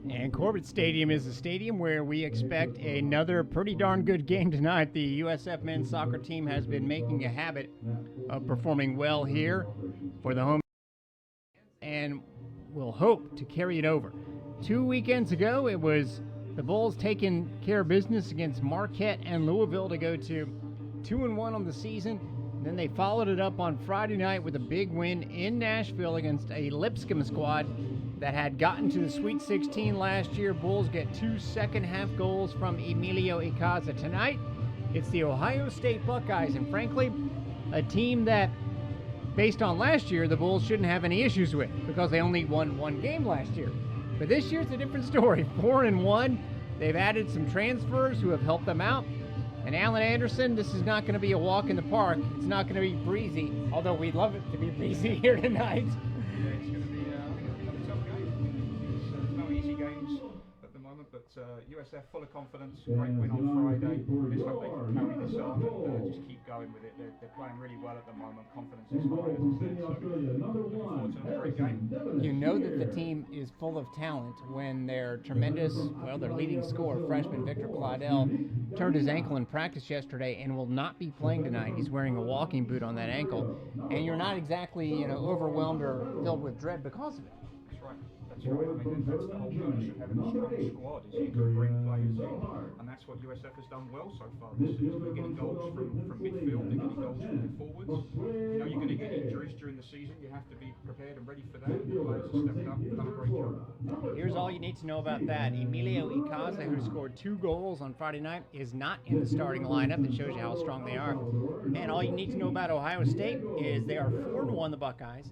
And Corbett Stadium is a stadium where we expect another pretty darn good game tonight. The USF men's soccer team has been making a habit of performing well here for the home and will hope to carry it over. 2 weekends ago, it was the Bulls taking care of business against Marquette and Louisville to go to 2-1 on the season. Then they followed it up on Friday night with a big win in Nashville against a Lipscomb squad that had gotten to the Sweet 16 last year. Bulls get 2 second-half goals from Emilio Icaza. Tonight, it's the Ohio State Buckeyes, and frankly, a team that, based on last year, the Bulls shouldn't have any issues with because they only won 1 game last year. But this year, it's a different story. 4-1. They've added some transfers who have helped them out. And Alan Anderson, this is not going to be a walk in the park. It's not going to be breezy, although we'd love it to be breezy here tonight. Yeah, it's going to be another tough game. There's no easy games at the moment, but USF full of confidence. Great win on Friday. Let's hope they can carry this on and just keep going with it. They're playing really well at the moment. Confidence is high, as I said. So looking forward to another great game. You know that the team is full of talent when their tremendous, their leading scorer, freshman Victor Claudel, turned his ankle in practice yesterday and will not be playing tonight. He's wearing a walking boot on that ankle, and you're not exactly, overwhelmed or filled with dread because of it. That's right. That's right. I mean, that's the whole purpose of having a strong squad is you can bring players in, and that's what USF has done well so far this season. They're getting goals from midfield, they're getting goals from their forwards. You know you're going to get injuries during the season. You have to be prepared and ready for that. The players have stepped up and done a great job. Here's all you need to know about that. Emilio Icaza, who scored 2 goals on Friday night, is not in the starting lineup. It shows you how strong they are. And all you need to know about Ohio State is they are 4-1, the Buckeyes,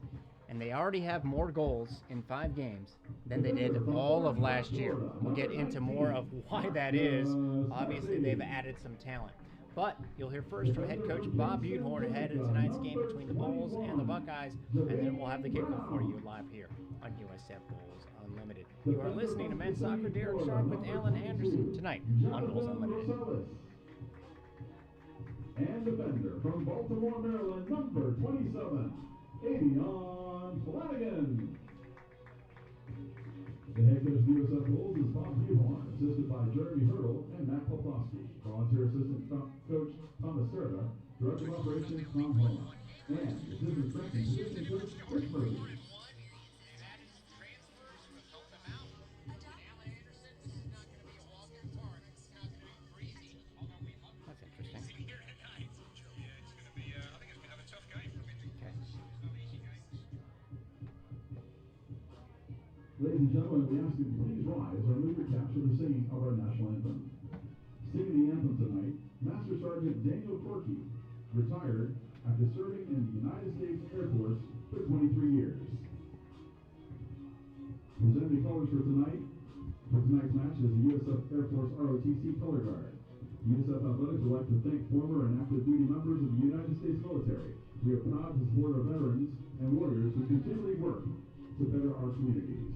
and they already have more goals in 5 games than they did all of last year. We'll get into more of why that is. Obviously, they've added some talent. But you'll hear first from head coach Bob Budenhorn ahead of tonight's game between the Bulls and the Buckeyes, and then we'll have the kickoff for you live here on USF Bulls Unlimited. You are listening to Men's Soccer. Derek Sharp with Alan Anderson tonight on Bulls Unlimited. And defender from Baltimore, Maryland, number 27, Avion Flanagan. The head coach of the USF Bulls is Bob Budenhorn, assisted by Jeremy Hurdle and Matt Poplowski. Volunteer assistant coach Thomas Serta, director of operations Tom Holland, and assistant strength and conditioning coach Chris Murphy. Ladies and gentlemen, we ask you to please rise or move your caps for the singing of our national anthem. Singing the anthem tonight, Master Sergeant Daniel Corky, retired after serving in the United States Air Force for 23 years. Presenting the colors for tonight's match is the USF Air Force ROTC Color Guard. USF Athletics would like to thank former and active duty members of the United States military. We are proud to support our veterans and warriors who continually work to better our communities.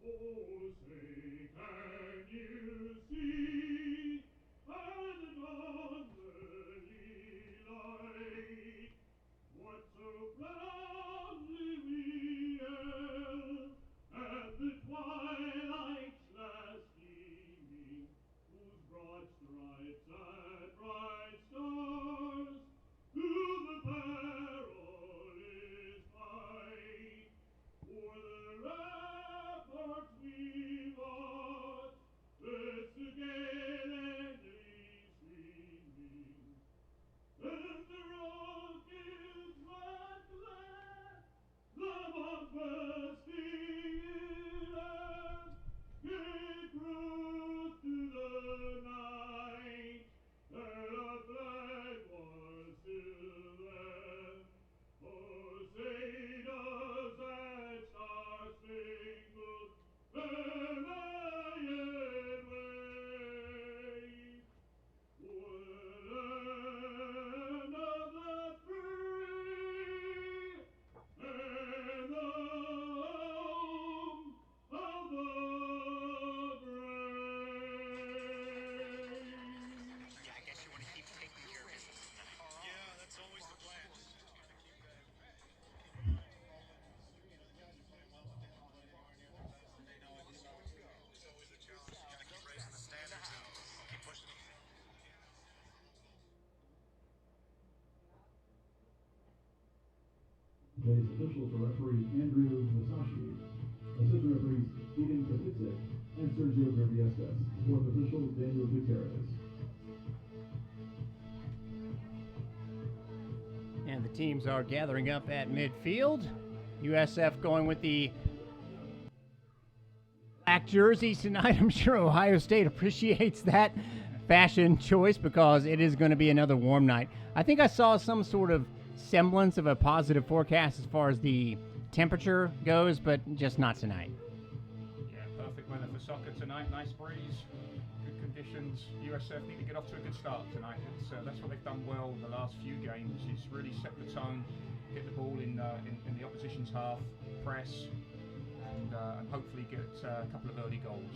Oh, say, can you see an anomaly light? What so proudly we hail at the twilight's last gleaming, whose broad stripes and bright stars to the perilous fight for the ramparts we Today's officials are referee Andrew Musashi, assistant referees Eden Kapitzik and Sergio Graviestas, fourth official Daniel Gutierrez. And the teams are gathering up at midfield. USF going with the black jerseys tonight. I'm sure Ohio State appreciates that fashion choice because it is going to be another warm night. I think I saw some sort of semblance of a positive forecast as far as the temperature goes, but just not tonight. Yeah, perfect weather for soccer tonight. Nice breeze, good conditions. USF need to get off to a good start tonight. That's what they've done well in the last few games. Is really set the tone, get the ball in the opposition's half, press, and hopefully get a couple of early goals.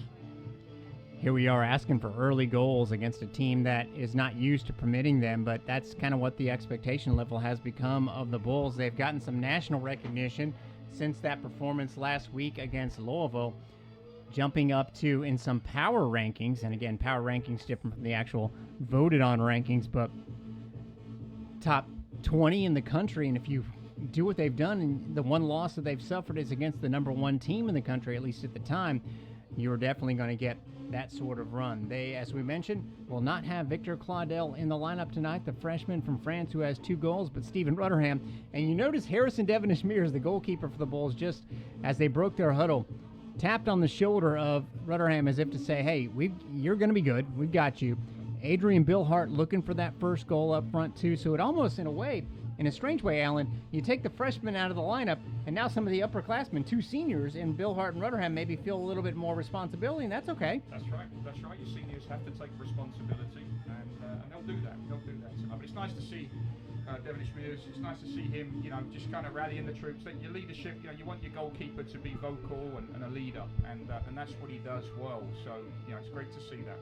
Here we are asking for early goals against a team that is not used to permitting them, but that's kind of what the expectation level has become of the Bulls. They've gotten some national recognition since that performance last week against Louisville, jumping up to in some power rankings, and again, power rankings different from the actual voted on rankings, but top 20 in the country. And if you do what they've done, and the one loss that they've suffered is against the number one team in the country, at least at the time, you're definitely going to get that sort of run. They, as we mentioned, will not have Victor Claudel in the lineup tonight, the freshman from France who has 2 goals, but Stephen Rutherham. And you notice Harrison Devonish Mears, the goalkeeper for the Bulls, just as they broke their huddle, tapped on the shoulder of Rutherham as if to say, hey, you're going to be good. We've got you. Adrian Billhart looking for that first goal up front, too. So it almost, in a way, in a strange way, Alan, you take the freshmen out of the lineup, and now some of the upperclassmen, 2 seniors, in Billhart and Rutherham, maybe feel a little bit more responsibility, and that's okay. That's right. That's right. Your seniors have to take responsibility, and they'll do that. They'll do that. But it's nice to see Devonish Mears. It's nice to see him, just kind of rallying the troops. Your leadership, you want your goalkeeper to be vocal and a leader, and that's what he does well. So, it's great to see that.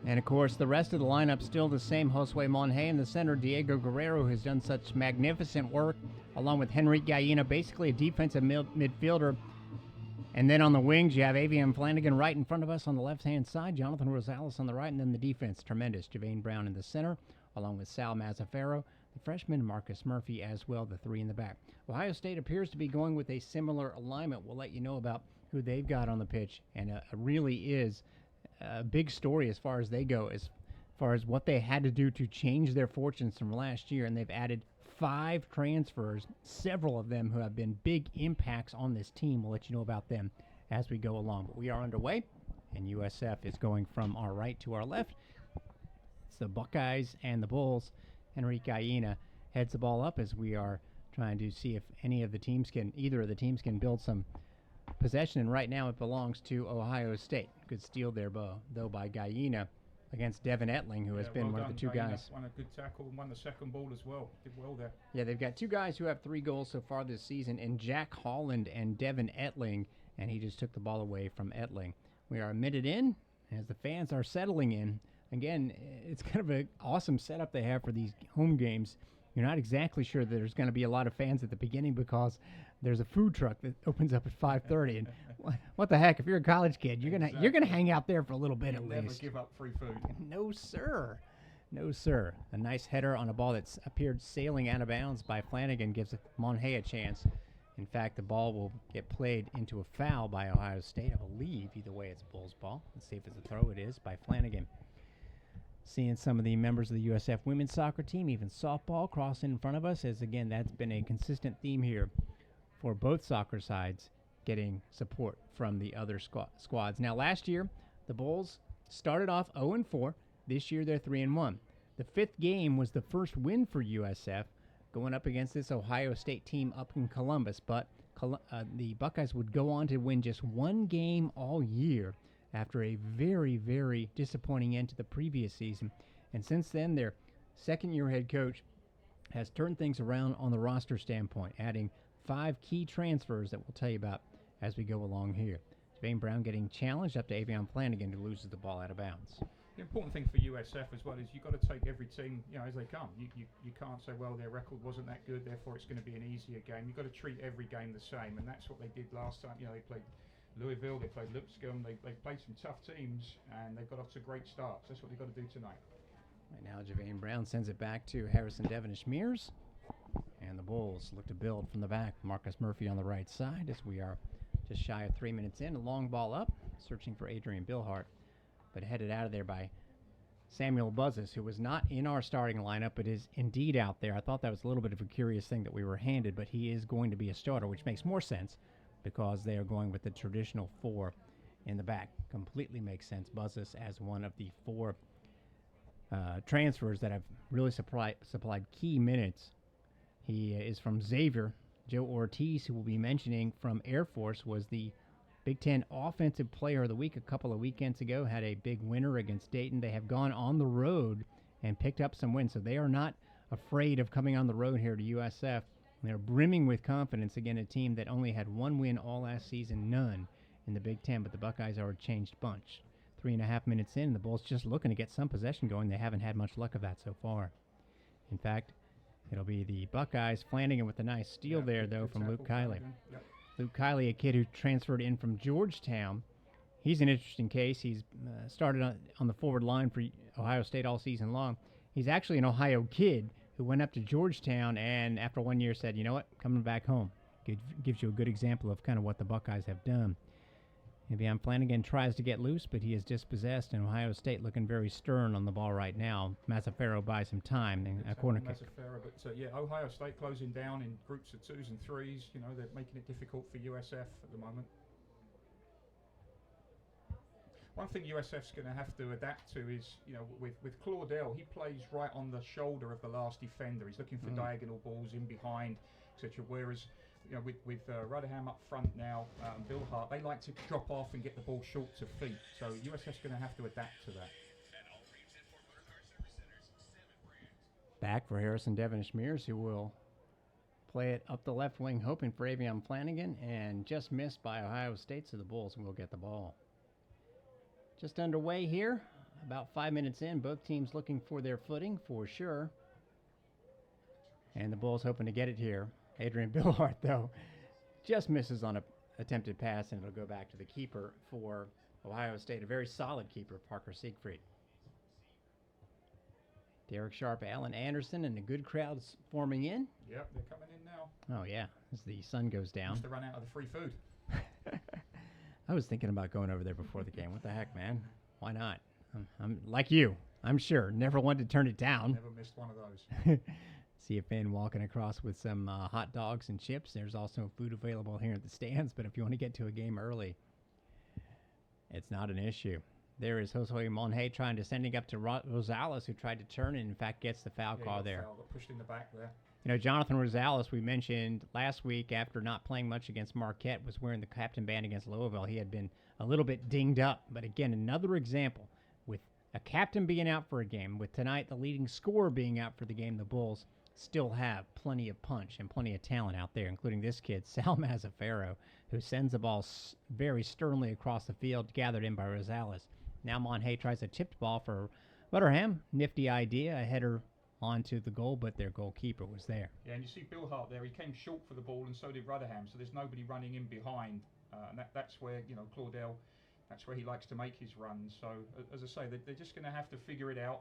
And, of course, the rest of the lineup still the same. Josue Monje in the center. Diego Guerrero, who has done such magnificent work, along with Henrique Gallina, basically a defensive midfielder. And then on the wings, you have Avian Flanagan right in front of us on the left-hand side. Jonathan Rosales on the right, and then the defense, tremendous. Javane Brown in the center, along with Sal Mazzaferro, the freshman, Marcus Murphy as well, the 3 in the back. Ohio State appears to be going with a similar alignment. We'll let you know about who they've got on the pitch, and it really is a big story as far as they go, as far as what they had to do to change their fortunes from last year, and they've added 5 transfers, several of them who have been big impacts on this team. We'll let you know about them as we go along. But we are underway, and USF is going from our right to our left. It's the Buckeyes and the Bulls. Henrique Gallina heads the ball up as we are trying to see if either of the teams can build some possession, and right now it belongs to Ohio State. Good steal there, though, by Gallina against Devin Etling, who has been one of the 2 guys. Won a good tackle and won the second ball as well. Did well there. Yeah, they've got 2 guys who have 3 goals so far this season, and Jack Holland and Devin Etling, and he just took the ball away from Etling. We are a minute in as the fans are settling in. Again, it's kind of an awesome setup they have for these home games. You're not exactly sure that there's going to be a lot of fans at the beginning because there's a food truck that opens up at 5:30, and what the heck? If you're a college kid, you're gonna hang out there for a little bit. You'll at never least. give up free food. No sir, no sir. A nice header on a ball that's appeared sailing out of bounds by Flanagan gives Monje a chance. In fact, the ball will get played into a foul by Ohio State, I believe. Either way, it's a Bulls ball. Let's see if it's a throw. It is by Flanagan. Seeing some of the members of the USF women's soccer team, even softball, crossing in front of us, as again, that's been a consistent theme here for both soccer sides, getting support from the other squads. Now, last year, the Bulls started off 0-4. This year, they're 3-1. The 5th game was the first win for USF, going up against this Ohio State team up in Columbus, but the Buckeyes would go on to win just 1 game all year after a very, very disappointing end to the previous season. And since then, their second-year head coach has turned things around on the roster standpoint, adding 5 key transfers that we'll tell you about as we go along here. Javane Brown getting challenged up to Avion Flanagan, who loses the ball out of bounds. The important thing for USF as well is you've got to take every team, as they come. You can't say, well, their record wasn't that good, therefore it's going to be an easier game. You've got to treat every game the same, and that's what they did last time. They played Louisville, they played Lipscomb, they played some tough teams, and they've got off to great starts. That's what they've got to do tonight. Right now, Javane Brown sends it back to Harrison Devonish Mears. And the Bulls look to build from the back. Marcus Murphy on the right side as we are just shy of 3 minutes in. A long ball up, searching for Adrian Billhart, but headed out of there by Samuel Buzzes, who was not in our starting lineup, but is indeed out there. I thought that was a little bit of a curious thing that we were handed, but he is going to be a starter, which makes more sense because they are going with the traditional 4 in the back. Completely makes sense. Buzzes as one of the 4 transfers that have really supplied key minutes. He is from Xavier. Joe Ortiz, who we'll be mentioning from Air Force, was the Big Ten Offensive Player of the Week a couple of weekends ago, had a big winner against Dayton. They have gone on the road and picked up some wins, so they are not afraid of coming on the road here to USF. They're brimming with confidence. Again, a team that only had 1 win all last season, none in the Big Ten, but the Buckeyes are a changed bunch. 3.5 minutes in, the Bulls just looking to get some possession going. They haven't had much luck of that so far. In fact, it'll be the Buckeyes. Flanagan with a nice steal there, though, from Luke Kiley. Yep. Luke Kiley, a kid who transferred in from Georgetown. He's an interesting case. He's started on the forward line for Ohio State all season long. He's actually an Ohio kid who went up to Georgetown and after 1 year said, you know what, coming back home. Gives you a good example of kind of what the Buckeyes have done. Evian Flanagan tries to get loose, but he is dispossessed, and Ohio State looking very stern on the ball right now. Mazzaferro buys some time, and a corner kick. But Ohio State closing down in groups of 2s and 3s. You know, they're making it difficult for USF at the moment. One thing USF's going to have to adapt to is, you know, with Claudel, he plays right on the shoulder of the last defender. He's looking for diagonal balls in behind, etc. Whereas, you know, with Rudderham up front now, Bill Hart, they like to drop off and get the ball short to feet. So USF's going to have to adapt to that. Back for Harrison Devonish Mears, who will play it up the left wing, hoping for Avion Flanagan, and just missed by Ohio State, so the Bulls will get the ball. Just underway here, about 5 minutes in. Both teams looking for their footing for sure. And the Bulls hoping to get it here. Adrian Billhart, though, just misses on an attempted pass, and it'll go back to the keeper for Ohio State, a very solid keeper, Parker Siegfried. Derek Sharp, Alan Anderson, and a good crowd forming in. Yep, they're coming in now. Oh, yeah, as the sun goes down. Must have run out of the free food. I was thinking about going over there before the game. What the heck, man? Why not? I'm like you, I'm sure. Never wanted to turn it down. Never missed one of those. See a fan walking across with some hot dogs and chips. There's also food available here at the stands, but if you want to get to a game early, it's not an issue. There is Josue Monje trying to sending up to Rosales, who tried to turn and in fact gets the foul call there. Got pushed in the back there. You know, Jonathan Rosales, we mentioned last week after not playing much against Marquette, was wearing the captain band against Louisville. He had been a little bit dinged up, but again, another example with a captain being out for a game, with tonight the leading scorer being out for the game, the Bulls still have plenty of punch and plenty of talent out there, including this kid, Sal Mazzaferro, who sends the ball very sternly across the field, gathered in by Rosales. Now Monje tries a tipped ball for Rudderham. Nifty idea, a header onto the goal, but their goalkeeper was there. Yeah, and you see Bill Hart there. He came short for the ball, and so did Rudderham. So there's nobody running in behind, and that's where, you know, Claudel, that's where he likes to make his runs. So as I say, they're just going to have to figure it out.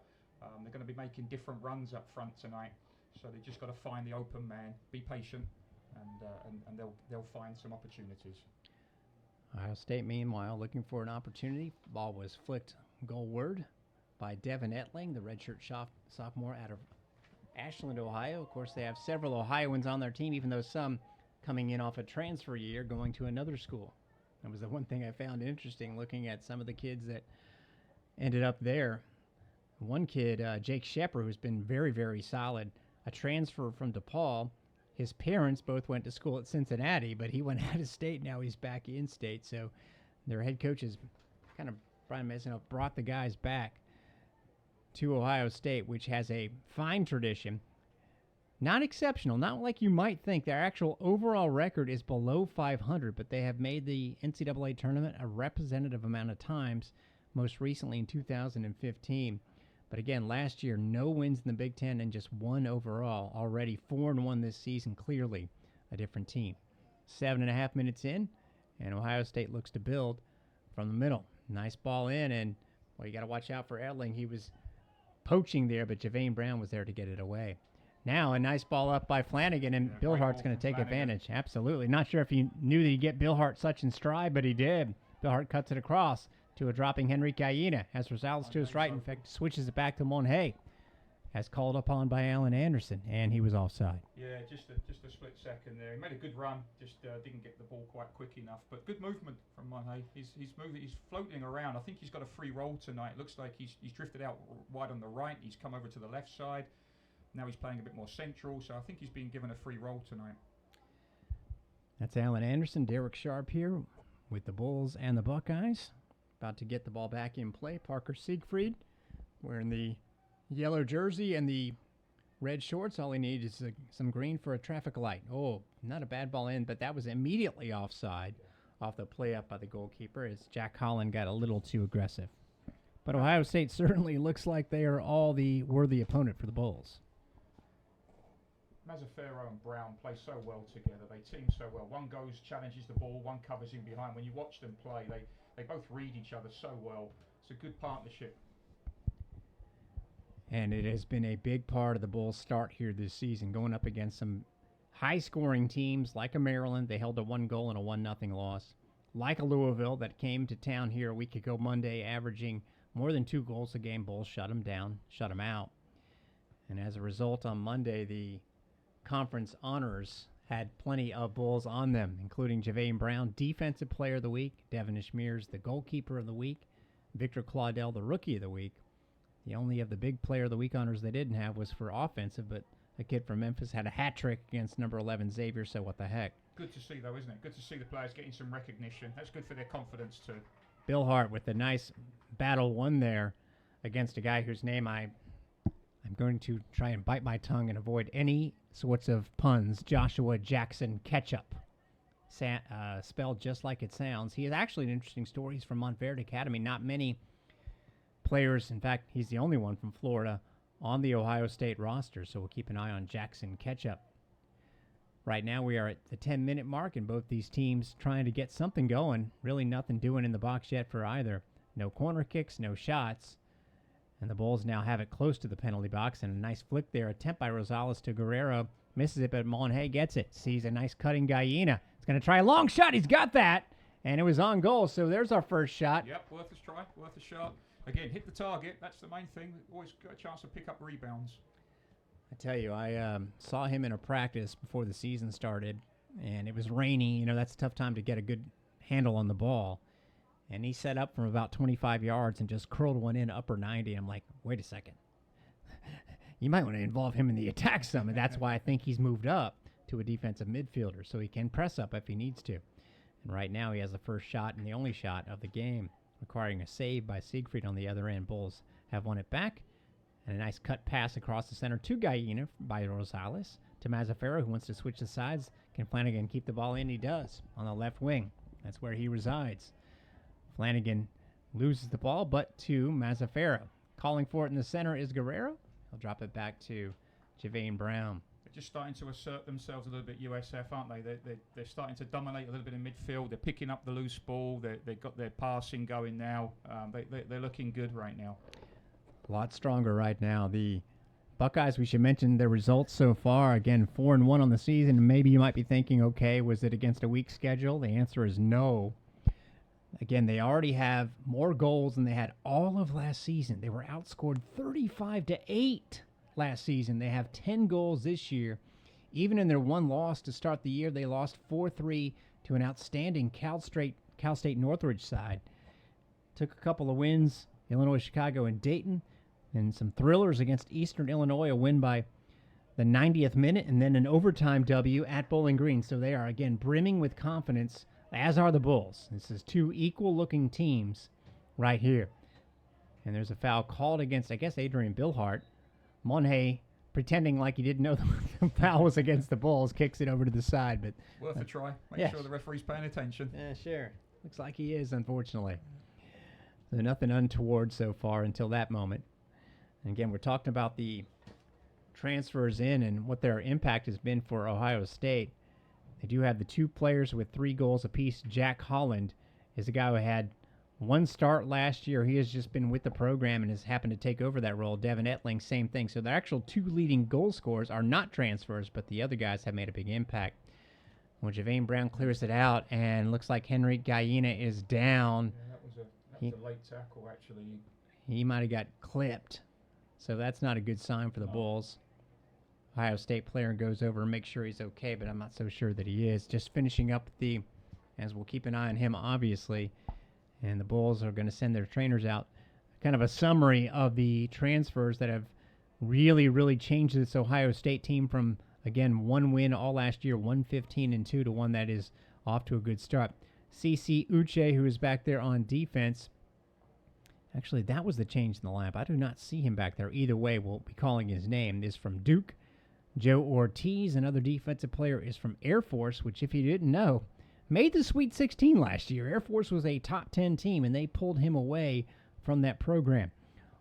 They're going to be making different runs up front tonight. So they just got to find the open man, be patient, and they'll find some opportunities. Ohio State, meanwhile, looking for an opportunity. Ball was flicked goalward by Devin Etling, the redshirt sophomore out of Ashland, Ohio. Of course, they have several Ohioans on their team, even though some coming in off a transfer year going to another school. That was the one thing I found interesting looking at some of the kids that ended up there. One kid, Jake Shepard, who's been very, very solid, a transfer from DePaul. His parents both went to school at Cincinnati, but he went out of state. Now he's back in state. So their head coaches kind of, Brian Mesino, brought the guys back to Ohio State, which has a fine tradition. Not exceptional, not like you might think. Their actual overall record is below 500, but they have made the NCAA tournament a representative amount of times, most recently in 2015. But again, last year, no wins in the Big Ten and just 1 overall. Already 4-1 this season, clearly a different team. 7.5 minutes in, and Ohio State looks to build from the middle. Nice ball in, and, well, you got to watch out for Edling. He was poaching there, but Javane Brown was there to get it away. Now a nice ball up by Flanagan, and Yeah, Bill great Hart's ball going to from take Flanagan. advantage. Absolutely. Not sure if he knew that he'd get Bill Hart such in stride, but he did. Bill Hart cuts it across to a dropping Henrique Gallina. Has Rosales to his right. In fact, switches it back to Monhay. As called upon by Alan Anderson, and he was offside. Yeah, just a split second there. He made a good run, just didn't get the ball quite quick enough. But good movement from Monhay. He's moving. He's floating around. I think he's got a free roll tonight. Looks like he's drifted out wide on the right. He's come over to the left side. Now he's playing a bit more central. So I think he's being given a free roll tonight. That's Alan Anderson. Derek Sharp here with the Bulls and the Buckeyes. About to get the ball back in play. Parker Siegfried wearing the yellow jersey and the red shorts. All he needs is some green for a traffic light. Oh, not a bad ball in, but that was immediately offside off the play up by the goalkeeper as Jack Holland got a little too aggressive. But Ohio State certainly looks like they are all the worthy opponent for the Bulls. Mazzaferro and Brown play so well together. They team so well. One goes, challenges the ball, one covers in behind. When you watch them play, they both read each other so well. It's a good partnership. And it has been a big part of the Bulls' start here this season, going up against some high-scoring teams like a Maryland. They held a 1-goal and a 1-0 loss. Like a Louisville that came to town here a week ago Monday, averaging more than 2 goals a game. Bulls shut them down, shut them out. And as a result, on Monday, the conference honors had plenty of Bulls on them, including Javane Brown, Defensive Player of the Week, Devonish Mears, the Goalkeeper of the Week, Victor Claudel, the Rookie of the Week. The only of the big Player of the Week honors they didn't have was for offensive, but a kid from Memphis had a hat trick against number 11 Xavier, so what the heck. Good to see, though, isn't it? Good to see the players getting some recognition. That's good for their confidence, too. Bill Hart with a nice battle won there against a guy whose name I'm going to try and bite my tongue and avoid any sorts of puns. Joshua Jackson Ketchup. Spelled just like it sounds. He is actually an interesting story. He's from Montverde Academy. Not many players, in fact, he's the only one from Florida on the Ohio State roster, so we'll keep an eye on Jackson Ketchup. Right now we are at the 10-minute mark, and both these teams trying to get something going. Really nothing doing in the box yet for either. No corner kicks, no shots. And the Bulls now have it close to the penalty box, and a nice flick there. Attempt by Rosales to Guerrero. Misses it, but Monhay gets it. Sees a nice cutting Gallina. He's going to try a long shot. He's got that. And it was on goal, so there's our first shot. Yep, worth a try, worth a shot. Again, hit the target. That's the main thing. Always got a chance to pick up rebounds. I tell you, I saw him in a practice before the season started, and it was rainy. You know, that's a tough time to get a good handle on the ball. And he set up from about 25 yards and just curled one in upper 90. I'm like, wait a second. You might want to involve him in the attack some, and that's why I think he's moved up to a defensive midfielder, so he can press up if he needs to. And right now he has the first shot and the only shot of the game, requiring a save by Siegfried on the other end. Bulls have won it back. And a nice cut pass across the center to Gallina by Rosales. To Mazzaferro, who wants to switch the sides. Can Flanagan keep the ball in? He does, on the left wing. That's where he resides. Flanagan loses the ball, but to Mazzaferro. Calling for it in the center is Guerrero. He'll drop it back to Javane Brown. They're just starting to assert themselves a little bit, USF, aren't they? They're starting to dominate a little bit in midfield. They're picking up the loose ball. They've got their passing going now. They're looking good right now. A lot stronger right now. The Buckeyes, we should mention their results so far. Again, 4-1 on the season. Maybe you might be thinking, okay, was it against a weak schedule? The answer is no. Again, they already have more goals than they had all of last season. They were outscored 35-8 last season. They have 10 goals this year. Even in their one loss to start the year, they lost 4-3 to an outstanding Cal State Northridge side. Took a couple of wins, Illinois, Chicago, and Dayton, and some thrillers against Eastern Illinois, a win by the 90th minute, and then an overtime W at Bowling Green. So they are, again, brimming with confidence, as are the Bulls. This is two equal-looking teams right here. And there's a foul called against, I guess, Adrian Billhart. Monhay, pretending like he didn't know the foul was against the Bulls, kicks it over to the side. But Worth a try. Make yes. sure the referee's paying attention. Yeah, sure. Looks like he is, unfortunately. So nothing untoward so far until that moment. And again, we're talking about the transfers in and what their impact has been for Ohio State. They do have the two players with 3 goals apiece. Jack Holland is a guy who had one start last year. He has just been with the program and has happened to take over that role. Devin Etling, same thing. So the actual 2 leading goal scorers are not transfers, but the other guys have made a big impact. Well, Javane Brown clears it out, and looks like Henry Gallina is down. Yeah, that was a late tackle, actually. He might have got clipped, so that's not a good sign for the Bulls. Ohio State player goes over and makes sure he's okay, but I'm not so sure that he is. Just finishing up as we'll keep an eye on him, obviously, and the Bulls are going to send their trainers out. Kind of a summary of the transfers that have really, really changed this Ohio State team from, again, 1 win all last year, 115-2, to one that is off to a good start. CC Uche, who is back there on defense. Actually, that was the change in the lineup. I do not see him back there. Either way, we'll be calling his name. Is from Duke. Joe Ortiz, another defensive player, is from Air Force, which, if you didn't know, made the Sweet 16 last year. Air Force was a top 10 team, and they pulled him away from that program.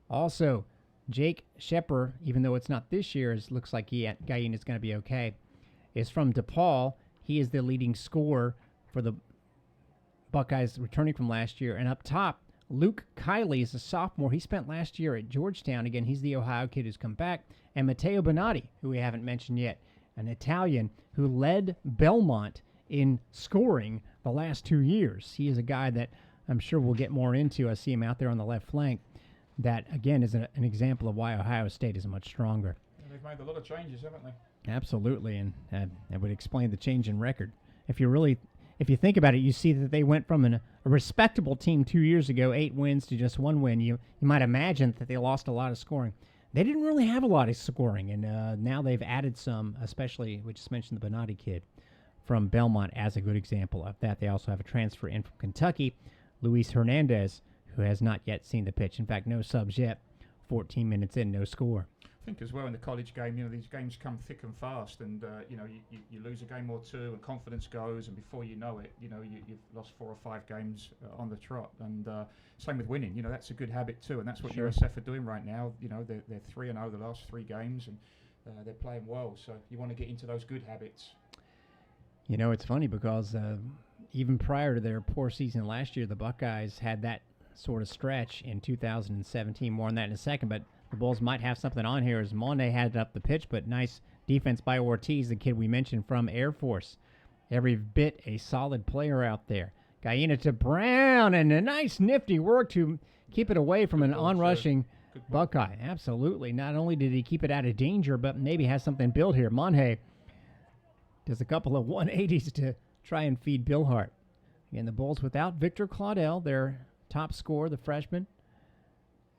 Also, Jake Shepard, even though it's not this year, it looks like Gallina is going to be okay, is from DePaul. He is the leading scorer for the Buckeyes returning from last year. And up top, Luke Kiley is a sophomore. He spent last year at Georgetown. Again, he's the Ohio kid who's come back. And Matteo Bonatti, who we haven't mentioned yet, an Italian who led Belmont in scoring the last 2 years. He is a guy that I'm sure we'll get more into. I see him out there on the left flank. That, again, is an example of why Ohio State is much stronger. Yeah, they've made a lot of changes, haven't they? Absolutely, and that would explain the change in record. If you think about it, you see that they went from a respectable team 2 years ago, 8 wins, to just 1 win. You might imagine that they lost a lot of scoring. They didn't really have a lot of scoring, and now they've added some, especially, we just mentioned the Bonatti kid from Belmont as a good example of that. They also have a transfer in from Kentucky, Luis Hernandez, who has not yet seen the pitch. In fact, no subs yet. 14 minutes in, no score. I think as well in the college game, these games come thick and fast, and you lose a game or two, and confidence goes, and before you know it, you've lost 4 or 5 games on the trot. And same with winning. That's a good habit too, and that's what Sure. USF are doing right now. They're 3-0 the last 3 games, and they're playing well. So you want to get into those good habits. It's funny because even prior to their poor season last year, the Buckeyes had that sort of stretch in 2017. More on that in a second, but the Bulls might have something on here as Monde had it up the pitch, but nice defense by Ortiz, the kid we mentioned from Air Force. Every bit a solid player out there. Gallina to Brown, and a nice nifty work to keep it away from an onrushing Buckeye. Absolutely. Not only did he keep it out of danger, but maybe has something built here. Monhe does a couple of 180s to try and feed Bill Hart. Again, the Bulls without Victor Claudel, their top scorer, the freshman,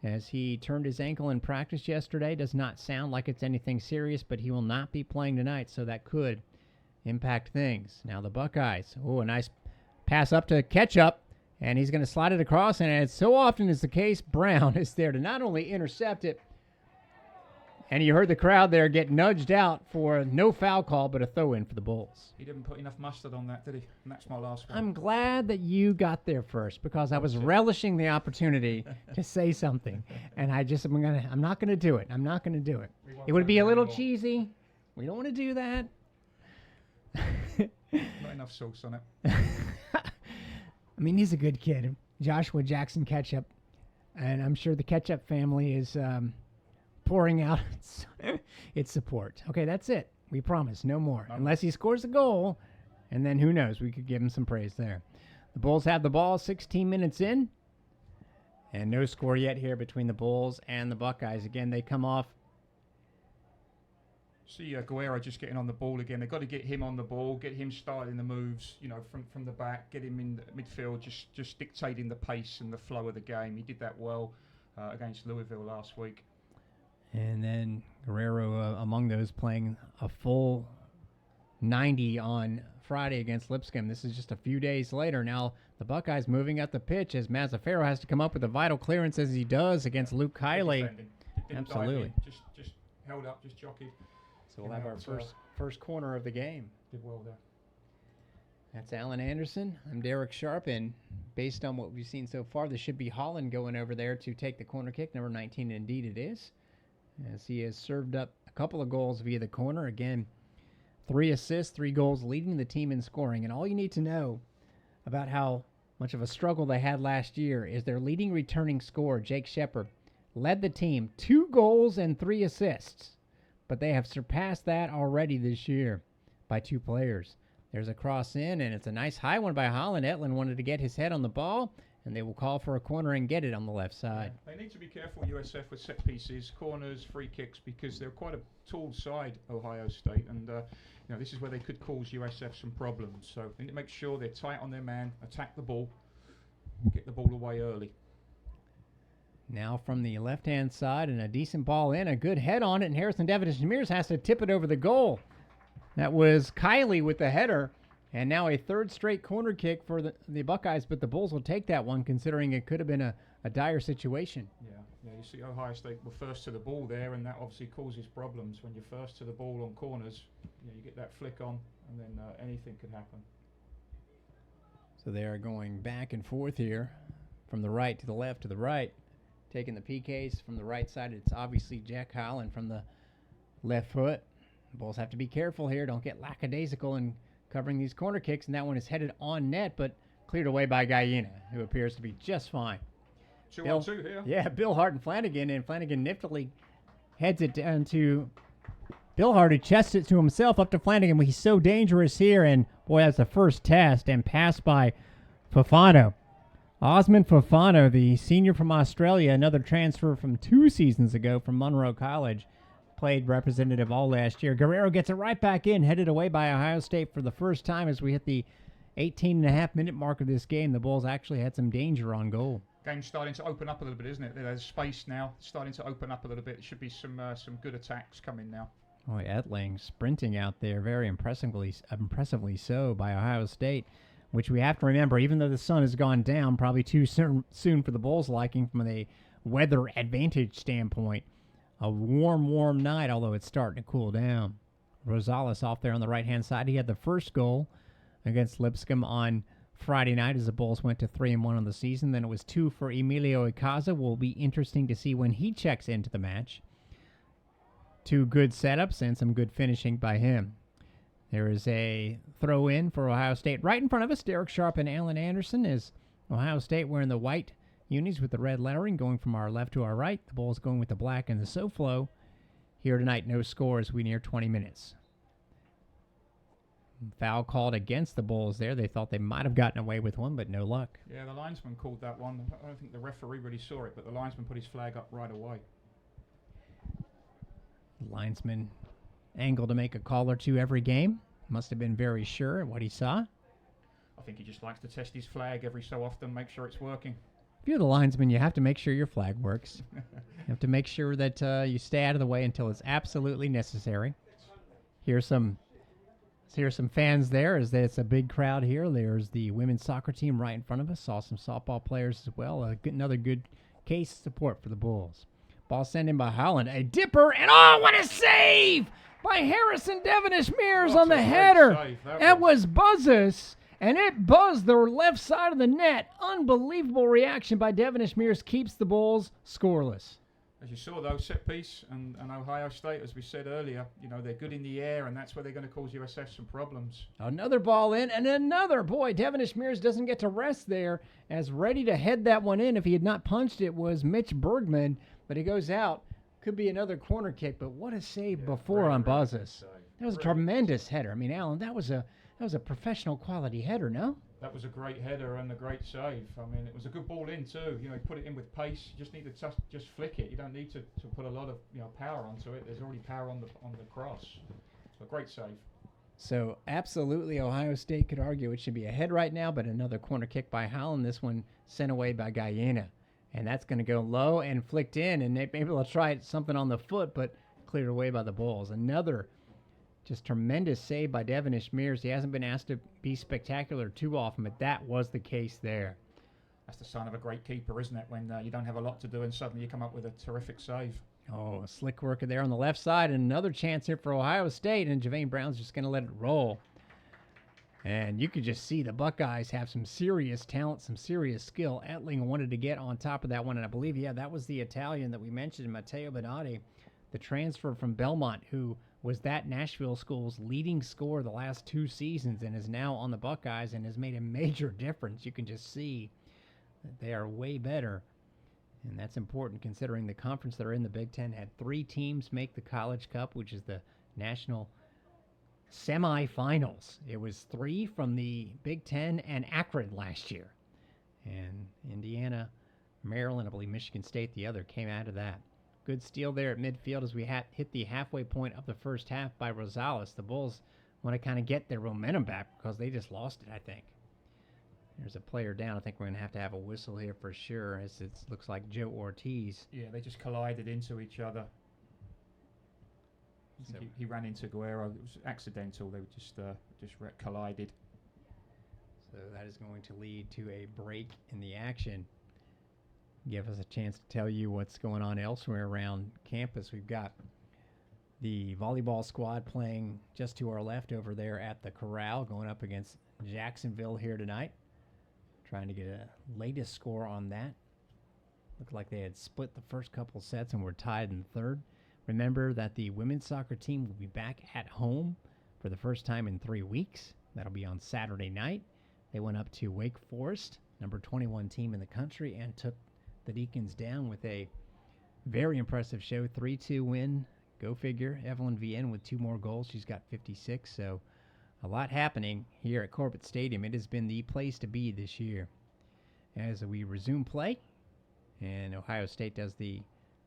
as he turned his ankle in practice yesterday. Does not sound like it's anything serious, but he will not be playing tonight, so that could impact things. Now the Buckeyes. Oh, a nice pass up to Ketchup, and he's going to slide it across, and as so often is the case, Brown is there to not only intercept it, and you heard the crowd there get nudged out for no foul call, but a throw-in for the Bulls. He didn't put enough mustard on that, did he? And that's my last one. I'm glad that you got there first, because I was relishing the opportunity to say something, and I'm not going to do it. I'm not going to do it. It would be a little cheesy. We don't want to do that. Not enough sauce on it. I mean, he's a good kid, Joshua Jackson Ketchup, and I'm sure the Ketchup family is pouring out its support. Okay, that's it. We promise, no more. Unless he scores a goal, and then who knows, we could give him some praise there. The Bulls have the ball 16 minutes in, and no score yet here between the Bulls and the Buckeyes. Again, they come off. See Guerrero just getting on the ball again. They've got to get him on the ball, get him starting the moves, from the back, get him in the midfield, just dictating the pace and the flow of the game. He did that well against Louisville last week. And then Guerrero among those playing a full 90 on Friday against Lipscomb. This is just a few days later. Now the Buckeyes moving up the pitch as Mazzaferro has to come up with a vital clearance as he does against Luke Kiley. Absolutely. Just held up, just jockeyed. So we'll have our first corner of the game. Did well there. That's Alan Anderson. I'm Derek Sharp, and based on what we've seen so far, there should be Holland going over there to take the corner kick, number 19. Indeed it is, as he has served up a couple of goals via the corner. Again, 3 assists, 3 goals, leading the team in scoring. And all you need to know about how much of a struggle they had last year is their leading returning scorer, Jake Shepard, led the team 2 goals and 3 assists. But they have surpassed that already this year by 2 players. There's a cross in, and it's a nice high one by Holland. Etlin wanted to get his head on the ball, and they will call for a corner and get it on the left side. Yeah, they need to be careful, USF, with set pieces, corners, free kicks, because they're quite a tall side, Ohio State, and this is where they could cause USF some problems. So they need to make sure they're tight on their man, attack the ball, get the ball away early. Now from the left-hand side, and a decent ball in, a good head on it, and Harrison Devonish Mears has to tip it over the goal. That was Kiley with the header, and now a 3rd straight corner kick for the Buckeyes, but the Bulls will take that one, considering it could have been a dire situation. Yeah, you see Ohio State were first to the ball there, and that obviously causes problems. When you're first to the ball on corners, you get that flick on, and then anything could happen. So they are going back and forth here, from the right to the left to the right. Taking the PKs from the right side, it's obviously Jack Holland from the left foot. The Bulls have to be careful here. Don't get lackadaisical in covering these corner kicks, and that one is headed on net, but cleared away by Guyena, who appears to be just fine. 2-on-2 here. Yeah, Bill Hart and Flanagan niftily heads it down to Bill Hart, who chests it to himself up to Flanagan. He's so dangerous here, and boy, that's the first test, and passed by Fofano. Osman Fofano, the senior from Australia, another transfer from 2 seasons ago from Monroe College, played representative all last year. Guerrero gets it right back in, headed away by Ohio State for the first time as we hit the 18.5-minute mark of this game. The Bulls actually had some danger on goal. Game's starting to open up a little bit, isn't it? There's space now, starting to open up a little bit. Should be some good attacks coming now. Oh, Etling sprinting out there, very impressively so by Ohio State, which we have to remember, even though the sun has gone down, probably too soon for the Bulls' liking from a weather advantage standpoint. A warm night, although it's starting to cool down. Rosales off there on the right-hand side. He had the first goal against Lipscomb on Friday night as the Bulls went to 3-1 on the season. Then it was 2 for Emilio Icaza. Will be interesting to see when he checks into the match. 2 good setups and some good finishing by him. There is a throw-in for Ohio State. Right in front of us, Derek Sharp and Alan Anderson, is Ohio State wearing the white unis with the red lettering, going from our left to our right. The Bulls going with the black and the SoFlo. Here tonight, no score as we near 20 minutes. Foul called against the Bulls there. They thought they might have gotten away with one, but no luck. Yeah, the linesman called that one. I don't think the referee really saw it, but the linesman put his flag up right away. The linesman angle to make a call or two every game. Must have been very sure of what he saw. I think he just likes to test his flag every so often, make sure it's working. If you're the linesman, you have to make sure your flag works. You have to make sure that you stay out of the way until it's absolutely necessary. Here's some fans there, as it's a big crowd here. There's the women's soccer team right in front of us. Saw some softball players as well. Another good case of support for the Bulls. Ball sent in by Holland. A dipper, and oh, what a save by Harrison Devonish Mears on the header. That was buzzes, and it buzzed the left side of the net. Unbelievable reaction by Devonish Mears, keeps the Bulls scoreless. As you saw, though, set piece and Ohio State, as we said earlier, they're good in the air, and that's where they're going to cause USF some problems. Another ball in, and another. Boy, Devonish Mears doesn't get to rest there, as ready to head that one in if he had not punched it was Mitch Bergman, but he goes out. Could be another corner kick, but what a save before on buzzes. That was a tremendous header. I mean, Alan, that was a professional quality header, no? That was a great header and a great save. I mean, it was a good ball in too. He put it in with pace. You just need to just flick it. You don't need to put a lot of power onto it. There's already power on the cross. So great save. So absolutely, Ohio State could argue it should be ahead right now, but another corner kick by Holland. This one sent away by Guyena, and that's going to go low and flicked in, and maybe they'll try something on the foot, but cleared away by the Bulls. Another just tremendous save by Devonish Mears. He hasn't been asked to be spectacular too often, but that was the case there. That's the sign of a great keeper, isn't it? When you don't have a lot to do and suddenly you come up with a terrific save. Oh, a slick worker there on the left side, and another chance here for Ohio State, and Javane Brown's just going to let it roll. And you could just see the Buckeyes have some serious talent, some serious skill. Etling wanted to get on top of that one, and I believe, that was the Italian that we mentioned, Matteo Benatti, the transfer from Belmont, who was that Nashville school's leading scorer the last 2 seasons and is now on the Buckeyes and has made a major difference. You can just see that they are way better. And that's important considering the conference they're in, the Big Ten, had 3 teams make the College Cup, which is the national semifinals. It was 3 from the Big Ten and Akron last year. And Indiana, Maryland, I believe Michigan State, the other, came out of that. Good steal there at midfield as we hit the halfway point of the first half by Rosales. The Bulls want to kind of get their momentum back because they just lost it, I think. There's a player down. I think we're going to have a whistle here for sure, as it looks like Joe Ortiz. Yeah, they just collided into each other. So He ran into Guerrero. It was accidental. They just collided. So that is going to lead to a break in the action. Give us a chance to tell you what's going on elsewhere around campus. We've got the volleyball squad playing just to our left over there at the Corral, going up against Jacksonville here tonight. Trying to get a latest score on that. Looked like they had split the first couple sets and were tied in the third. Remember that the women's soccer team will be back at home for the first time in 3 weeks. That'll be on Saturday night. They went up to Wake Forest, number 21 team in the country, and took the Deacons down with a very impressive show. 3-2 win. Go figure. Evelyn Vienne with 2 more goals. She's got 56. So a lot happening here at Corbett Stadium. It has been the place to be this year. As we resume play, and Ohio State does the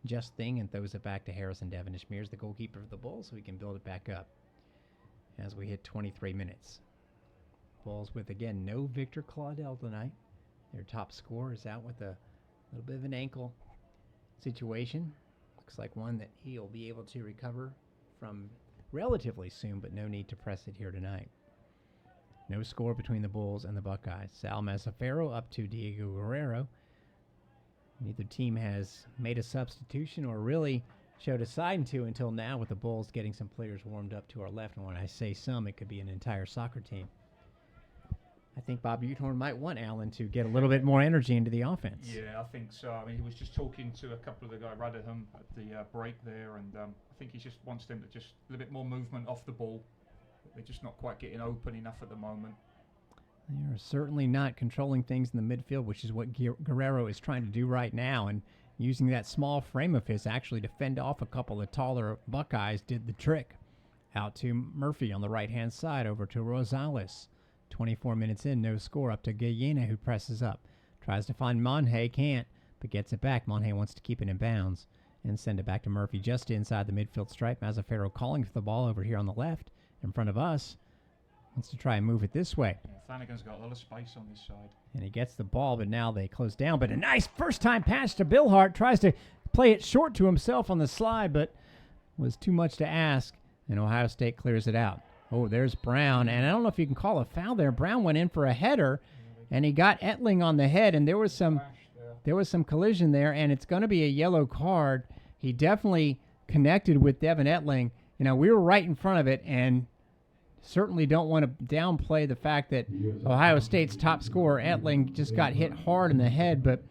just thing and throws it back to Harrison Devonish Mears, the goalkeeper of the Bulls, so we can build it back up as we hit 23 minutes. Bulls with, again, no Victor Claudel tonight. Their top scorer is out with a little bit of an ankle situation. Looks like one that he'll be able to recover from relatively soon, but no need to press it here tonight. No score between the Bulls and the Buckeyes. Sal Mazzaferro up to Diego Guerrero. Neither team has made a substitution or really showed a sign to until now, with the Bulls getting some players warmed up to our left. And when I say some, it could be an entire soccer team. I think Bob Uthorn might want Allen to get a little bit more energy into the offense. Yeah, I think so. I mean, he was just talking to a couple of the guys, Radahem, at the break there, and I think he just wants them to just a little bit more movement off the ball. They're just not quite getting open enough at the moment. They are certainly not controlling things in the midfield, which is what Guerrero is trying to do right now, and using that small frame of his actually to fend off a couple of taller Buckeyes did the trick. Out to Murphy on the right-hand side, over to Rosales. 24 minutes in, no score, up to Gallina, who presses up. Tries to find Monhay, can't, but gets it back. Monhay wants to keep it in bounds and send it back to Murphy just inside the midfield stripe. Mazzaferro calling for the ball over here on the left in front of us. Wants to try and move it this way. Yeah, Flanagan's got a lot of space on this side. And he gets the ball, but now they close down. But a nice first-time pass to Bill Hart. Tries to play it short to himself on the slide, but was too much to ask. And Ohio State clears it out. Oh, there's Brown. And I don't know if you can call a foul there. Brown went in for a header, and he got Etling on the head, and there was some collision there, and it's going to be a yellow card. He definitely connected with Devin Etling. You know, we were right in front of it, and certainly don't want to downplay the fact that Ohio State's top scorer, Etling, just got hit hard in the head, but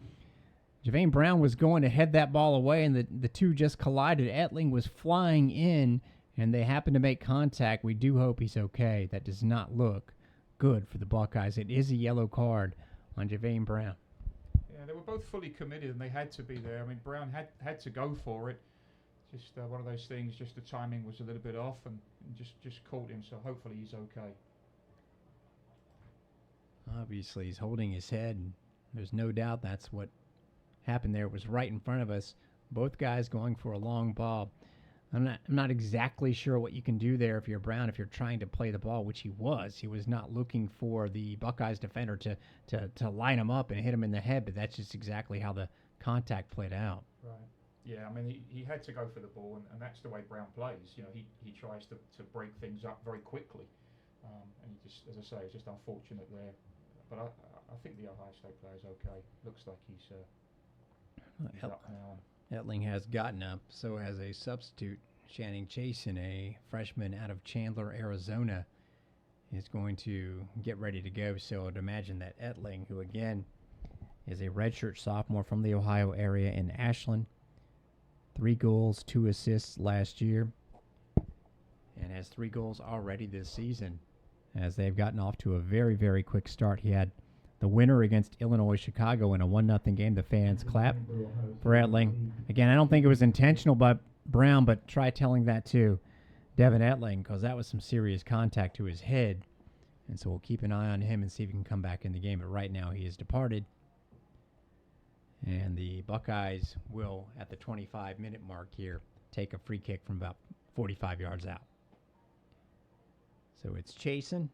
Javane Brown was going to head that ball away, and the two just collided. Etling was flying in, and they happened to make contact. We do hope he's okay. That does not look good for the Buckeyes. It is a yellow card on Javane Brown. Yeah, they were both fully committed, and they had to be there. I mean, Brown had to go for it. Just one of those things, just the timing was a little bit off, and just caught him, so hopefully he's okay. Obviously, he's holding his head, and there's no doubt that's what happened there. It was right in front of us. Both guys going for a long ball. I'm not exactly sure what you can do there if you're Brown, if you're trying to play the ball, which he was. He was not looking for the Buckeyes defender to line him up and hit him in the head, but that's just exactly how the contact played out. Right. Yeah, I mean, he had to go for the ball, and that's the way Brown plays. You know, he tries to break things up very quickly. And he just, as I say, it's just unfortunate there. But I think the Ohio State player's okay. Looks like he's up now. Etling has gotten up, so has a substitute. Channing Chasen, a freshman out of Chandler, Arizona, is going to get ready to go. So I'd imagine that Etling, who again is a redshirt sophomore from the Ohio area in Ashland, 3 goals, 2 assists last year. and has 3 goals already this season as they've gotten off to a very, very quick start. He had the winner against Illinois Chicago in a 1-0 game. The fans clapped for Etling. Again, I don't think it was intentional by Brown, but try telling that to Devin Etling, because that was some serious contact to his head. And so we'll keep an eye on him and see if he can come back in the game. But right now he has departed. And the Buckeyes will, at the 25-minute mark here, take a free kick from about 45 yards out. So it's Chasen,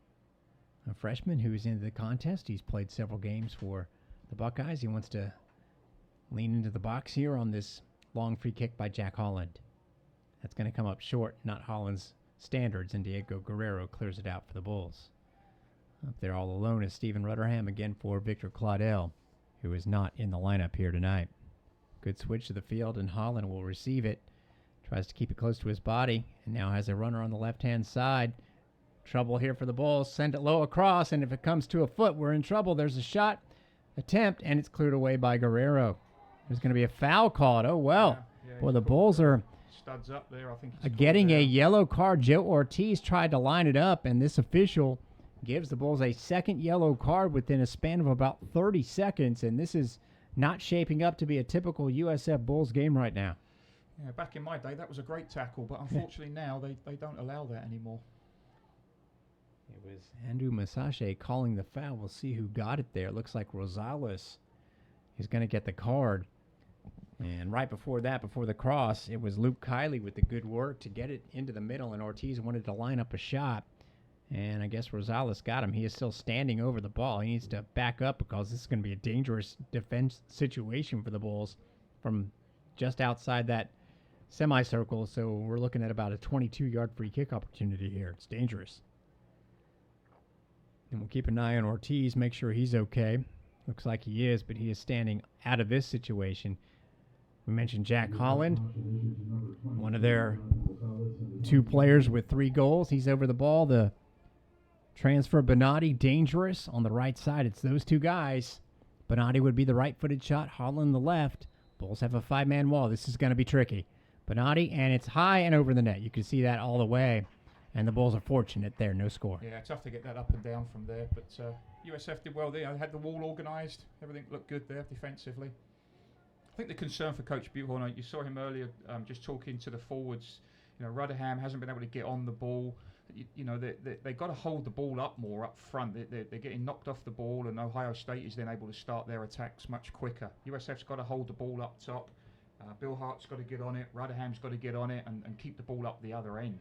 a freshman who's into the contest. He's played several games for the Buckeyes. He wants to lean into the box here on this long free kick by Jack Holland. That's going to come up short, not Holland's standards, and Diego Guerrero clears it out for the Bulls. Up there all alone is Stephen Rutherham again for Victor Claudel, who is not in the lineup here tonight. Good switch to the field, and Holland will receive it. Tries to keep it close to his body, and now has a runner on the left-hand side. Trouble here for the Bulls. Send it low across, and if it comes to a foot, we're in trouble. There's a shot attempt, and it's cleared away by Guerrero. There's going to be a foul called. Oh, well. Boy, the Bulls are studs up there. I think getting a yellow card. Joe Ortiz tried to line it up, and this official gives the Bulls a second yellow card within a span of about 30 seconds, and this is not shaping up to be a typical USF Bulls game right now. Yeah, back in my day, that was a great tackle, but unfortunately now they don't allow that anymore. It was Andrew Masache calling the foul. We'll see who got it there. It looks like Rosales is going to get the card. And right before that, before the cross, it was Luke Kiley with the good work to get it into the middle, and Ortiz wanted to line up a shot. And I guess Rosales got him. He is still standing over the ball. He needs to back up because this is going to be a dangerous defense situation for the Bulls from just outside that semicircle. So we're looking at about a 22-yard free kick opportunity here. It's dangerous. And we'll keep an eye on Ortiz, make sure he's okay. Looks like he is, but he is standing out of this situation. We mentioned Jack Holland, one of their 2 players with 3 goals. He's over the ball. The transfer, Bonatti, dangerous on the right side. It's those 2 guys. Bonatti would be the right-footed shot, Holland the left. Bulls have a 5-man wall. This is going to be tricky. Bonatti, and it's high and over the net. You can see that all the way. And the Bulls are fortunate there, no score. Yeah, tough to get that up and down from there. But USF did well there. Had the wall organised. Everything looked good there defensively. I think the concern for Coach Buchhorn, you saw him earlier just talking to the forwards. You know, Rutherham hasn't been able to get on the ball. They've got to hold the ball up more up front. They're getting knocked off the ball, and Ohio State is then able to start their attacks much quicker. USF's got to hold the ball up top. Bill Hart's got to get on it. Rutherham's got to get on it and keep the ball up the other end.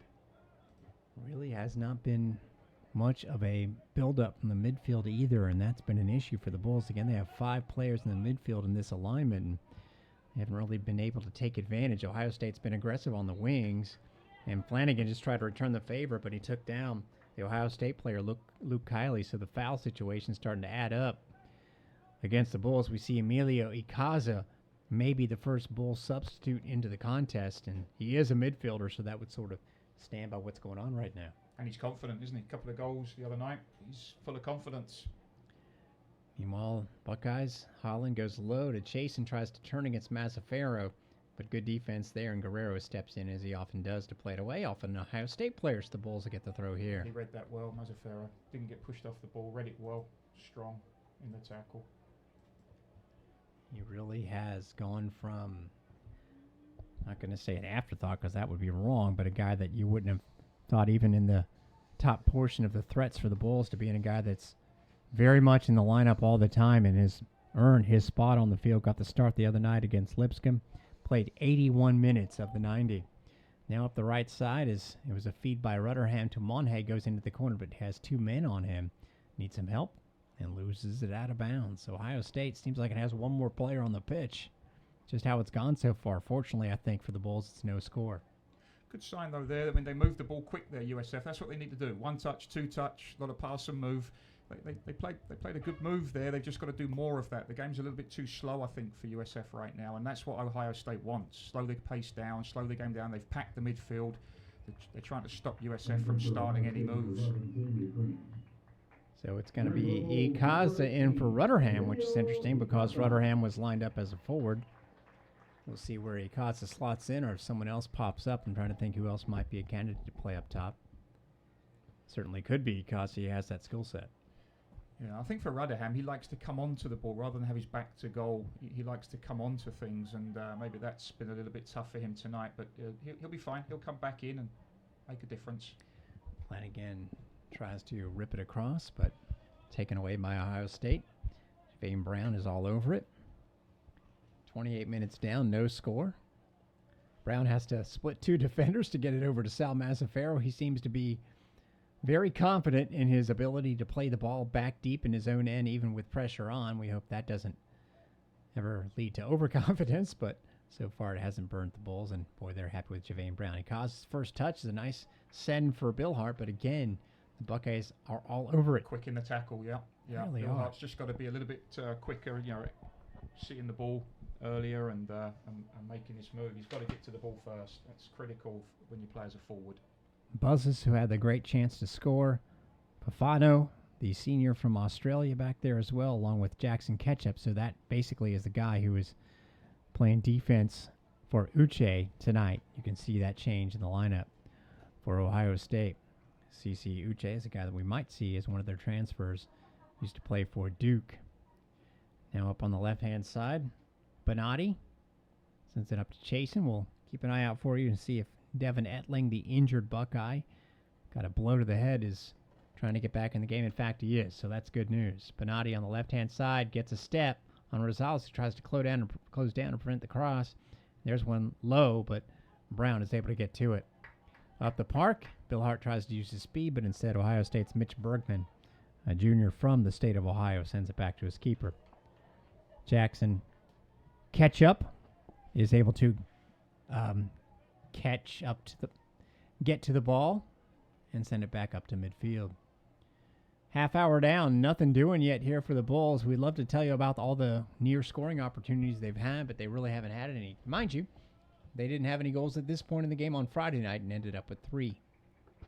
Really has not been much of a build-up from the midfield either, and that's been an issue for the Bulls. Again, they have 5 players in the midfield in this alignment, and they haven't really been able to take advantage. Ohio State's been aggressive on the wings, and Flanagan just tried to return the favor, but he took down the Ohio State player, Luke Kiley, so the foul situation's starting to add up. Against the Bulls, we see Emilio Icaza, maybe the first Bull substitute into the contest, and he is a midfielder, so that would sort of stand by what's going on right now. And he's confident, isn't he? A couple of goals the other night. He's full of confidence. Meanwhile, Buckeyes, Holland goes low to chase and tries to turn against Mazzaferro, but good defense there, and Guerrero steps in as he often does to play it away. Often Ohio State players, the Bulls will get the throw here. He read that well, Mazzaferro. Didn't get pushed off the ball, read it well, strong in the tackle. He really has gone from, not going to say an afterthought because that would be wrong, but a guy that you wouldn't have thought even in the top portion of the threats for the Bulls to being a guy that's very much in the lineup all the time and has earned his spot on the field. Got the start the other night against Lipscomb. Played 81 minutes of the 90. Now up the right side it was a feed by Rutherham to Monhay, goes into the corner, but has 2 men on him. Needs some help and loses it out of bounds. So Ohio State seems like it has 1 more player on the pitch. Just how it's gone so far. Fortunately, I think for the Bulls, it's no score. Good sign, though, there. I mean, they moved the ball quick there, USF. That's what they need to do. 1 touch, 2 touch, a lot of pass and move. They played a good move there. They've just got to do more of that. The game's a little bit too slow, I think, for USF right now, and that's what Ohio State wants. Slow the pace down, slow the game down. They've packed the midfield. They're trying to stop USF from starting any moves. So it's going to be Icaza in for Rutherham, which is interesting because Rutherham was lined up as a forward. We'll see where Ikasa slots in or if someone else pops up. I'm trying to think who else might be a candidate to play up top. Certainly could be Ikasa. He has that skill set. Yeah, I think for Rudderham, he likes to come onto the ball rather than have his back to goal. He likes to come onto things, and maybe that's been a little bit tough for him tonight. But he'll be fine. He'll come back in and make a difference. Flanagan tries to rip it across, but taken away by Ohio State. Javane Brown is all over it. 28 minutes down, no score. Brown has to split 2 defenders to get it over to Sal Mazzaferro. He seems to be very confident in his ability to play the ball back deep in his own end, even with pressure on. We hope that doesn't ever lead to overconfidence, but so far it hasn't burnt the Bulls, and boy, they're happy with Javane Brown. He caused his first touch. Is a nice send for Billhart, but again, the Buckeyes are all over it. Quick in the tackle, yeah. Really Billhart's just got to be a little bit quicker, seeing the ball earlier and making his move. He's got to get to the ball first. That's critical when you play as a forward. Buzzes, who had the great chance to score. Pafano, the senior from Australia, back there as well, along with Jackson Ketchup. So that basically is the guy who is playing defense for Uche tonight. You can see that change in the lineup for Ohio State. CC Uche is a guy that we might see as one of their transfers. Used to play for Duke. Now up on the left-hand side, Bonatti sends it up to Chasen. We'll keep an eye out for you and see if Devin Etling, the injured Buckeye, got a blow to the head, is trying to get back in the game. In fact, he is, so that's good news. Bonatti on the left-hand side gets a step on Rosales, who tries to close down and prevent the cross. There's one low, but Brown is able to get to it. Up the park, Billhart tries to use his speed, but instead Ohio State's Mitch Bergman, a junior from the state of Ohio, sends it back to his keeper. Jackson Ketchup is able to get to the ball and send it back up to midfield. Half hour down, nothing doing yet here for the Bulls. We'd love to tell you about all the near scoring opportunities they've had, but they really haven't had any. Mind you, they didn't have any goals at this point in the game on Friday night and ended up with 3.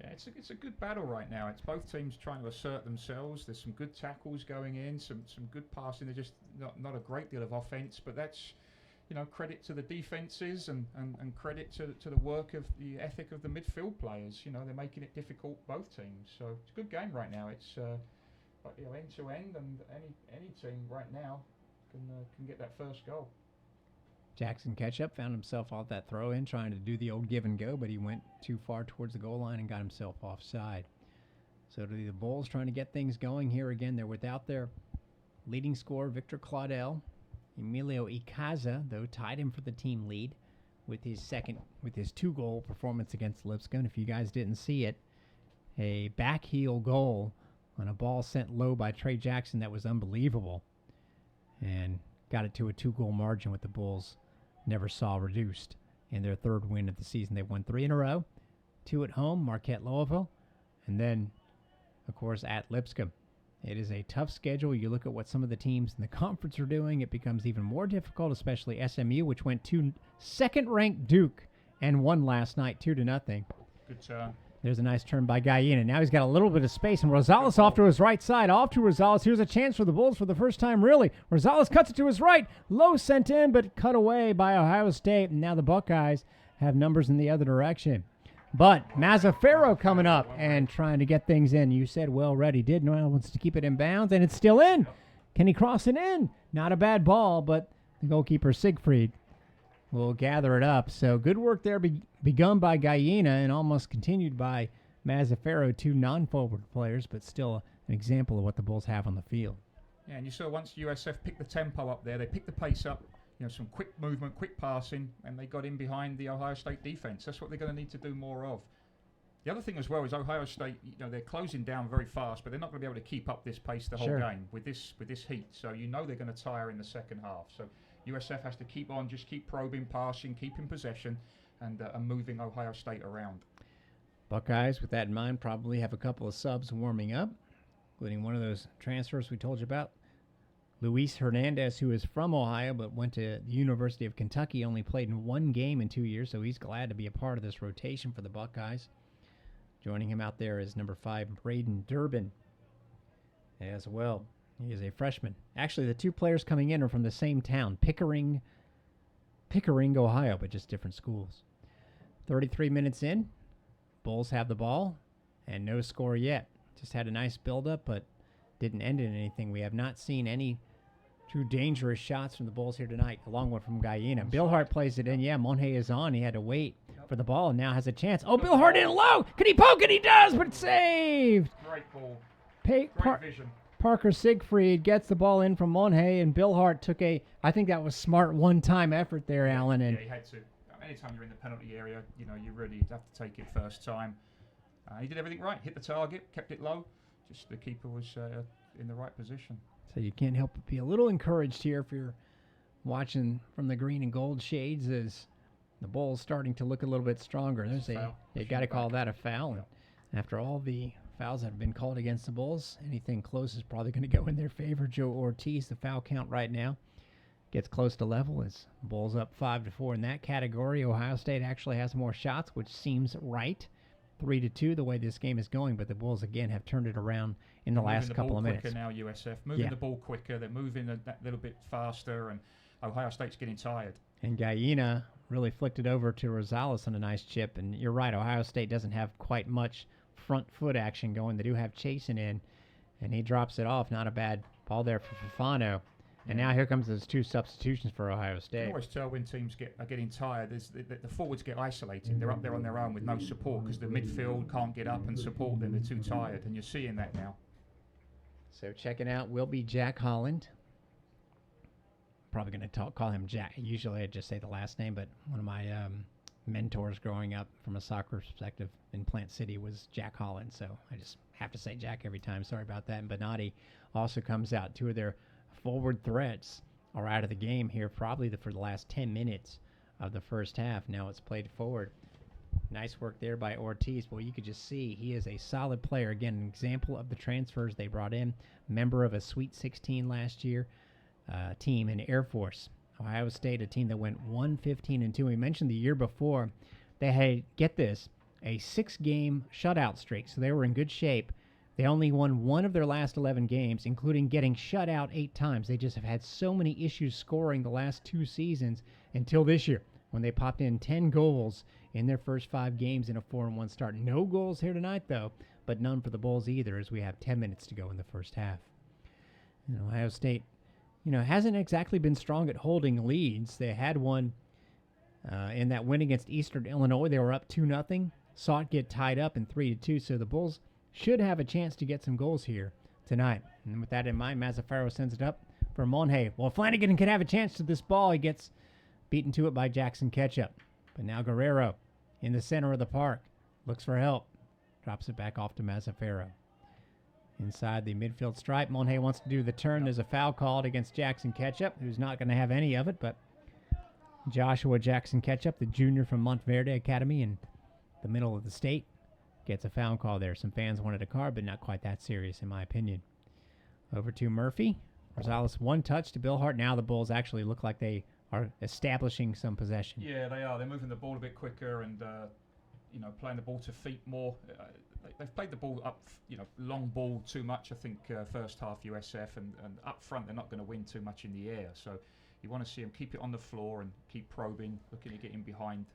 Yeah, it's a good battle right now. It's both teams trying to assert themselves. There's some good tackles going in, some good passing. There's just not a great deal of offense, but that's credit to the defenses and credit to the work of the ethic of the midfield players. They're making it difficult, both teams. So it's a good game right now. It's end to end, and any team right now can get that first goal. Jackson Ketchup found himself off that throw-in trying to do the old give and go, but he went too far towards the goal line and got himself offside. So the Bulls trying to get things going here again. They're without their leading scorer, Victor Claudel. Emilio Icaza, though, tied him for the team lead with his 2-goal performance against Lipscomb. If you guys didn't see it, a back heel goal on a ball sent low by Trey Jackson that was unbelievable, and got it to a 2-goal margin with the Bulls never saw reduced in their 3rd win of the season. They've won 3 in a row, 2 at home, Marquette Louisville, and then, of course, at Lipscomb. It is a tough schedule. You look at what some of the teams in the conference are doing, it becomes even more difficult, especially SMU, which went to second-ranked Duke and won last night 2-0. Good turn. There's a nice turn by Gallina. Now he's got a little bit of space, and Rosales off to his right side. Off to Rosales. Here's a chance for the Bulls for the first time, really. Rosales cuts it to his right. Low sent in, but cut away by Ohio State. And now the Buckeyes have numbers in the other direction. But Mazzaferro coming up and trying to get things in. You said well read. He did. Noel wants to keep it in bounds, and it's still in. Can he cross it in? Not a bad ball, but the goalkeeper, Siegfried, will gather it up. So good work there begun by Gallina and almost continued by Mazzaferro, 2 non-forward players, but still an example of what the Bulls have on the field. Yeah, and you saw once USF picked the tempo up there, they picked the pace up, some quick movement, quick passing, and they got in behind the Ohio State defense. That's what they're going to need to do more of. The other thing as well is Ohio State, they're closing down very fast, but they're not going to be able to keep up this pace the whole game with this heat. So they're going to tire in the second half. So USF has to keep probing, passing, keeping possession, and moving Ohio State around. Buckeyes, with that in mind, probably have a couple of subs warming up, including one of those transfers we told you about. Luis Hernandez, who is from Ohio but went to the University of Kentucky, only played in 1 game in 2 years, so he's glad to be a part of this rotation for the Buckeyes. Joining him out there is number 5, Braden Durbin, as well. He is a freshman. Actually, the 2 players coming in are from the same town, Pickering, Pickering, Ohio, but just different schools. 33 minutes in, Bulls have the ball, and no score yet. Just had a nice build-up, but didn't end in anything. We have not seen any true dangerous shots from the Bulls here tonight. A long one from Guyena. Bill Hart plays it in. Yeah, Monhe is on. He had to wait for the ball and now has a chance. Oh, Bill Hart in low. Can he poke it? He does, but saved. Great ball. Great vision. Parker Siegfried gets the ball in from Monhe, and Bill Hart took I think that was smart one-time effort there, Alan. And yeah, he had to. Anytime you're in the penalty area, you know, you really have to take it first time. He did everything right. Hit the target, kept it low. Just the keeper was in the right position. So you can't help but be a little encouraged here if you're watching from the green and gold shades as the Bulls starting to look a little bit stronger. There's you got to call that a foul. And after all the fouls that have been called against the Bulls, anything close is probably going to go in their favor. Joe Ortiz, the foul count right now, gets close to level as Bulls up 5-4 in that category. Ohio State actually has more shots, which seems right. 3-2 the way this game is going, but the Bulls again have turned it around in the last couple of minutes. Now USF moving the ball quicker, they're moving that little bit faster, and Ohio State's getting tired. And Guyena really flicked it over to Rosales on a nice chip, and you're right, Ohio State doesn't have quite much front foot action going. They do have Chasen in, and he drops it off. Not a bad ball there for Fafano. And now here comes those two substitutions for Ohio State. You can always tell when teams are getting tired. The forwards get isolated. They're up there on their own with no support because the midfield can't get up and support them. They're too tired, and you're seeing that now. So checking out will be Jack Holland. Probably going to call him Jack. Usually I just say the last name, but one of my mentors growing up from a soccer perspective in Plant City was Jack Holland. So I just have to say Jack every time. Sorry about that. And Bonatti also comes out. Two of their forward threats are out of the game here probably for the last 10 minutes of the first half. Now it's played forward. Nice work there by Ortiz. Well, you could just see he is a solid player. Again, an example of the transfers they brought in. Member of a Sweet 16 last year team in Air Force. Ohio State, a team that went 1-15-2. We mentioned the year before they had, get this, a 6-game shutout streak. So they were in good shape. They only won one of their last 11 games, including getting shut out 8 times. They just have had so many issues scoring the last 2 seasons until this year when they popped in 10 goals in their first 5 games in a 4-1 start. No goals here tonight, though, but none for the Bulls either as we have 10 minutes to go in the first half. And Ohio State, hasn't exactly been strong at holding leads. They had one in that win against Eastern Illinois. They were up 2-0, saw it get tied up in 3-2, so the Bulls should have a chance to get some goals here tonight. And with that in mind, Mazzaferro sends it up for Monhe. Well, Flanagan can have a chance to this ball. He gets beaten to it by Jackson Ketchup. But now Guerrero in the center of the park looks for help. Drops it back off to Mazzaferro. Inside the midfield stripe, Monhe wants to do the turn. There's a foul called against Jackson Ketchup, who's not going to have any of it, but Joshua Jackson Ketchup, the junior from Monteverde Academy in the middle of the state, gets a foul call there. Some fans wanted a card, but not quite that serious, in my opinion. Over to Murphy. Rosales, one touch to Bill Hart. Now the Bulls actually look like they are establishing some possession. Yeah, they are. They're moving the ball a bit quicker and, playing the ball to feet more. They've played the ball up, long ball too much, I think, first half USF. And up front, they're not going to win too much in the air. So you want to see them keep it on the floor and keep probing, looking to get in behind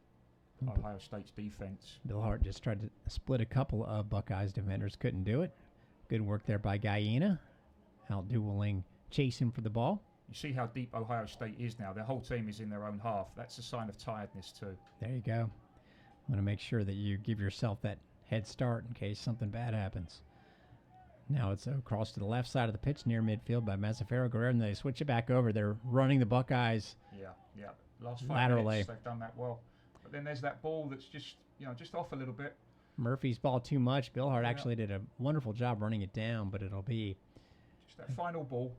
Ohio State's defense. Bill Hart just tried to split a couple of Buckeyes defenders. Couldn't do it. Good work there by Guyena. Outdueling chasing for the ball. You see how deep Ohio State is now. Their whole team is in their own half. That's a sign of tiredness too. There you go. I'm going to make sure that you give yourself that head start in case something bad happens. Now it's across to the left side of the pitch near midfield by Mazzaferro Guerrero, and they switch it back over. They're running the Buckeyes Last 5 laterally. minutes, they've done that well. But then there's that ball that's just off a little bit. Murphy's ball too much. Bill Hart actually did a wonderful job running it down, but it'll be just that final ball.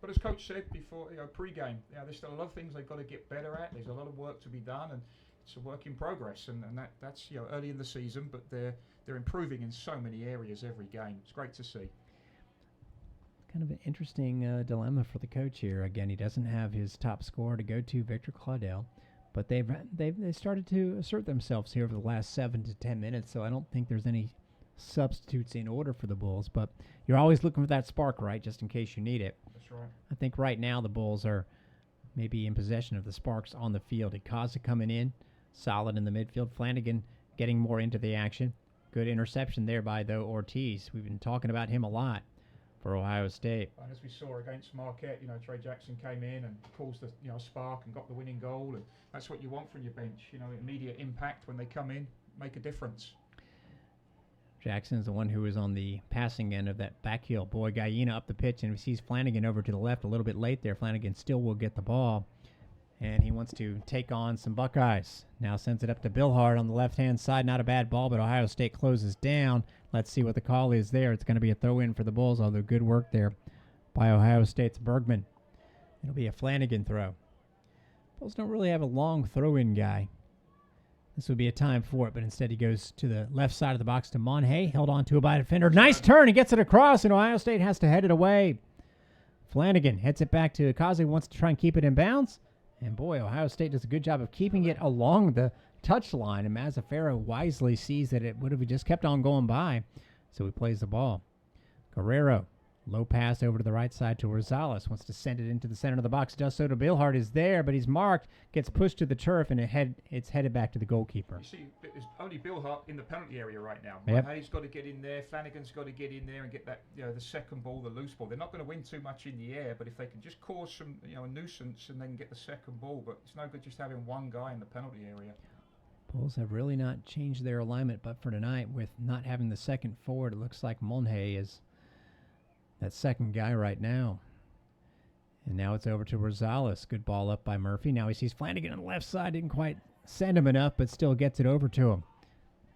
But as Coach said before, pre-game, there's still a lot of things they've got to get better at. There's a lot of work to be done, and it's a work in progress. And that's early in the season, but they're improving in so many areas every game. It's great to see. Kind of an interesting dilemma for the coach here. Again, he doesn't have his top scorer to go to, Victor Claudel, but they started to assert themselves here over the last 7 to 10 minutes. So I don't think there's any substitutes in order for the Bulls, but you're always looking for that spark, right, just in case you need it. That's right. I think right now the Bulls are may be in possession of the sparks on the field. Ikaza coming in, solid in the midfield. Flanagan getting more into the action. Good interception there by, though, Ortiz. We've been talking about him a lot for Ohio State. And as we saw against Marquette, Trey Jackson came in and caused the spark and got the winning goal, and that's what you want from your bench. Immediate impact when they come in, make a difference. Jackson's the one who was on the passing end of that back heel. Boy, Gallina up the pitch, and he sees Flanagan over to the left a little bit late there. Flanagan still will get the ball, and he wants to take on some Buckeyes. Now sends it up to Billhard on the left-hand side. Not a bad ball, but Ohio State closes down. Let's see what the call is there. It's going to be a throw-in for the Bulls, although good work there by Ohio State's Bergman. It'll be a Flanagan throw. Bulls don't really have a long throw-in guy. This would be a time for it, but instead he goes to the left side of the box to Monhay, held on to by a defender. Nice turn, and gets it across, and Ohio State has to head it away. Flanagan heads it back to Ikaze, wants to try and keep it in bounds. And boy, Ohio State does a good job of keeping it along the touchline, and Mazzaferro wisely sees that it would have just kept on going by, so he plays the ball. Guerrero, low pass over to the right side to Rosales, wants to send it into the center of the box, does so to Billhard, is there, but he's marked, gets pushed to the turf, and it's headed back to the goalkeeper. You see, there's only Billhard in the penalty area right now. Yep. Hayes got to get in there, Flanagan's got to get in there and get that, the second ball, the loose ball. They're not going to win too much in the air, but if they can just cause some, a nuisance and then get the second ball, but it's no good just having one guy in the penalty area. Bulls have really not changed their alignment, but for tonight, with not having the second forward, it looks like Monhay is that second guy right now. And now it's over to Rosales. Good ball up by Murphy. Now he sees Flanagan on the left side. Didn't quite send him enough, but still gets it over to him.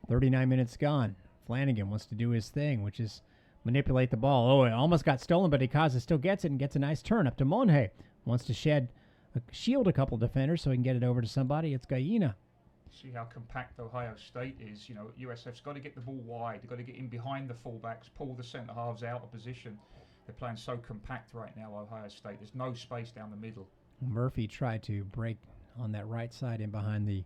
39 minutes gone. Flanagan wants to do his thing, which is manipulate the ball. Oh, it almost got stolen, but Ikaza still gets it and gets a nice turn up to Monhay. Wants to shield a couple defenders so he can get it over to somebody. It's Gallina. See how compact Ohio State is. USF's got to get the ball wide. They've got to get in behind the fullbacks, pull the centre halves out of position. They're playing so compact right now, Ohio State. There's no space down the middle. Murphy tried to break on that right side in behind the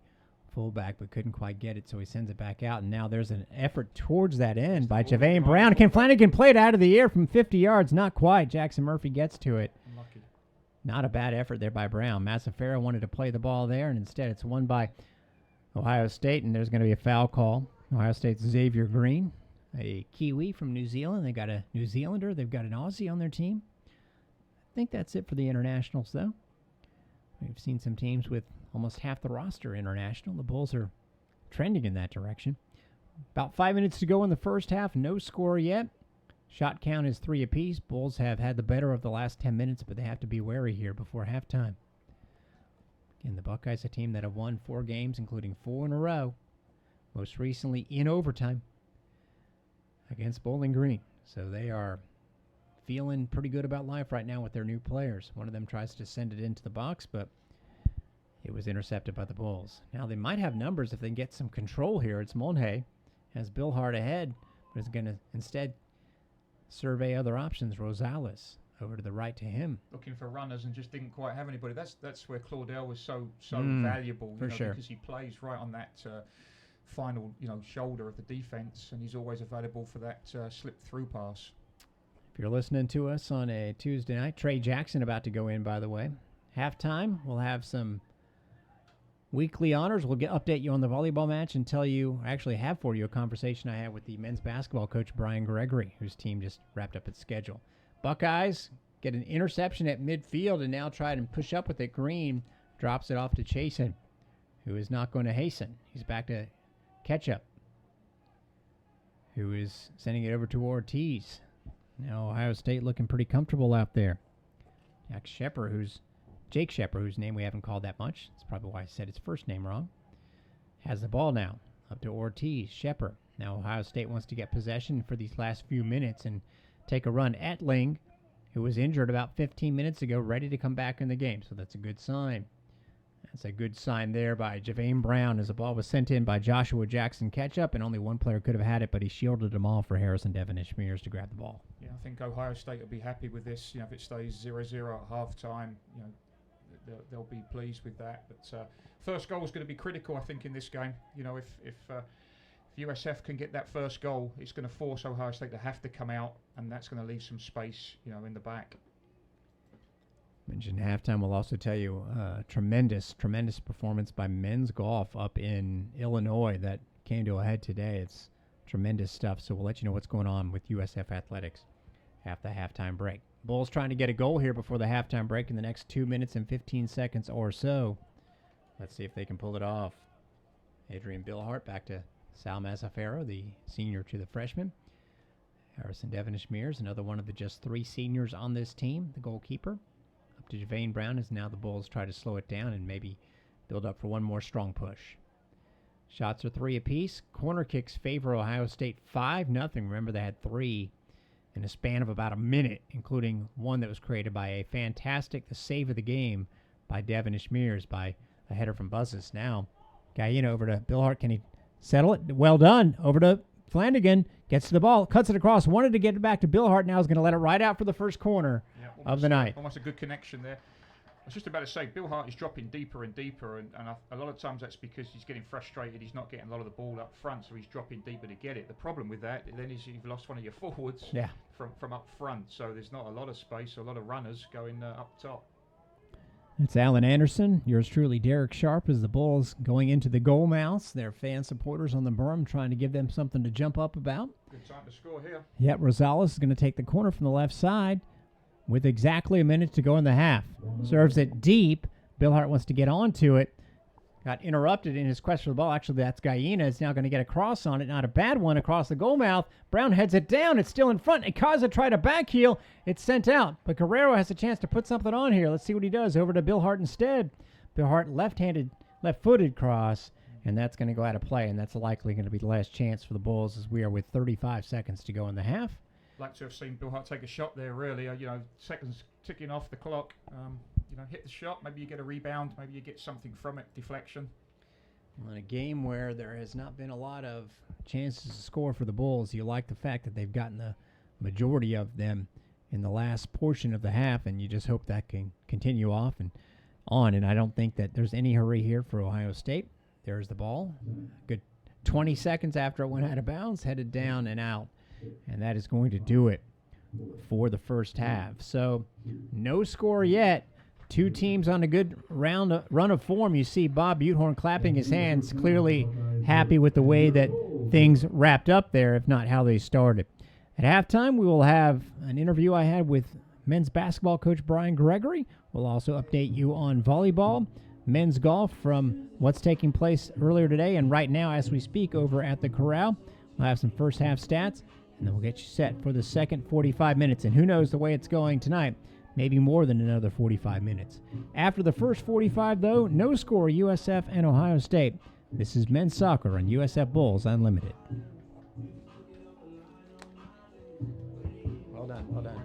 fullback, but couldn't quite get it, so he sends it back out. And now there's an effort towards that end by Javane Brown. Can Flanagan play it out of the air from 50 yards? Not quite. Jackson Murphy gets to it. Unlucky. Not a bad effort there by Brown. Mazzaferro wanted to play the ball there, and instead it's won by Ohio State, and there's going to be a foul call. Ohio State's Xavier Green, a Kiwi from New Zealand. They got a New Zealander. They've got an Aussie on their team. I think that's it for the internationals, though. We've seen some teams with almost half the roster international. The Bulls are trending in that direction. About 5 minutes to go in the first half. No score yet. Shot count is 3 apiece. Bulls have had the better of the last 10 minutes, but they have to be wary here before halftime. And the Buckeyes, a team that have won 4 games, including 4 in a row, most recently in overtime against Bowling Green. So they are feeling pretty good about life right now with their new players. One of them tries to send it into the box, but it was intercepted by the Bulls. Now they might have numbers if they can get some control here. It's Monhay, has Billhard ahead, but is going to instead survey other options. Rosales over to the right to him. Looking for runners and just didn't quite have anybody. That's where Claudel was so valuable, for sure, because he plays right on that final shoulder of the defense, and he's always available for that slip through pass. If you're listening to us on a Tuesday night, Trey Jackson about to go in, by the way. Halftime, we'll have some weekly honors. We'll update you on the volleyball match and actually have for you a conversation I had with the men's basketball coach, Brian Gregory, whose team just wrapped up its schedule. Buckeyes get an interception at midfield and now try to push up with it. Green drops it off to Chasen, who is not going to hasten. He's back to Ketchup, who is sending it over to Ortiz. Now Ohio State looking pretty comfortable out there. Jake Shepard, whose name we haven't called that much. That's probably why I said his first name wrong. Has the ball now. Up to Ortiz. Shepard. Now Ohio State wants to get possession for these last few minutes and take a run at Ling, who was injured about 15 minutes ago, ready to come back in the game. So that's a good sign. That's a good sign there by Javane Brown as the ball was sent in by Joshua Jackson Ketchup, and only one player could have had it, but he shielded them all for Harrison Devonish Mears to grab the ball. Yeah, I think Ohio State will be happy with this. If it stays 0-0 at halftime, they'll be pleased with that. But first goal is going to be critical, I think, in this game. If USF can get that first goal, it's going to force Ohio State to have to come out, and that's going to leave some space, in the back. Mentioned halftime. We'll also tell you tremendous performance by men's golf up in Illinois that came to a head today. It's tremendous stuff. So we'll let you know what's going on with USF athletics after the halftime break. Bulls trying to get a goal here before the halftime break in the next 2 minutes and 15 seconds or so. Let's see if they can pull it off. Adrian Billhart back to Sal Mazzaferro, the senior to the freshman. Harrison Devonish Mears, another one of the just 3 seniors on this team, the goalkeeper. Up to Javane Brown as now the Bulls try to slow it down and maybe build up for one more strong push. Shots are 3 apiece. Corner kicks favor Ohio State 5-0. Remember, they had 3 in a span of about a minute, including one that was created by a fantastic, the save of the game by Devonish Mears by a header from Buzzes. Now, Gallina over to Billhart. Can he settle it? Well done. Over to Flanagan. Gets to the ball. Cuts it across. Wanted to get it back to Billhart. Now is going to let it right out for the first corner of the night. Almost a good connection there. I was just about to say, Bill Hart is dropping deeper and deeper, and a lot of times that's because he's getting frustrated. He's not getting a lot of the ball up front, so he's dropping deeper to get it. The problem with that then is you've lost one of your forwards from up front, so there's not a lot of space, a lot of runners going up top. It's Alan Anderson. Yours truly, Derek Sharp, as the Bulls going into the goal mouths. Their fan supporters on the berm trying to give them something to jump up about. Good time to score here. Yep, Rosales is going to take the corner from the left side with exactly a minute to go in the half. Serves it deep. Billhart wants to get onto it. Got interrupted in his quest for the ball. Actually, that's Gallina. Is now going to get a cross on it. Not a bad one across the goal mouth. Brown heads it down. It's still in front. Ikaza tried a back heel. It's sent out. But Guerrero has a chance to put something on here. Let's see what he does. Over to Billhart instead. Billhart left-footed cross. And that's going to go out of play. And that's likely going to be the last chance for the Bulls as we are with 35 seconds to go in the half. Like to have seen Billhart take a shot there, really. Seconds ticking off the clock. Hit the shot. Maybe you get a rebound. Maybe you get something from it. Deflection. Well, in a game where there has not been a lot of chances to score for the Bulls, you like the fact that they've gotten the majority of them in the last portion of the half, and you just hope that can continue off and on. And I don't think that there's any hurry here for Ohio State. There's the ball. Good 20 seconds after it went out of bounds, headed down and out. And that is going to do it for the first half. So no score yet. 2 teams on a good run of form. You see Bob Buthorn clapping his hands, clearly happy with the way that things wrapped up there, if not how they started. At halftime, we will have an interview I had with men's basketball coach Brian Gregory. We'll also update you on volleyball, men's golf from what's taking place earlier today and right now as we speak over at the Corral. We'll have some first half stats, and then we'll get you set for the second 45 minutes. And who knows the way it's going tonight. Maybe more than another 45 minutes. After the first 45, though, no score, USF and Ohio State. This is men's soccer on USF Bulls Unlimited. Well done, well done.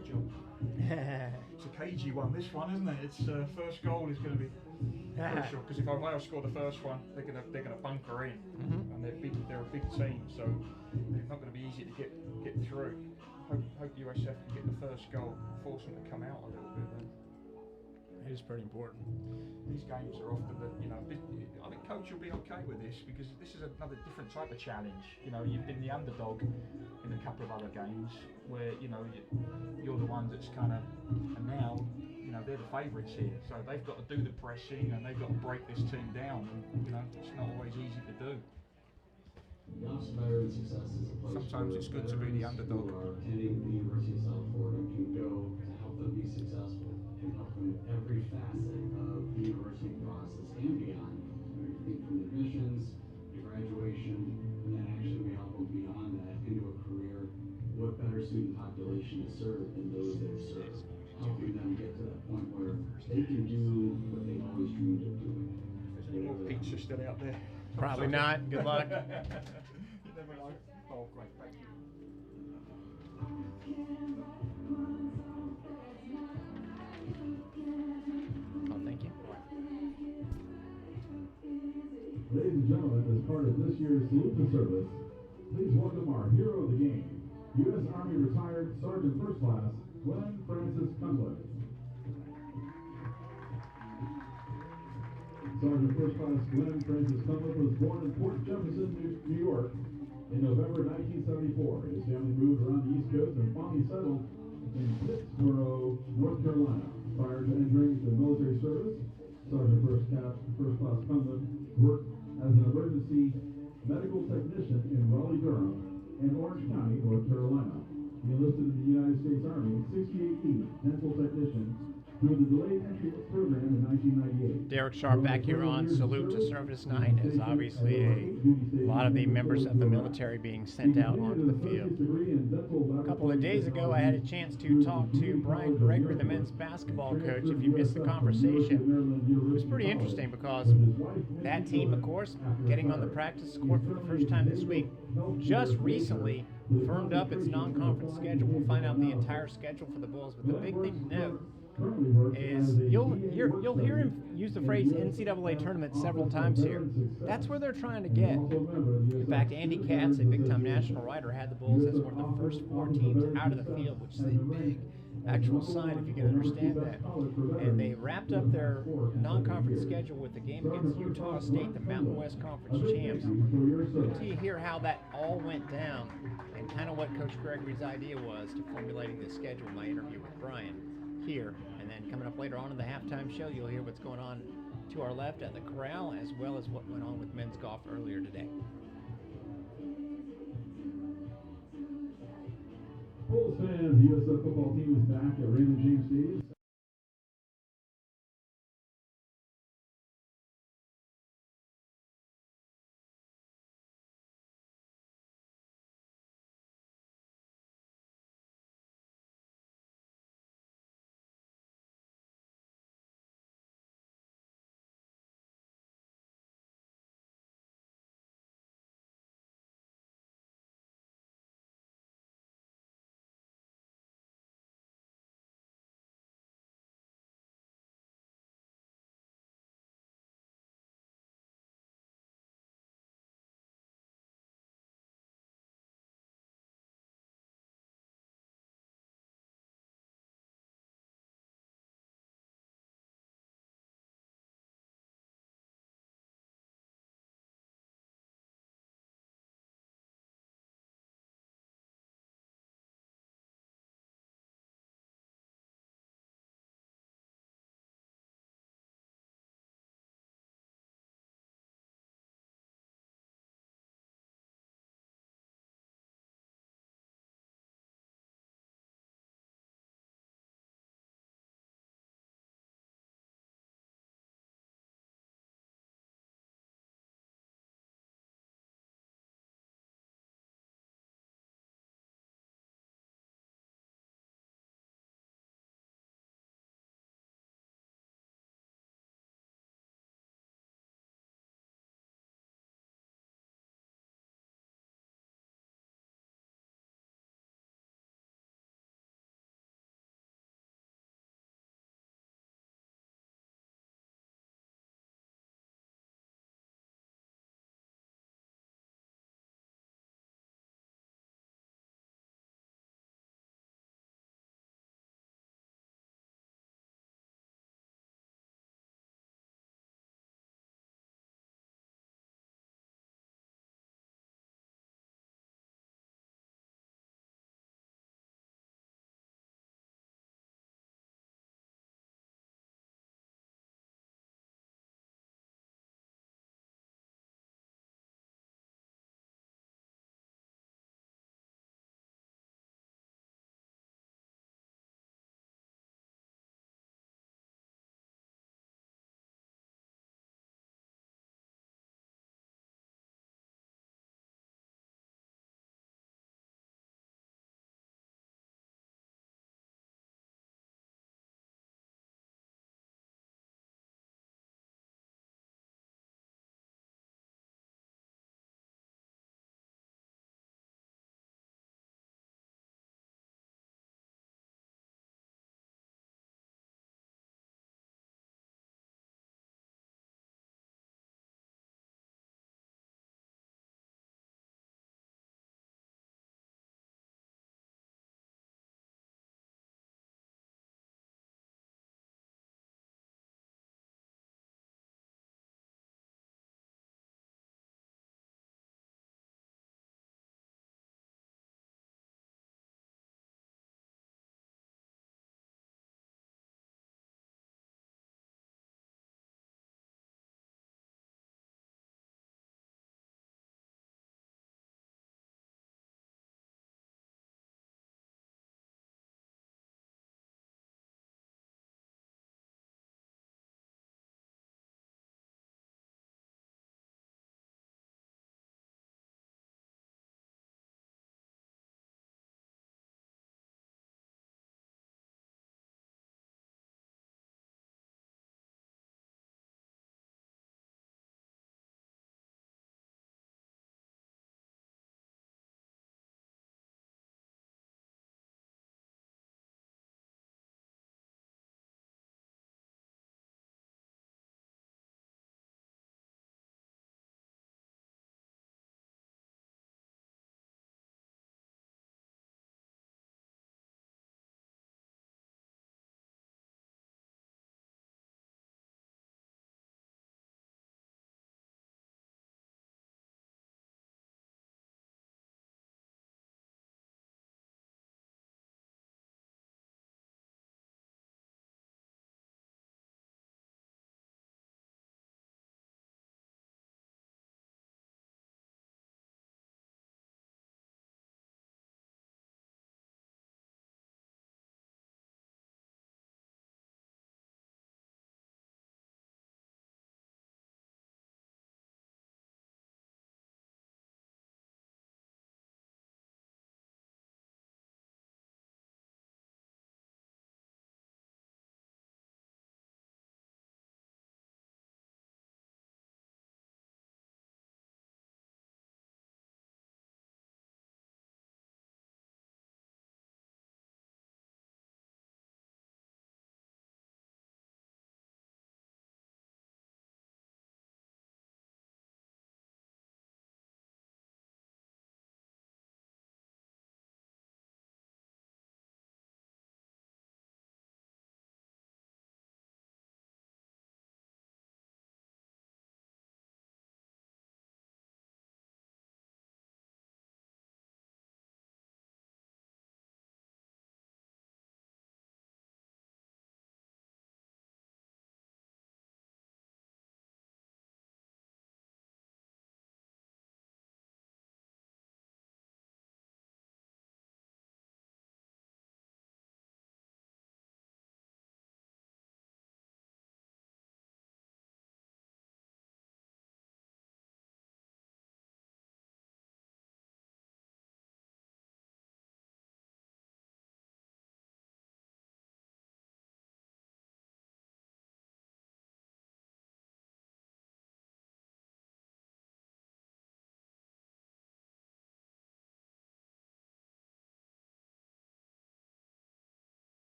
It's a cagey one, this one, isn't it? It's first goal is going to be crucial, because if Ohio score the first one, they're going to bunker in, and they're a big team, so it's not going to be easy to get through. Hope USF can get the first goal, force them to come out a little bit then. It is pretty important. These games are often I think coach will be okay with this, because this is another different type of challenge. You've been the underdog in a couple of other games where, you're the one that's kind of, and now, they're the favourites here. So they've got to do the pressing and they've got to break this team down, and, it's not always easy to do. Sometimes it's good to be the underdog. Attending the University of South Florida can go to help them be successful and help them in every facet of the university process and beyond. Everything from admissions to graduation, and then actually we help them beyond that into a career. What better student population to serve than those that are served? Helping them get to that point where they can do what they always dreamed of doing. There's any more pizza still out there? Probably not. Good luck. You never know. Oh, great, thank you. Oh, thank you. Ladies and gentlemen, as part of this year's Salute to Service, please welcome our hero of the game, U.S. Army retired Sergeant First Class Glenn Francis Cunliffe. Sergeant First Class Glenn Francis Cunliffe was born in Port Jefferson, New York in November 1974. His family moved around the East Coast and finally settled in Pittsboro, North Carolina. Prior to entering the military service, Sergeant First Class Cunliffe worked as an emergency medical technician in Raleigh, Durham, and Orange County, North Carolina. He enlisted in the United States Army, 68E, dental technician, through the delayed entry program in 1998. Derek Sharp back here on Salute to Service Night, as obviously a lot of the members of the military being sent out onto the field. A couple of days ago, I had a chance to talk to Brian Gregory, the men's basketball coach. If you missed the conversation, it was pretty interesting because that team, of course, getting on the practice court for the first time this week, just recently firmed up its non-conference schedule. We'll find out the entire schedule for the Bulls, but the big thing to note is you'll hear him use the phrase NCAA tournament several times here. That's where they're trying to get. In fact, Andy Katz, a big-time national writer, had the Bulls as one of the first 4 teams out of the field, which is a big actual sign if you can understand that. And they wrapped up their non-conference schedule with the game against Utah State, the Mountain West Conference champs. Until you hear how that all went down and kind of what Coach Gregory's idea was to formulating the schedule, my interview with Brian here. And then coming up later on in the halftime show, you'll hear what's going on to our left at the corral, as well as what went on with men's golf earlier today. Bulls fans, the USF football team is back at Raymond James Stadium.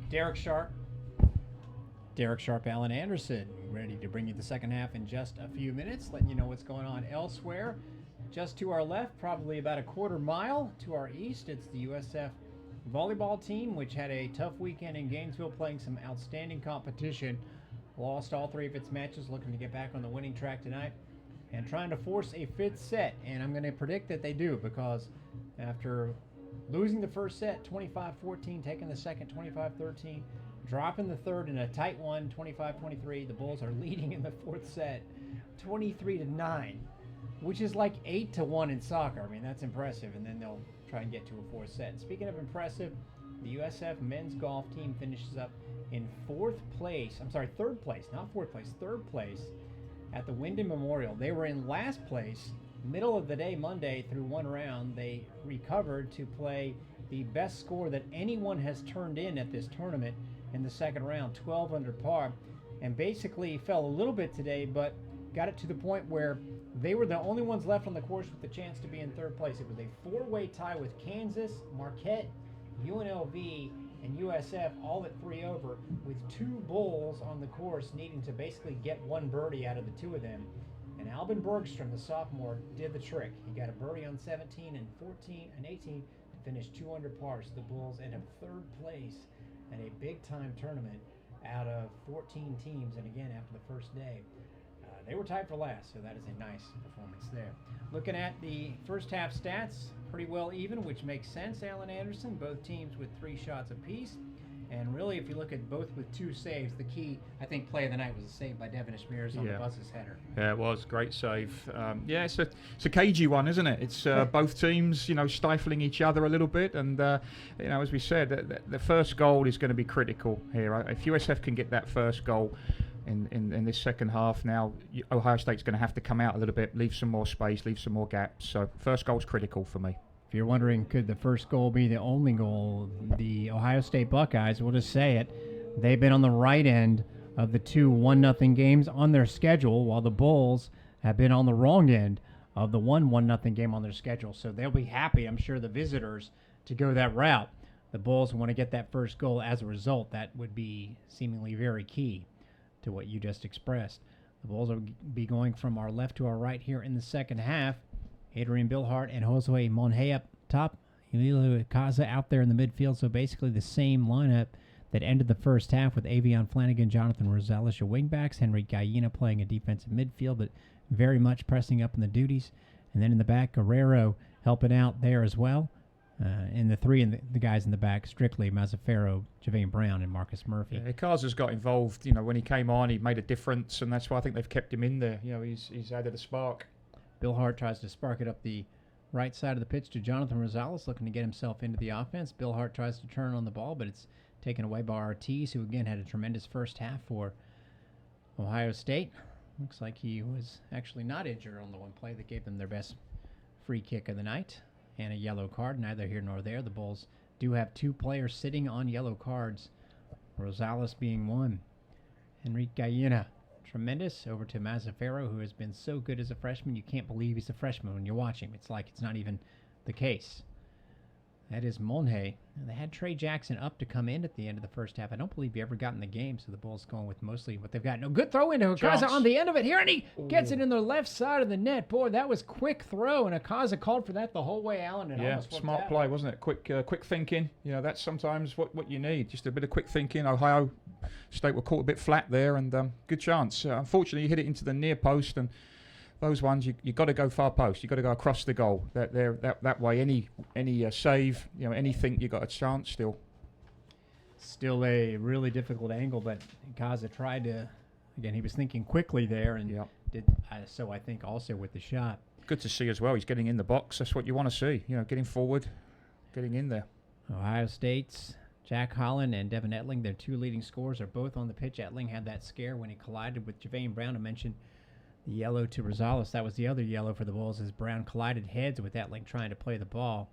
Derek Sharp, Alan Anderson, ready to bring you the second half in just a few minutes, letting you know what's going on elsewhere. Just to our left, probably about a quarter mile to our east, it's the USF volleyball team, which had a tough weekend in Gainesville, playing some outstanding competition. Lost all 3 of its matches, looking to get back on the winning track tonight and trying to force a 5th set. And I'm going to predict that they do, because after losing the first set 25-14, taking the second 25-13, dropping the third in a tight one 25-23, the Bulls are leading in the 4th set 23-9, which is like 8-1 in soccer. I mean, that's impressive. And then they'll try and get to a 4th set. And speaking of impressive, the USF men's golf team finishes up in 3rd place, not 4th place, 3rd place at the Wyndham Memorial. They were in last place middle of the day Monday through one round. They recovered to play the best score that anyone has turned in at this tournament in the second round, 12 under par, and basically fell a little bit today, but got it to the point where they were the only ones left on the course with the chance to be in 3rd place. It was a 4-way tie with Kansas, Marquette, UNLV, and USF all at 3 over, with 2 Bulls on the course needing to basically get 1 birdie out of the 2 of them. And Albin Bergstrom, the sophomore, did the trick. He got a birdie on 17 and 14 and 18 to finish 2 under par. So the Bulls end up 3rd place in a big-time tournament out of 14 teams. And again, after the first day, they were tied for last, so that is a nice performance there. Looking at the first half stats, pretty well even, which makes sense, Alan Anderson. Both teams with 3 shots apiece. And really, if you look at both with 2 saves, the key, I think, play of the night was a save by Devin Ishmears on the Buzz's header. Yeah, it was. Great save. It's a cagey one, isn't it? It's both teams, stifling each other a little bit. And, as we said, the first goal is going to be critical here. If USF can get that first goal in this second half now, Ohio State's going to have to come out a little bit, leave some more space, leave some more gaps. So first goal's critical for me. If you're wondering, could the first goal be the only goal, the Ohio State Buckeyes, we'll just say it, they've been on the right end of the 2 1-0 games on their schedule, while the Bulls have been on the wrong end of the 1-0 game on their schedule. So they'll be happy, I'm sure, the visitors, to go that route. The Bulls want to get that first goal as a result. That would be seemingly very key to what you just expressed. The Bulls will be going from our left to our right here in the second half. Adrian Billhart and Josue Monje up top. Emilio Kaza out there in the midfield. So basically the same lineup that ended the first half, with Avion Flanagan, Jonathan Rosales, your wingbacks, Henry Gallina playing a defensive midfield, but very much pressing up in the duties. And then in the back, Guerrero helping out there as well. In the 3 and the guys in the back, strictly Mazzaferro, Javane Brown, and Marcus Murphy. Yeah, Kaza's got involved. When he came on, he made a difference, and that's why I think they've kept him in there. He's added a spark. Bill Hart tries to spark it up the right side of the pitch to Jonathan Rosales, looking to get himself into the offense. Bill Hart tries to turn on the ball, but it's taken away by Ortiz, who again had a tremendous first half for Ohio State. Looks like he was actually not injured on the one play that gave them their best free kick of the night and a yellow card. Neither here nor there. The Bulls do have 2 players sitting on yellow cards, Rosales being one. Henrique Gallina, tremendous, over to Mazzaferro, who has been so good as a freshman. You can't believe he's a freshman when you watch him. It's like it's not even the case. That is Monje. They had Trey Jackson up to come in at the end of the first half. I don't believe he ever got in the game, so the Bulls going with mostly what they've got. No, good throw into Akaza on the end of it here, and he gets it in the left side of the net. Boy, that was quick throw, and Akaza called for that the whole way, Alan. Yeah, smart play, wasn't it? Quick thinking. That's sometimes what you need. Just a bit of quick thinking. Ohio State were caught a bit flat there, and good chance. Unfortunately, you hit it into the near post, and those ones you got to go far post. You got to go across the goal. That way, any save, anything, you got a chance still. Still a really difficult angle, but Kaza tried to. Again, he was thinking quickly there, and did so. I think also with the shot. Good to see as well. He's getting in the box. That's what you want to see. Getting forward, getting in there. Ohio State's Jack Holland and Devin Etling, their 2 leading scorers, are both on the pitch. Etling had that scare when he collided with Javane Brown. I mentioned the yellow to Rosales. That was the other yellow for the Bulls, as Brown collided heads with Etling trying to play the ball.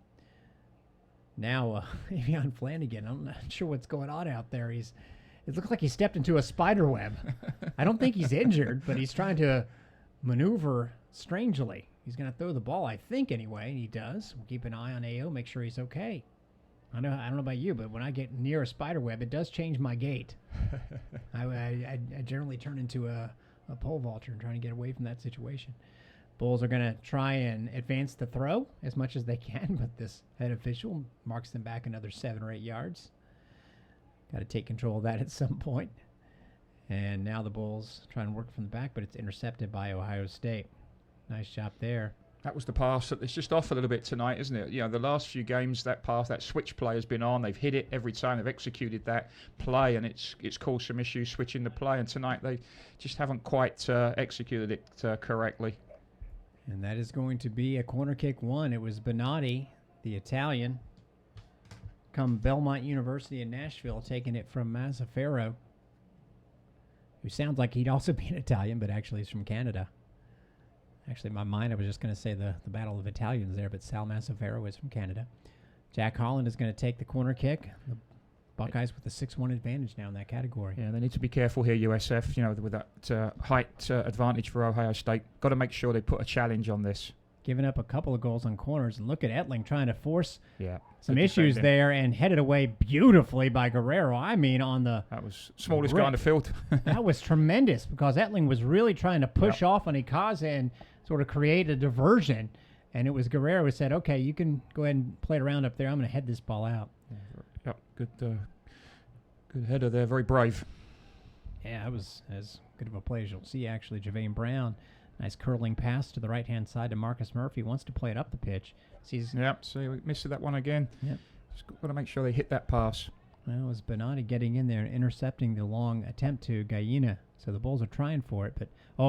Now, Avion Flanagan, I'm not sure what's going on out there. It looks like he stepped into a spider web. I don't think he's injured, but he's trying to maneuver strangely. He's going to throw the ball, I think, anyway, and he does. We'll keep an eye on AO, make sure he's okay. I don't know about you, but when I get near a spider web, it does change my gait. I generally turn into a pole vaulter and trying to get away from that situation. Bulls are going to try and advance the throw as much as they can, but this head official marks them back another 7 or 8 yards. Got to take control of that at some point. And now the Bulls trying to work from the back, but it's intercepted by Ohio State. Nice job there. That was the pass. It's just off a little bit tonight, isn't it? You know, the last few games, that pass, that switch play has been on. They've hit it every time. They've executed that play, and it's caused some issues switching the play. And tonight they just haven't quite executed it correctly. And that is going to be a corner kick one. It was Bonatti, the Italian, come Belmont University in Nashville, taking it from Mazzaferro, who sounds like he'd also be an Italian, but actually he's from Canada. Actually, in my mind, I was just going to say the Battle of Italians there, but Sal Mazzaferro is from Canada. Jack Holland is going to take the corner kick. The Buckeyes with a 6-1 advantage now in that category. Yeah, they need to be careful here, USF, you know, with that height advantage for Ohio State. Got to make sure they put a challenge on this. Giving up a couple of goals on corners. And look at Etling trying to force some good issues defending there and headed away beautifully by Guerrero. I mean, on the... That was smallest guy on the field. That was tremendous because Etling was really trying to push off on Ikaza and sort of create a diversion. And it was Guerrero who said, okay, you can go ahead and play it around up there. I'm going to head this ball out. Yep, good header there. Very brave. Yeah, it was as good of a play as you'll see, actually. Javane Brown, nice curling pass to the right-hand side to Marcus Murphy. Wants to play it up the pitch. Yep, see, we missed that one again. Yep. Just got to make sure they hit that pass. Well, it was Bonatti getting in there and intercepting the long attempt to Gallina. So the Bulls are trying for it. But,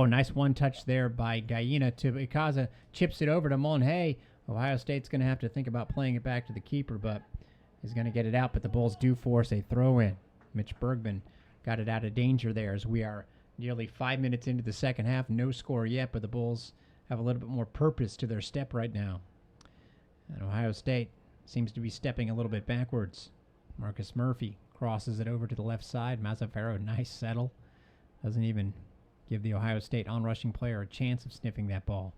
nice one-touch there by Gallina to Ikaza. Chips it over to Monhay. Ohio State's going to have to think about playing it back to the keeper, but is going to get it out. But the Bulls do force a throw-in. Mitch Bergman got it out of danger there as we are nearly 5 minutes into the second half. No score yet, but the Bulls have a little bit more purpose to their step right now. And Ohio State seems to be stepping a little bit backwards. Marcus Murphy crosses it over to the left side. Mazzaferro, nice settle. Doesn't even give the Ohio State on-rushing player a chance of sniffing that ball.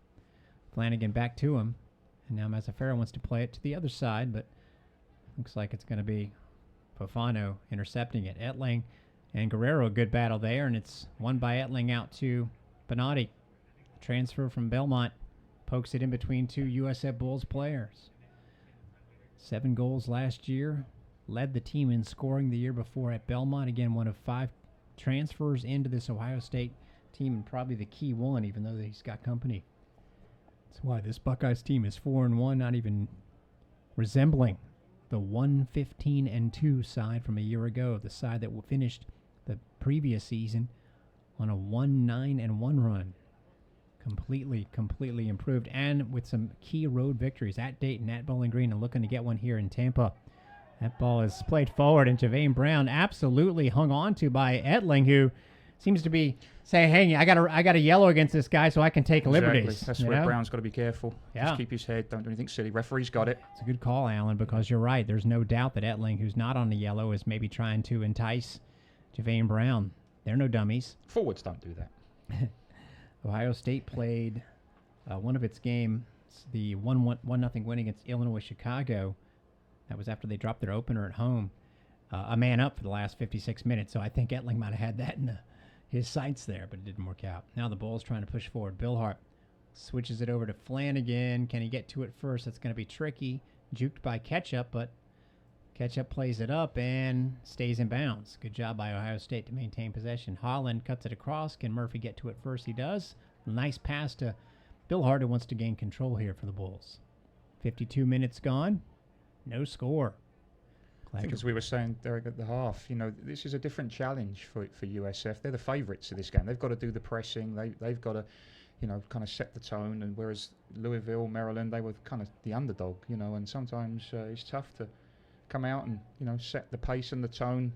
Flanagan back to him. And now Mazzaferro wants to play it to the other side, but looks like it's going to be Fofano intercepting it. Etling and Guerrero, a good battle there, and it's won by Etling out to Bonatti. Transfer from Belmont. Pokes it in between two USF Bulls players. 7 goals last year. Led the team in scoring the year before at Belmont. Again, one of 5 transfers into this Ohio State team, and probably the key one, even though he's got company. That's why this Buckeyes team is 4-1, not even resembling the 1-15-2 side from a year ago, the side that finished the previous season on a 1-9-1 run. Completely improved, and with some key road victories at Dayton, at Bowling Green, and looking to get one here in Tampa. That ball is played forward, and Javane Brown absolutely hung on to by Etling, who seems to be saying, hey, I got a yellow against this guy so I can take liberties. That's where Brown's got to be careful. Yeah. Just keep his head. Don't do anything silly. Referee's got it. It's a good call, Alan, because you're right. There's no doubt that Etling, who's not on the yellow, is maybe trying to entice Javane Brown. They're no dummies. Forwards don't do that. Ohio State played one of its games, the 1-0 win against Illinois Chicago. That was after they dropped their opener at home. A man up for the last 56 minutes, so I think Etling might have had that in his sights there, but it didn't work out. Now the Bulls trying to push forward. Billhart switches it over to Flanagan. Can he get to it first? That's going to be tricky. Juked by Ketchup, but Ketchup plays it up and stays in bounds. Good job by Ohio State to maintain possession. Holland cuts it across. Can Murphy get to it first? He does. Nice pass to Billhart, who wants to gain control here for the Bulls. 52 minutes gone. No score. I think as we were saying, Derek, at the half, you know, this is a different challenge for USF. They're the favourites of this game. They've got to do the pressing. They've got to, you know, kind of set the tone. And whereas Louisville, Maryland, they were kind of the underdog, you know, and sometimes it's tough to come out and, you know, set the pace and the tone,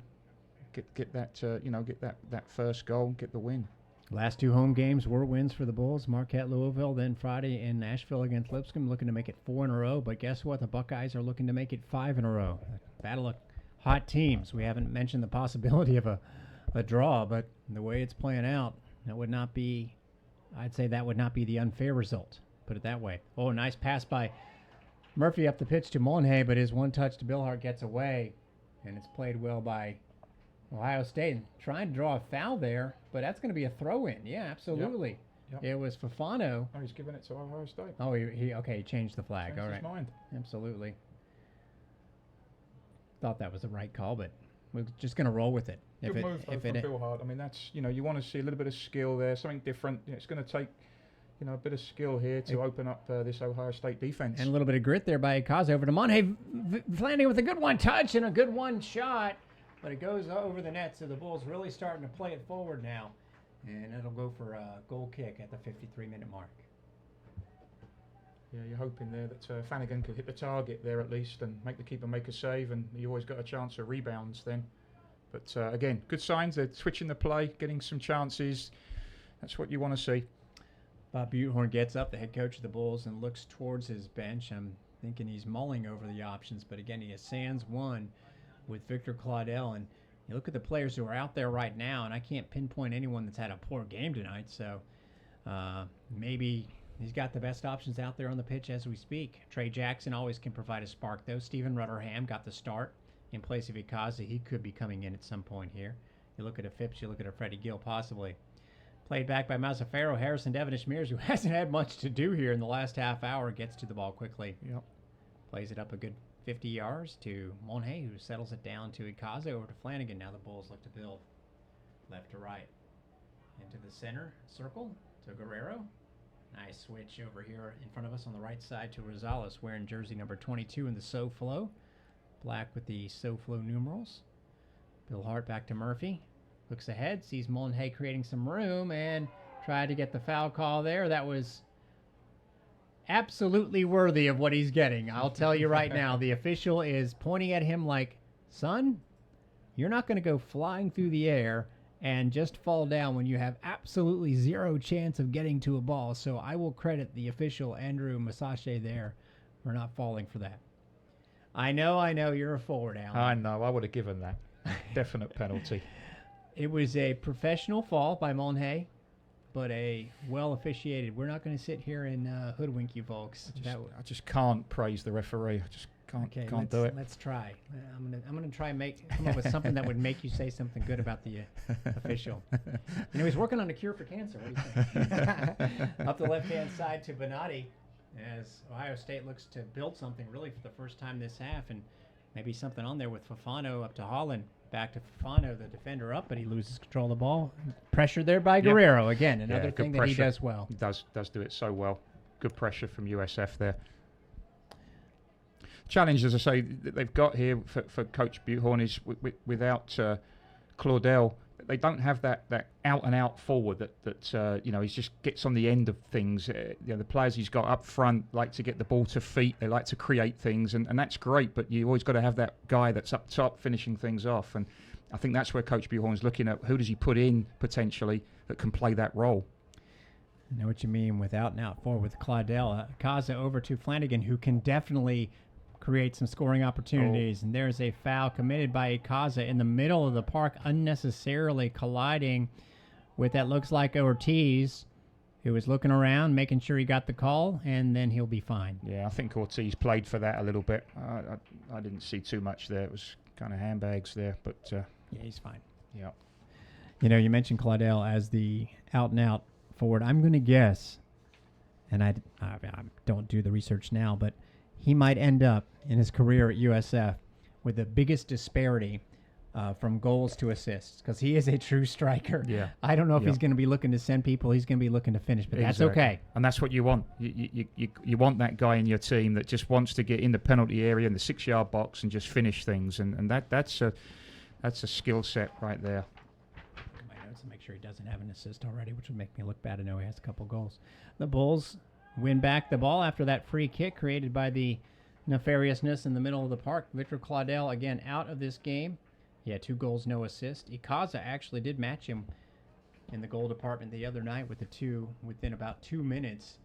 get that, get that first goal, get the win. Last 2 home games were wins for the Bulls. Marquette, Louisville, then Friday in Nashville against Lipscomb, looking to make it 4 in a row. But guess what? The Buckeyes are looking to make it 5 in a row. Battle of hot teams. We haven't mentioned the possibility of a draw, but the way it's playing out, that would not be, I'd say that would not be the unfair result. Put it that way. Oh, nice pass by Murphy up the pitch to Monhay, but his one touch to Billhart gets away, and it's played well by Ohio State. Trying to draw a foul there, but that's going to be a throw-in. Yeah, absolutely. Yep. It was Fafano. Oh, he's giving it to Ohio State. Oh, he changed the flag. Changed All his right. mind. Absolutely. Thought that was the right call, but we're just going to roll with it. Good move though from Bill Hart. I mean, that's, you want to see a little bit of skill there, something different. It's going to take, a bit of skill here to open up this Ohio State defense. And a little bit of grit there by Ikaza over to Monhay. Flanagan with a good one touch and a good one shot, but it goes over the net, so the Bulls really starting to play it forward now. And it'll go for a goal kick at the 53-minute mark. Yeah, you're hoping there that Flanagan could hit the target there at least and make the keeper make a save, and you always got a chance of rebounds then. But again, good signs. They're switching the play, getting some chances. That's what you want to see. Bob Buthorn gets up, the head coach of the Bulls, and looks towards his bench. I'm thinking he's mulling over the options, but again, he has sans one with Victor Claudel. And you look at the players who are out there right now, and I can't pinpoint anyone that's had a poor game tonight, so maybe he's got the best options out there on the pitch as we speak. Trey Jackson always can provide a spark, though. Stephen Rutherham got the start in place of Ikaza. He could be coming in at some point here. You look at a Phipps, you look at a Freddie Gill possibly. Played back by Mazzaferro. Harrison Devonish Mears, who hasn't had much to do here in the last half hour, gets to the ball quickly. Yep. Plays it up a good 50 yards to Monhay, who settles it down to Ikaza over to Flanagan. Now the Bulls look to build left to right. Into the center circle to Guerrero. Nice switch over here in front of us on the right side to Rosales, wearing jersey number 22 in the SoFlo. Black with the SoFlo numerals. Bill Hart back to Murphy. Looks ahead, sees Monhay creating some room, and tried to get the foul call there. That was absolutely worthy of what he's getting. I'll tell you right now, the official is pointing at him like, son, you're not going to go flying through the air and just fall down when you have absolutely zero chance of getting to a ball. So I will credit the official, Andrew Masache, there for not falling for that. I know, you're a forward, Alan. I know, I would have given that. Definite penalty. It was a professional fall by Monhay, but a well-officiated. We're not going to sit here and hoodwink you folks. I just can't praise the referee. I just can't do it. Let's try. I'm gonna try and come up with something that would make you say something good about the official. He's working on a cure for cancer. What do you think? Up the left-hand side to Bonatti, as Ohio State looks to build something really for the first time this half, and maybe something on there with Fafano up to Holland. Back to Fafano, the defender up, but he loses control of the ball. Pressure there by Guerrero. Again, another thing that he does well. He does do it so well. Good pressure from USF there. Challenge, as I say, that they've got here for Coach Buthorn is without Claudel, they don't have that out-and-out forward that he just gets on the end of things. The players he's got up front like to get the ball to feet. They like to create things, and that's great, but you always got to have that guy that's up top finishing things off. And I think that's where Coach Buthorn's looking at. Who does he put in, potentially, that can play that role? I know what you mean with out-and-out forward with Claudel. Kaza over to Flanagan, who can definitely create some scoring opportunities, and there's a foul committed by Ikaza in the middle of the park, unnecessarily colliding with that looks like Ortiz, who was looking around, making sure he got the call, and then he'll be fine. Yeah, I think Ortiz played for that a little bit. I didn't see too much there. It was kind of handbags there, but yeah, he's fine. Yeah. You mentioned Claudel as the out-and-out forward. I'm going to guess, and I don't do the research now, but he might end up in his career at USF with the biggest disparity from goals to assists, because he is a true striker. Yeah. I don't know if he's going to be looking to send people. He's going to be looking to finish, but that's okay. And that's what you want. You want that guy in your team that just wants to get in the penalty area in the 6-yard box and just finish things, and that's a skill set right there. My notes to make sure he doesn't have an assist already, which would make me look bad. I know he has a couple goals. The Bulls win back the ball after that free kick created by the nefariousness in the middle of the park. Victor Claudel, again, out of this game. He had 2 goals, no assist. Ikaza actually did match him in the goal department the other night with the 2 within about 2 minutes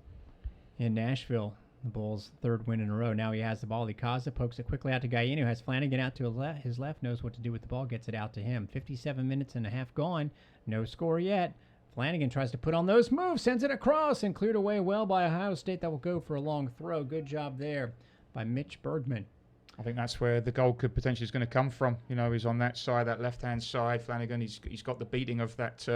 in Nashville. The Bulls' 3rd win in a row. Now he has the ball. Ikaza pokes it quickly out to Gallino, has Flanagan out to his left, knows what to do with the ball, gets it out to him. 57 minutes and a half gone. No score yet. Flanagan tries to put on those moves, sends it across, and cleared away well by Ohio State. That will go for a long throw. Good job there by Mitch Bergman. I think that's where the goal could potentially is going to come from. You know, he's on that side, that left-hand side. Flanagan, he's got the beating of that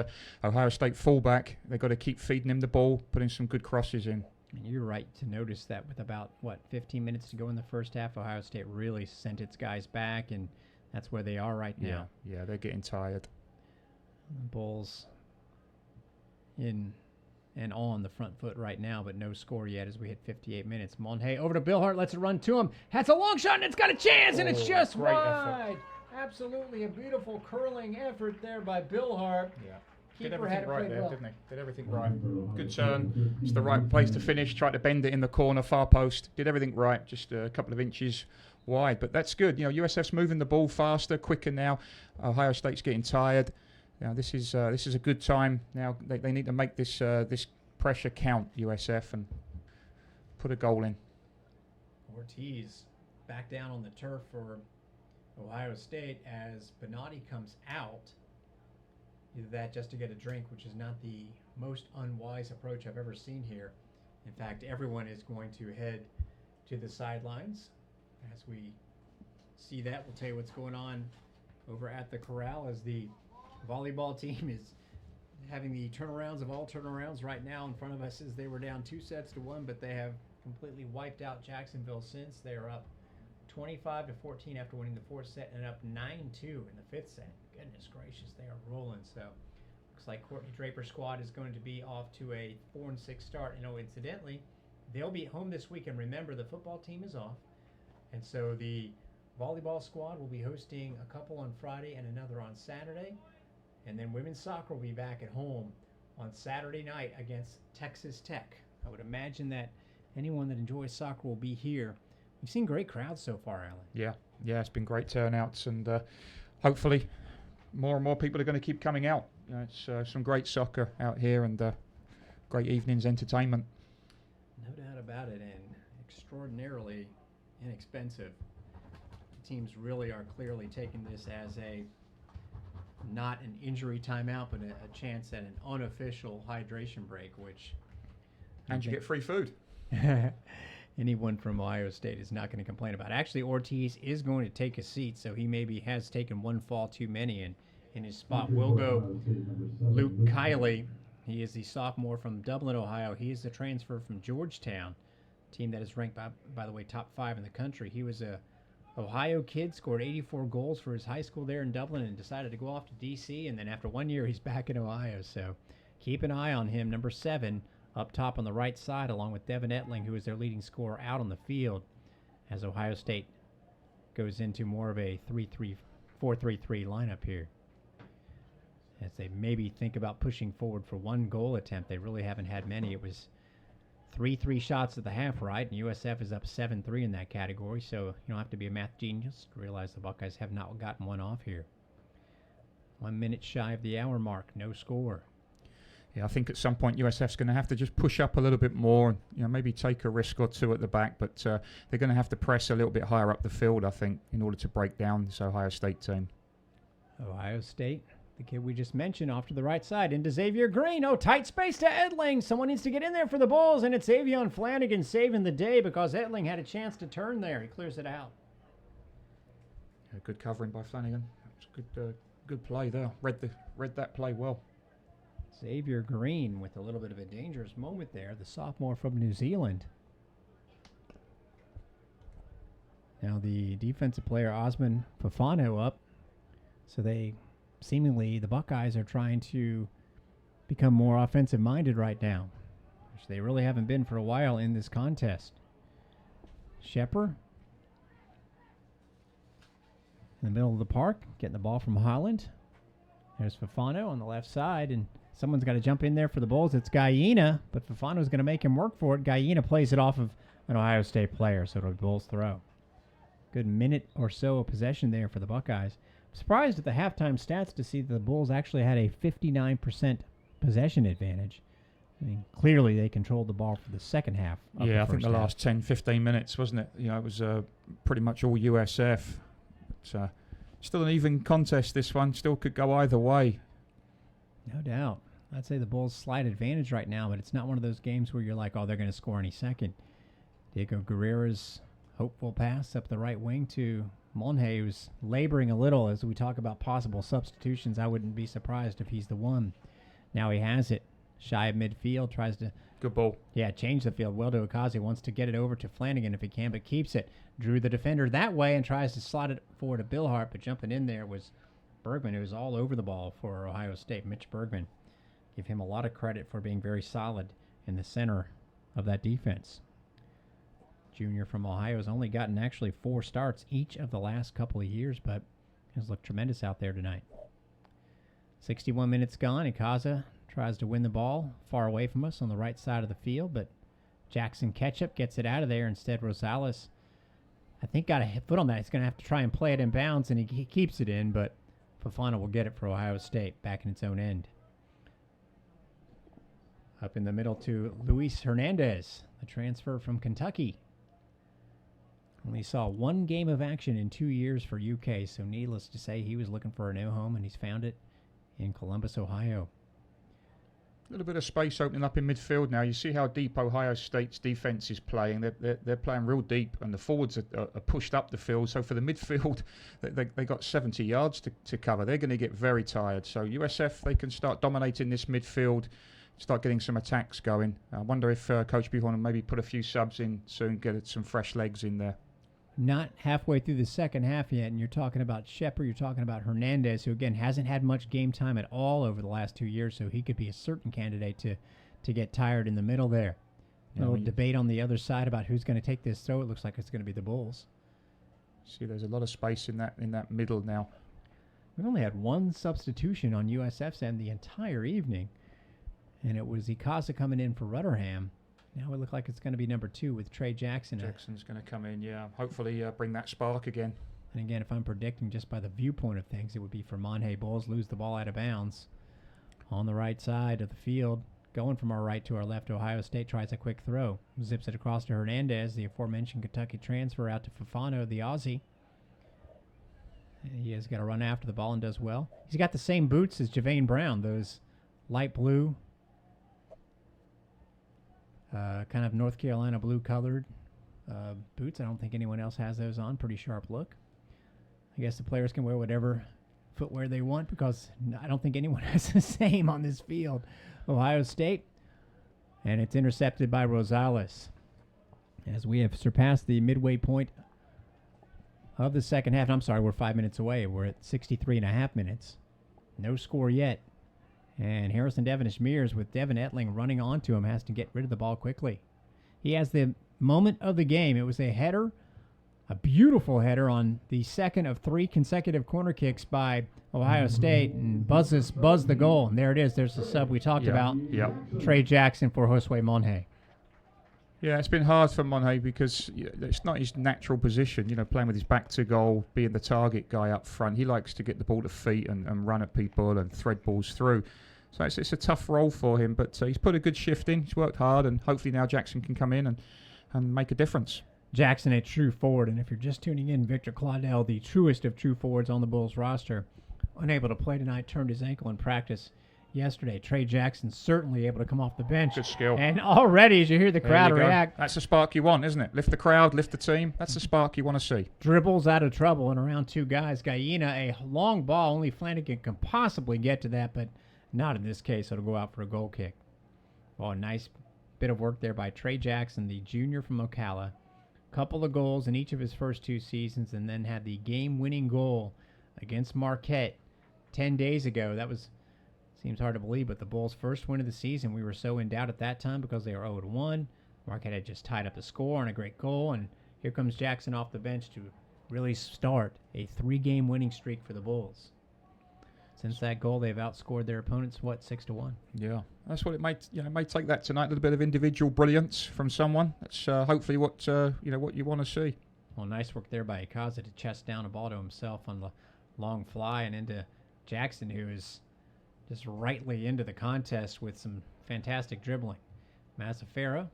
Ohio State fullback. They've got to keep feeding him the ball, putting some good crosses in. And you're right to notice that with about, 15 minutes to go in the first half, Ohio State really sent its guys back, and that's where they are right now. Yeah, they're getting tired. The Bulls in and on the front foot right now, but no score yet as we hit 58 minutes. Monhay over to Bill Hart, lets it run to him. Has a long shot, and it's got a chance, and it's just great wide. Absolutely a beautiful curling effort there by Bill Hart. Yeah. Keeper Did everything had it right played there, well. didn't he? Did everything right. Good turn. It's the right place to finish. Tried to bend it in the corner, far post. Did everything right, just a couple of inches wide. But that's good. You know, USF's moving the ball faster, quicker now. Ohio State's getting tired. Now this is a good time. Now they need to make this this pressure count, USF, and put a goal in. Ortiz back down on the turf for Ohio State as Benatti comes out. Either that just to get a drink, which is not the most unwise approach I've ever seen here. In fact, everyone is going to head to the sidelines. As we see that, we'll tell you what's going on over at the corral as the volleyball team is having the turnarounds of all turnarounds right now in front of us as they were down 2-1, but they have completely wiped out Jacksonville since. They are up 25-14 after winning the fourth set and up 9-2 in the fifth set. Goodness gracious, they are rolling. So looks like Courtney Draper's squad is going to be off to a 4-6 start. And incidentally, they'll be at home this week. And remember, the football team is off. And so the volleyball squad will be hosting a couple on Friday and another on Saturday. And then women's soccer will be back at home on Saturday night against Texas Tech. I would imagine that anyone that enjoys soccer will be here. We've seen great crowds so far, Alan. Yeah, it's been great turnouts, and hopefully more and more people are going to keep coming out. You know, it's some great soccer out here, and great evenings entertainment. No doubt about it, and extraordinarily inexpensive. The teams really are clearly taking this as not an injury timeout, but a chance at an unofficial hydration break, which... And you get free food. Anyone from Ohio State is not going to complain about. Actually, Ortiz is going to take a seat, so he maybe has taken one fall too many, and in his spot will go Luke Kiley. He is the sophomore from Dublin, Ohio. He is the transfer from Georgetown, team that is ranked, by the way, top 5 in the country. He was a Ohio kid, scored 84 goals for his high school there in Dublin, and decided to go off to D.C., and then after 1 year, he's back in Ohio. So keep an eye on him, number 7, up top on the right side, along with Devin Etling, who is their leading scorer out on the field, as Ohio State goes into more of a 4-3-3 lineup here. As they maybe think about pushing forward for one goal attempt. They really haven't had many. It was 3 shots at the half, right? And USF is up 7-3 in that category, so you don't have to be a math genius to realize the Buckeyes have not gotten one off here. 1 minute shy of the hour mark, no score. Yeah, I think at some point USF's going to have to just push up a little bit more, and maybe take a risk or two at the back, but they're going to have to press a little bit higher up the field, I think, in order to break down this Ohio State team. Ohio State, the kid we just mentioned, off to the right side into Xavier Green. Oh, tight space to Edling. Someone needs to get in there for the Bulls, and it's Avion Flanagan saving the day because Edling had a chance to turn there. He clears it out. Yeah, good covering by Flanagan. It's good play there. Read that play well. Xavier Green with a little bit of a dangerous moment there, the sophomore from New Zealand. Now the defensive player, Osman Fafano, up. So the Buckeyes are trying to become more offensive-minded right now, which they really haven't been for a while in this contest. Shepard in the middle of the park, getting the ball from Holland. There's Fafano on the left side, and someone's got to jump in there for the Bulls. It's Gallina, but Fafano's going to make him work for it. Gallina plays it off of an Ohio State player, so it'll be Bulls throw. Good minute or so of possession there for the Buckeyes. I'm surprised at the halftime stats to see that the Bulls actually had a 59% possession advantage. I mean, clearly they controlled the ball for the second half. Yeah, I think the last 10, 15 minutes, wasn't it? It was pretty much all USF. But, still an even contest, this one. Still could go either way. No doubt. I'd say the Bulls' slight advantage right now, but it's not one of those games where you're like, oh, they're going to score any second. Diego Guerrera's Hopeful pass up the right wing to Monhe, who's laboring a little as we talk about possible substitutions. I wouldn't be surprised if he's the one. Now he has it. Shy of midfield, tries to... Good ball. Yeah, change the field. Well to Akazi, wants to get it over to Flanagan if he can, but keeps it. Drew the defender that way and tries to slot it forward to Billhart, but jumping in there was Bergman, who was all over the ball for Ohio State. Mitch Bergman. Give him a lot of credit for being very solid in the center of that defense. Junior from Ohio has only gotten actually 4 starts each of the last couple of years, but has looked tremendous out there tonight. 61 minutes gone. Ikaza tries to win the ball far away from us on the right side of the field, but Jackson Ketchup gets it out of there. Instead, Rosales, I think, got a foot on that. He's going to have to try and play it in bounds, and he keeps it in, but Fofana will get it for Ohio State back in its own end. Up in the middle to Luis Hernandez, the transfer from Kentucky. Only saw 1 game of action in 2 years for UK, so needless to say, he was looking for a new home, and he's found it in Columbus, Ohio. A little bit of space opening up in midfield now. You see how deep Ohio State's defense is playing. They're playing real deep, and the forwards are pushed up the field. So for the midfield, they got 70 yards to cover. They're going to get very tired. So USF, they can start dominating this midfield, start getting some attacks going. I wonder if Coach Buchanan maybe put a few subs in soon, get some fresh legs in there. Not halfway through the second half yet, and you're talking about Shepard, you're talking about Hernandez, who, again, hasn't had much game time at all over the last 2 years, so he could be a certain candidate to get tired in the middle there. A little debate on the other side about who's going to take this throw. It looks like it's going to be the Bulls. See, there's a lot of space in that middle now. We've only had 1 substitution on USF's end the entire evening, and it was Ikaza coming in for Rutherham. Now it looks like it's going to be number 2 with Trey Jackson. Jackson's going to come in, yeah. Hopefully bring that spark again. And again, if I'm predicting just by the viewpoint of things, it would be for Monhe. Bulls lose the ball out of bounds on the right side of the field. Going from our right to our left, Ohio State tries a quick throw. Zips it across to Hernandez, the aforementioned Kentucky transfer, out to Fofana, the Aussie. And he has got to run after the ball and does well. He's got the same boots as Javane Brown, those light blue, kind of North Carolina blue-colored boots. I don't think anyone else has those on. Pretty sharp look. I guess the players can wear whatever footwear they want because I don't think anyone has the same on this field. Ohio State, and it's intercepted by Rosales. As we have surpassed the midway point of the second half. I'm sorry, we're 5 minutes away. We're at 63.5 minutes. No score yet. And Harrison Devonish Mears, with Devin Etling running onto him, has to get rid of the ball quickly. He has the moment of the game. It was a header, a beautiful header on the second of 3 consecutive corner kicks by Ohio State, and buzzed the goal. And there it is. There's the sub we talked about. Yep. Trey Jackson for Josue Monhe. Yeah, it's been hard for Monhe because it's not his natural position, playing with his back to goal, being the target guy up front. He likes to get the ball to feet and run at people and thread balls through. So it's a tough role for him, but he's put a good shift in. He's worked hard, and hopefully now Jackson can come in and make a difference. Jackson, a true forward, and if you're just tuning in, Victor Claudel, the truest of true forwards on the Bulls roster, unable to play tonight, turned his ankle in practice yesterday. Trey Jackson certainly able to come off the bench. Good skill. And already, as you hear the crowd react. That's the spark you want, isn't it? Lift the crowd, lift the team. That's the spark you want to see. Dribbles out of trouble and around 2 guys. Gallina, a long ball. Only Flanagan can possibly get to that, but not in this case. It'll go out for a goal kick. Oh, a nice bit of work there by Trey Jackson, the junior from Ocala. Couple of goals in each of his first 2 seasons, and then had the game-winning goal against Marquette 10 days ago. That was... Seems hard to believe, but the Bulls' first win of the season, we were so in doubt at that time because they were 0-1. Marquette had just tied up the score on a great goal, and here comes Jackson off the bench to really start a 3-game winning streak for the Bulls. Since that goal, they've outscored their opponents, 6-1? Yeah, that's what it might. It may take that tonight. A little bit of individual brilliance from someone. That's hopefully what what you want to see. Well, nice work there by Ikaza to chest down a ball to himself on the long fly and into Jackson, who is just rightly into the contest with some fantastic dribbling. Massafera.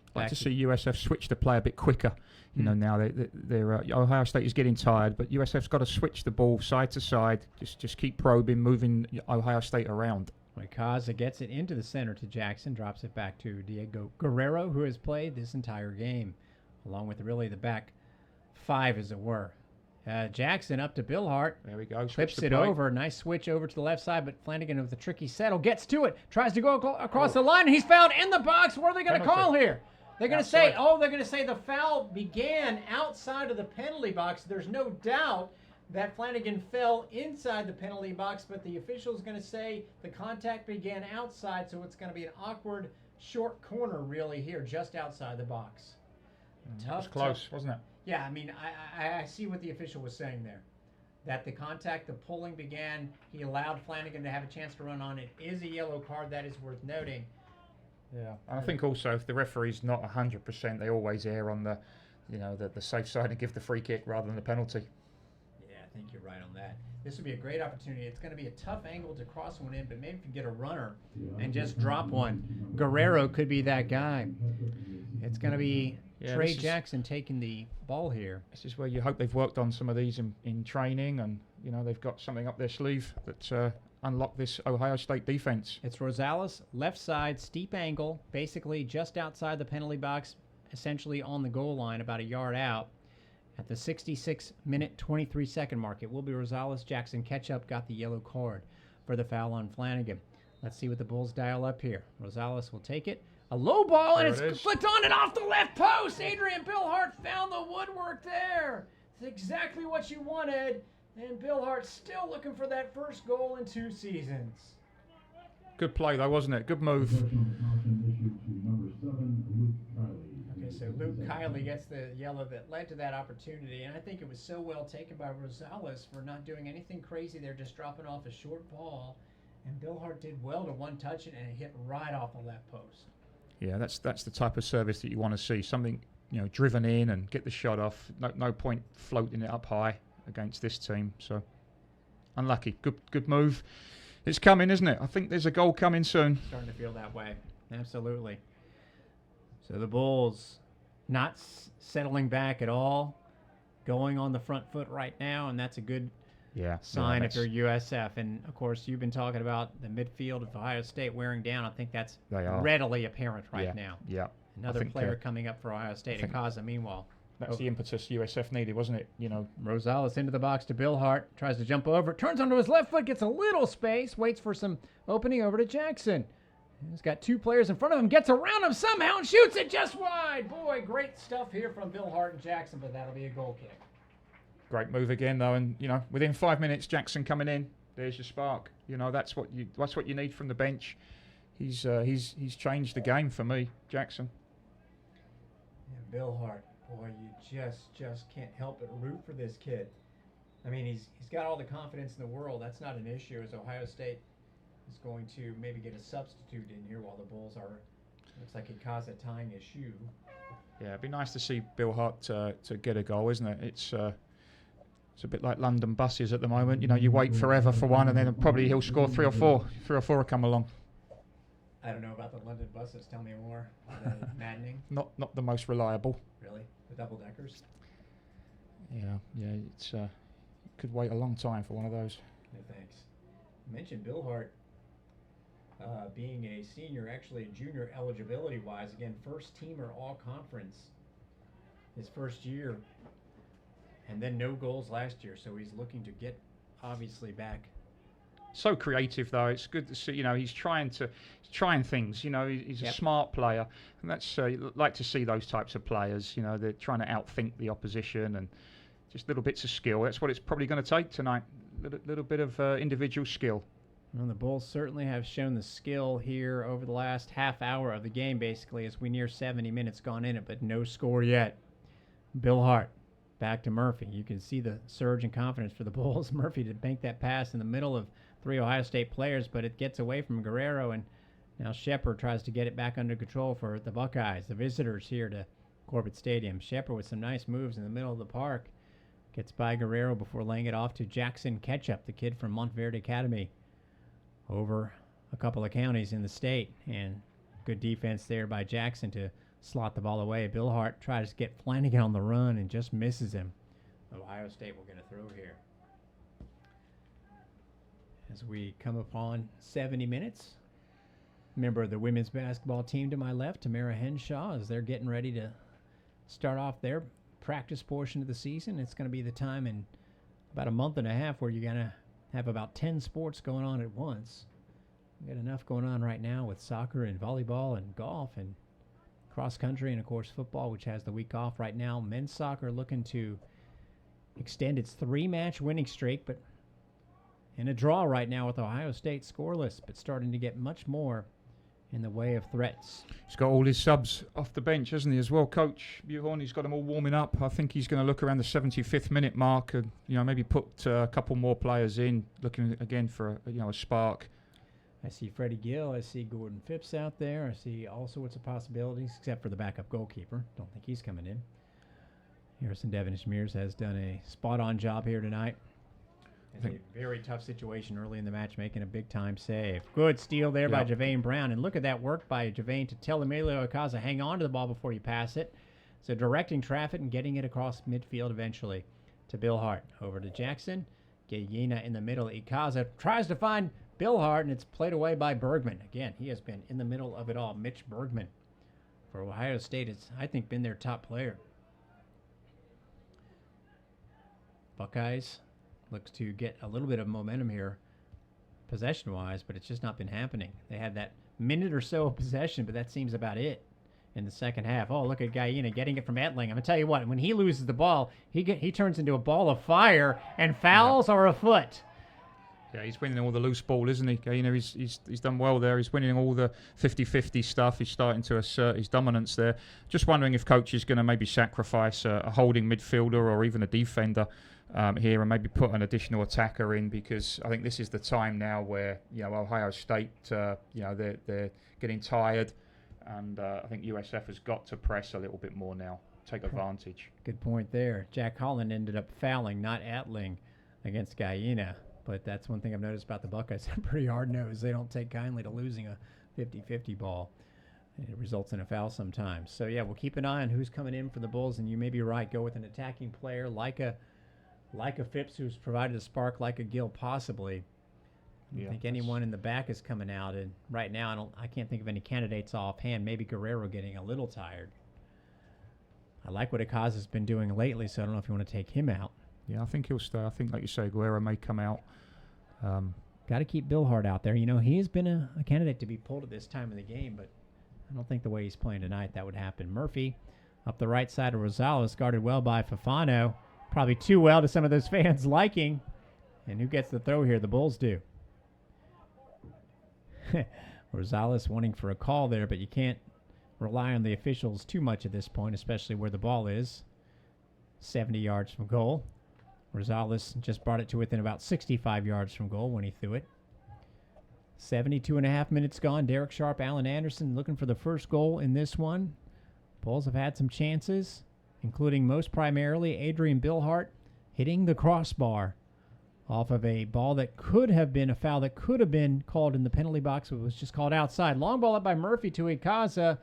I'd like to see USF switch to play a bit quicker. Now they're Ohio State is getting tired, but USF's got to switch the ball side to side. Just keep probing, moving Ohio State around. Ikaza gets it into the center to Jackson, drops it back to Diego Guerrero, who has played this entire game. along with really the back 5, as it were. Jackson up to Bill Hart. There we go. Flips it over. Nice switch over to the left side, but Flanagan with the tricky settle gets to it. Tries to go across the line, and he's fouled in the box. What are they going to call here? They're going to say, they're going to say the foul began outside of the penalty box. There's no doubt that Flanagan fell inside the penalty box, but the official's going to say the contact began outside, so it's going to be an awkward short corner really here, just outside the box. It was close, wasn't it? Yeah, I mean, I see what the official was saying there. That the contact, the pulling began. He allowed Flanagan to have a chance to run on it. Is a yellow card, that is worth noting. Yeah, and I think also if the referee's not 100%, they always err on the, the safe side and give the free kick rather than the penalty. Yeah, I think you're right on that. This would be a great opportunity. It's going to be a tough angle to cross one in, but maybe if you get a runner and just drop one. Guerrero could be that guy. It's going to be Trey Jackson taking the ball here. This is where you hope they've worked on some of these in training, and they've got something up their sleeve that unlock this Ohio State defense. It's Rosales, left side, steep angle, basically just outside the penalty box, essentially on the goal line, about a yard out. At the 66-minute, 23-second mark, it will be Rosales. Jackson Ketchup got the yellow card for the foul on Flanagan. Let's see what the Bulls dial up here. Rosales will take it. A low ball, and it's flicked on and off the left post. Adrian Billhart found the woodwork there. It's exactly what you wanted. And Billhart still looking for that first goal in 2 seasons. Good play, though, wasn't it? Good move. Okay, so Luke Kiley gets the yellow that led to that opportunity. And I think it was so well taken by Rosales for not doing anything crazy there, just dropping off a short ball. And Billhart did well to one-touch it, and it hit right off the left post. Yeah, that's the type of service that you want to see. Something, driven in and get the shot off. No point floating it up high against this team. So, unlucky. Good move. It's coming, isn't it? I think there's a goal coming soon. Starting to feel that way. Absolutely. So the Bulls not settling back at all. Going on the front foot right now, and that's a good sign if you're USF. And, of course, you've been talking about the midfield of Ohio State wearing down. I think that's readily apparent right now. Yeah. Another player coming up for Ohio State. Akaza, meanwhile. That's the impetus USF needed, wasn't it? Rosales into the box to Bill Hart. Tries to jump over. Turns onto his left foot. Gets a little space. Waits for some opening over to Jackson. He's got 2 players in front of him. Gets around him somehow and shoots it just wide. Boy, great stuff here from Bill Hart and Jackson, but that'll be a goal kick. Great move again, though, and within 5 minutes, Jackson coming in. There's your spark. That's what you need from the bench. He's changed the game for me, Jackson. Yeah, Bill Hart, boy, you just can't help but root for this kid. I mean, he's got all the confidence in the world. That's not an issue, as Ohio State is going to maybe get a substitute in here while the Bulls are. Looks like Ikaza tying his shoe. Yeah, it'd be nice to see Bill Hart to get a goal, isn't it? It's a bit like London buses at the moment. You wait forever for one, and then probably he'll score 3 or 4. 3 or 4 will come along. I don't know about the London buses. Tell me more. Are they maddening? Not the most reliable. Really? The double deckers? Yeah. It's could wait a long time for one of those. No thanks. You mentioned Bill Hart being a senior, actually junior eligibility-wise. Again, first teamer all conference his first year. And then no goals last year, so he's looking to get, obviously, back. So creative, though. It's good to see. He's trying things. He's a smart player, and that's like to see those types of players. They're trying to outthink the opposition and just little bits of skill. That's what it's probably going to take tonight. Little bit of individual skill. Well, the Bulls certainly have shown the skill here over the last half hour of the game, basically, as we near 70 minutes gone in it, but no score yet. Bill Hart. Back to Murphy. You can see the surge in confidence for the Bulls. Murphy to make that pass in the middle of 3 Ohio State players, but it gets away from Guerrero, and now Shepard tries to get it back under control for the Buckeyes, the visitors here to Corbett Stadium. Shepard with some nice moves in the middle of the park. Gets by Guerrero before laying it off to Jackson Ketchup, the kid from Montverde Academy, over a couple of counties in the state. And good defense there by Jackson to slot the ball away. Bill Hart tries to get Flanagan on the run and just misses him. Ohio State we're going to throw here. As we come upon 70 minutes, member of the women's basketball team to my left, Tamara Henshaw, as they're getting ready to start off their practice portion of the season. It's going to be the time in about a month and a half where you're going to have about 10 sports going on at once. We've got enough going on right now with soccer and volleyball and golf and cross country and, of course, football, which has the week off right now. Men's soccer looking to extend its 3-match winning streak, but in a draw right now with Ohio State scoreless, but starting to get much more in the way of threats. He's got all his subs off the bench, hasn't he, as well, Coach Buhorn? He's got them all warming up. I think he's going to look around the 75th minute mark and, maybe put a couple more players in, looking again for a spark. I see Freddie Gill. I see Gordon Phipps out there. I see all sorts of possibilities, except for the backup goalkeeper. Don't think he's coming in. Harrison Devonish-Mears has done a spot-on job here tonight. It's a very tough situation early in the match, making a big-time save. Good steal there by Javane Brown. And look at that work by Javane to tell Emilio Icaza, hang on to the ball before you pass it. So directing traffic and getting it across midfield eventually to Bill Hart. Over to Jackson. Gallina in the middle. Icaza tries to find Bill Hart, and it's played away by Bergman. Again, he has been in the middle of it all. Mitch Bergman for Ohio State has, I think, been their top player. Buckeyes looks to get a little bit of momentum here possession-wise, but it's just not been happening. They had that minute or so of possession, but that seems about it in the second half. Oh, look at Gallina getting it from Etling. I'm going to tell you what, when he loses the ball, he turns into a ball of fire, and fouls are afoot. Yeah, he's winning all the loose ball, isn't he? He's done well there. He's winning all the 50-50 stuff. He's starting to assert his dominance there. Just wondering if coach is going to maybe sacrifice a holding midfielder or even a defender here and maybe put an additional attacker in, because I think this is the time now where Ohio State they're getting tired, and I think USF has got to press a little bit more now, take advantage. Good point there. Jack Holland ended up fouling, not Atling, against Gallina. But that's one thing I've noticed about the Buckeyes. They're pretty hard-nosed. They don't take kindly to losing a 50-50 ball. It results in a foul sometimes. So, yeah, we'll keep an eye on who's coming in for the Bulls. And you may be right. Go with an attacking player like a Phipps, who's provided a spark, like a Gill possibly. I don't think anyone in the back is coming out. And right now, I can't think of any candidates offhand. Maybe Guerrero getting a little tired. I like what Icaza's been doing lately, so I don't know if you want to take him out. Yeah, I think he'll stay. I think, like you say, Guerrero may come out. Got to keep Bill Hart out there. He has been a candidate to be pulled at this time of the game, but I don't think the way he's playing tonight that would happen. Murphy up the right side of Rosales, guarded well by Fafano. Probably too well to some of those fans' liking. And who gets the throw here? The Bulls do. Rosales wanting for a call there, but you can't rely on the officials too much at this point, especially where the ball is. 70 yards from goal. Rosales just brought it to within about 65 yards from goal when he threw it. 72.5 minutes gone. Derek Sharp, Alan Anderson looking for the first goal in this one. Bulls have had some chances, including most primarily Adrian Billhart hitting the crossbar off of a ball that could have been a foul that could have been called in the penalty box, but was just called outside. Long ball up by Murphy to Icaza.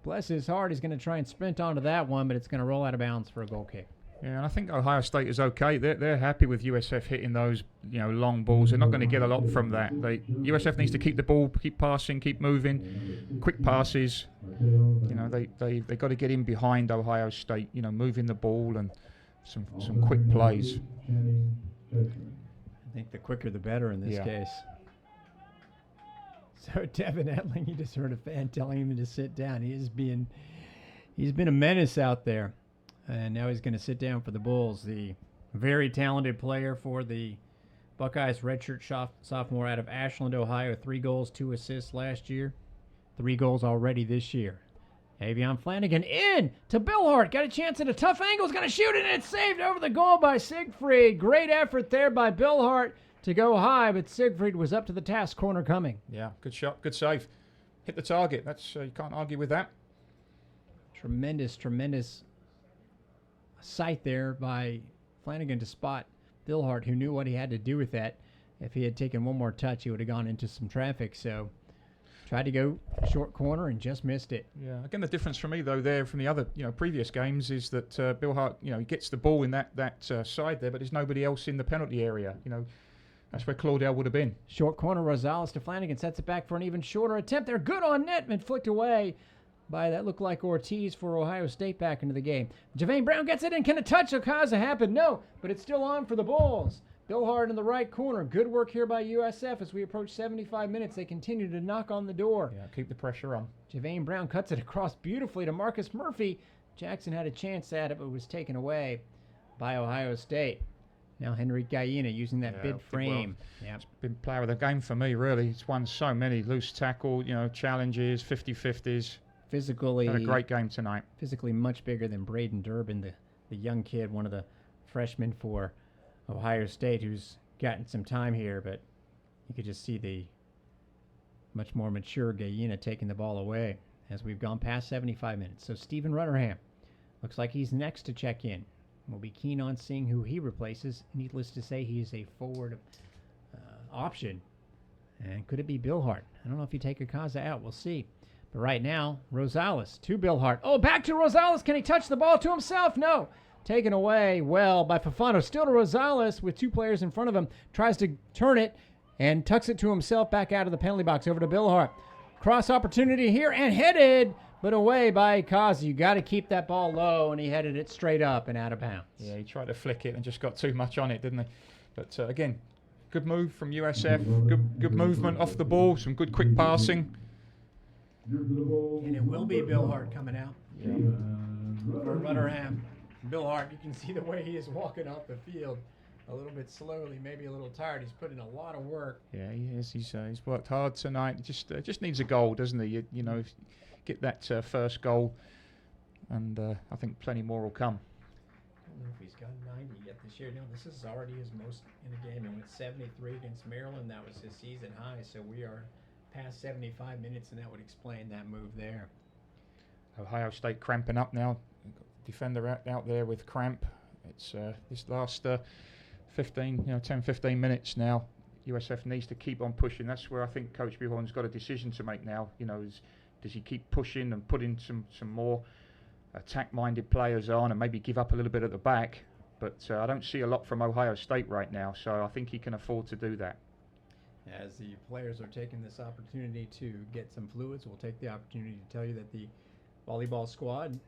Bless his heart, he's going to try and sprint onto that one, but it's going to roll out of bounds for a goal kick. Yeah, and I think Ohio State is okay. They're happy with USF hitting those long balls. They're not going to get a lot from that. USF needs to keep the ball, keep passing, keep moving, quick passes. They got to get in behind Ohio State. Moving the ball and some quick plays. I think the quicker the better in this case. So Devin Etling, you just heard a fan telling him to sit down. He's been a menace out there. And now he's going to sit down for the Bulls. The very talented player for the Buckeyes, redshirt sophomore out of Ashland, Ohio. 3 goals, 2 assists last year. 3 goals already this year. Avion Flanagan in to Billhart. Got a chance at a tough angle. He's going to shoot it, and it's saved over the goal by Siegfried. Great effort there by Billhart to go high, but Siegfried was up to the task. Corner coming. Yeah, good shot, good save. Hit the target. That's you can't argue with that. Tremendous sight there by Flanagan to spot Billhart, who knew what he had to do with that. If he had taken one more touch, he would have gone into some traffic. So tried to go short corner and just missed it. Yeah. Again, the difference for me though there from the other previous games is that Billhart he gets the ball in that side there, but there's nobody else in the penalty area. That's where Claudel would have been. Short corner, Rosales to Flanagan sets it back for an even shorter attempt. They're good on net and flicked away by that looked like Ortiz for Ohio State back into the game. Javane Brown gets it in. Can a touch of Kaza happen? No, but it's still on for the Bulls. Bill Hart in the right corner. Good work here by USF as we approach 75 minutes. They continue to knock on the door. Yeah, keep the pressure on. Javane Brown cuts it across beautifully to Marcus Murphy. Jackson had a chance at it, but was taken away by Ohio State. Now Henry Gallina using that bid frame. It's been player of the game for me, really. He's won so many loose tackle, challenges, 50-50s. Physically, had a great game tonight. Physically much bigger than Braden Durbin, the young kid, one of the freshmen for Ohio State, who's gotten some time here, but you could just see the much more mature Gallina taking the ball away as we've gone past 75 minutes. So Stephen Rutherham looks like he's next to check in. We'll be keen on seeing who he replaces. Needless to say, he is a forward option. And could it be Bill Hart? I don't know if you take Akaza out. We'll see. But right now, Rosales to Bill Hart. Oh, back to Rosales. Can he touch the ball to himself? No. Taken away well by Fafano. Still to Rosales with two players in front of him. Tries to turn it and tucks it to himself back out of the penalty box over to Bill Hart. Cross opportunity here and headed, but away by Kazi. You got to keep that ball low, and he headed it straight up and out of bounds. Yeah, he tried to flick it and just got too much on it, didn't he? But again, good move from USF. Good movement off the ball. Some good quick passing. And it will be Bill Hart coming out. Yeah. For Rutherham. Bill Hart, you can see the way he is walking off the field a little bit slowly, maybe a little tired. He's put in a lot of work. Yeah, he is. He's worked hard tonight. Just needs a goal, doesn't he? You know, get that first goal, and I think plenty more will come. I don't know if he's got 90 yet this year. No, this is already his most in a game. He went 73 against Maryland. That was his season high. So we are past 75 minutes, and that would explain that move there. Ohio State cramping up now. Defender out there with cramp. It's this last 10-15 minutes now. USF needs to keep on pushing. That's where I think Coach Buhorn's got a decision to make now. Does he keep pushing and putting some more attack-minded players on and maybe give up a little bit at the back? But I don't see a lot from Ohio State right now, so I think he can afford to do that. As the players are taking this opportunity to get some fluids, we'll take the opportunity to tell you that the volleyball squad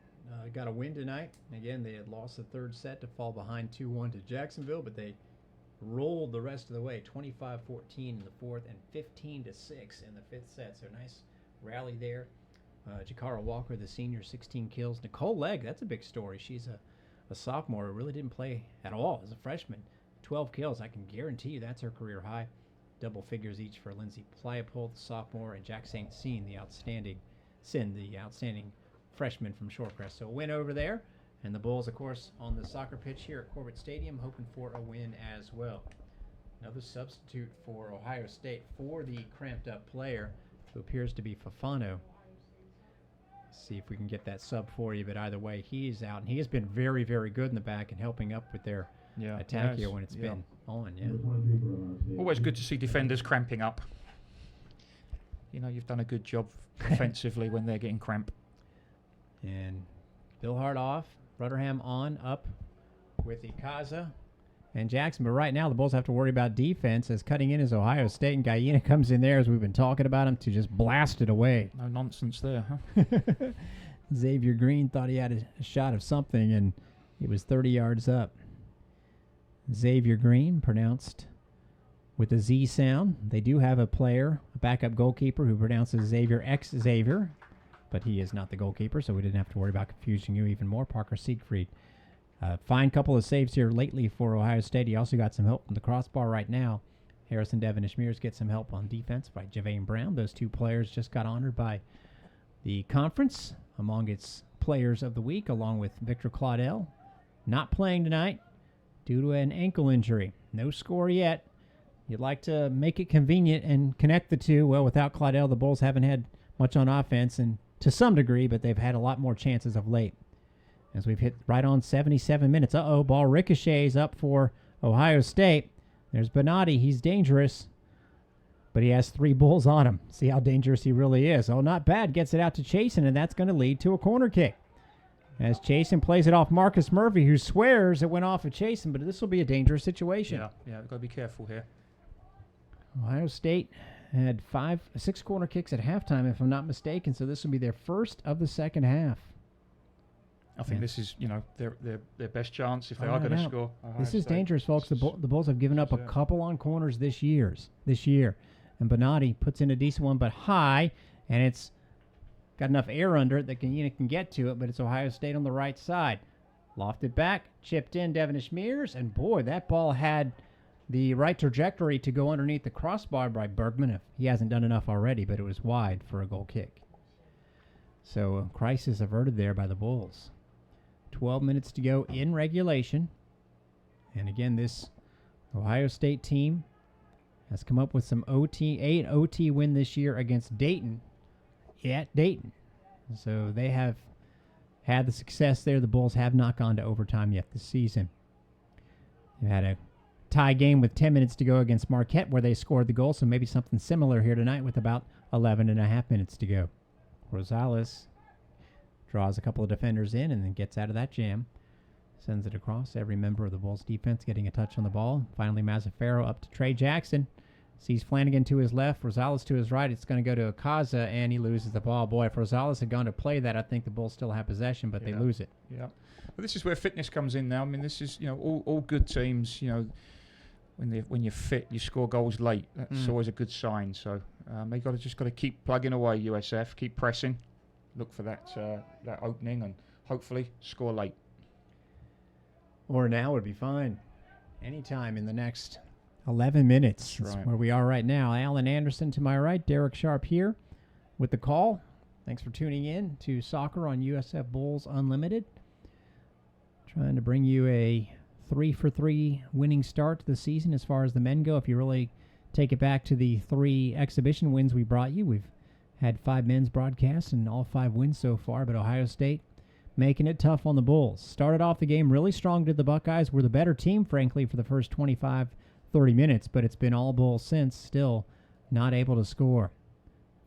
got a win tonight. Again, they had lost the third set to fall behind 2-1 to Jacksonville, but they rolled the rest of the way, 25-14 in the fourth and 15-6 in the fifth set. So nice rally there. Jakara Walker, the senior, 16 kills. Nicole Legg, that's a big story. She's a sophomore who really didn't play at all as a freshman. 12 kills. I can guarantee you that's her career high. Double figures each for Lindsay Pliapole, the sophomore, and Jack St. Cyr, the outstanding freshman from Shorecrest. So a win over there. And the Bulls, of course, on the soccer pitch here at Corbett Stadium, hoping for a win as well. Another substitute for Ohio State for the cramped-up player, who appears to be Fafano. See if we can get that sub for you, but either way, he's out. And he has been very, very good in the back and helping up with their attack here when it's been on. Yeah. Always good to see defenders cramping up. You've done a good job offensively when they're getting cramp. And Bill Hart off. Rutherham on, up with Ikaza and Jackson. But right now, the Bulls have to worry about defense as cutting in is Ohio State, and Gallina comes in there, as we've been talking about him, to just blast it away. No nonsense there, huh? Xavier Green thought he had a shot of something, and it was 30 yards up. Xavier Green, pronounced with a Z sound. They do have a player, a backup goalkeeper, who pronounces Xavier Xavier. But he is not the goalkeeper, so we didn't have to worry about confusing you even more. Parker Siegfried. Fine couple of saves here lately for Ohio State. He also got some help from the crossbar right now. Harrison Devonish Mears gets some help on defense by Javane Brown. Those two players just got honored by the conference among its players of the week, along with Victor Claudel. Not playing tonight due to an ankle injury. No score yet. You'd like to make it convenient and connect the two. Well, without Claudel, the Bulls haven't had much on offense, and to some degree, but they've had a lot more chances of late. As we've hit right on 77 minutes. Ball ricochets up for Ohio State. There's Bonatti. He's dangerous, but he has 3 Bulls on him. See how dangerous he really is. Not bad. Gets it out to Chasen, and that's going to lead to a corner kick. As Chasen plays it off Marcus Murphy, who swears it went off of Chasen, but this will be a dangerous situation. Yeah, we've got to be careful here. Ohio State had 6 corner kicks at halftime, if I'm not mistaken, so this will be their first of the second half. I think this is, their best chance if they are Without going to doubt. score. This is State. dangerous, folks. The Bulls have given up a is, couple on corners this year. And Bonatti puts in a decent one, but high, and it's got enough air under it that can get to it, but it's Ohio State on the right side. Lofted back, chipped in Devonish Mears, and boy, that ball had the right trajectory to go underneath the crossbar by Bergman. If he hasn't done enough already, but it was wide for a goal kick. So crisis averted there by the Bulls. 12 minutes to go in regulation. And again, this Ohio State team has come up with some OT win this year against Dayton at Dayton. So they have had the success there. The Bulls have not gone to overtime yet this season. They had a tie game with 10 minutes to go against Marquette where they scored the goal, so maybe something similar here tonight with about 11 and a half minutes to go. Rosales draws a couple of defenders in and then gets out of that jam. Sends it across. Every member of the Bulls defense getting a touch on the ball. Finally, Mazzaferro up to Trey Jackson. Sees Flanagan to his left, Rosales to his right. It's going to go to Akaza, and he loses the ball. Boy, if Rosales had gone to play that, I think the Bulls still have possession, but they lose it. Yeah. Well, this is where fitness comes in now. I mean, this is, all good teams, when you're fit, you score goals late. That's always a good sign. So they just got to keep plugging away, USF, keep pressing, look for that opening, and hopefully score late. Or now would be fine. Anytime in the next 11 minutes. That's where we are right now. Alan Anderson to my right, Derek Sharp here with the call. Thanks for tuning in to Soccer on USF Bulls Unlimited. Trying to bring you a 3-for-3 winning start to the season as far as the men go. If you really take it back to the 3 exhibition wins we brought you, we've had 5 men's broadcasts and all 5 wins so far, but Ohio State making it tough on the Bulls. Started off the game really strong to the Buckeyes. Were the better team, frankly, for the first 25, 30 minutes, but it's been all Bulls since, still not able to score.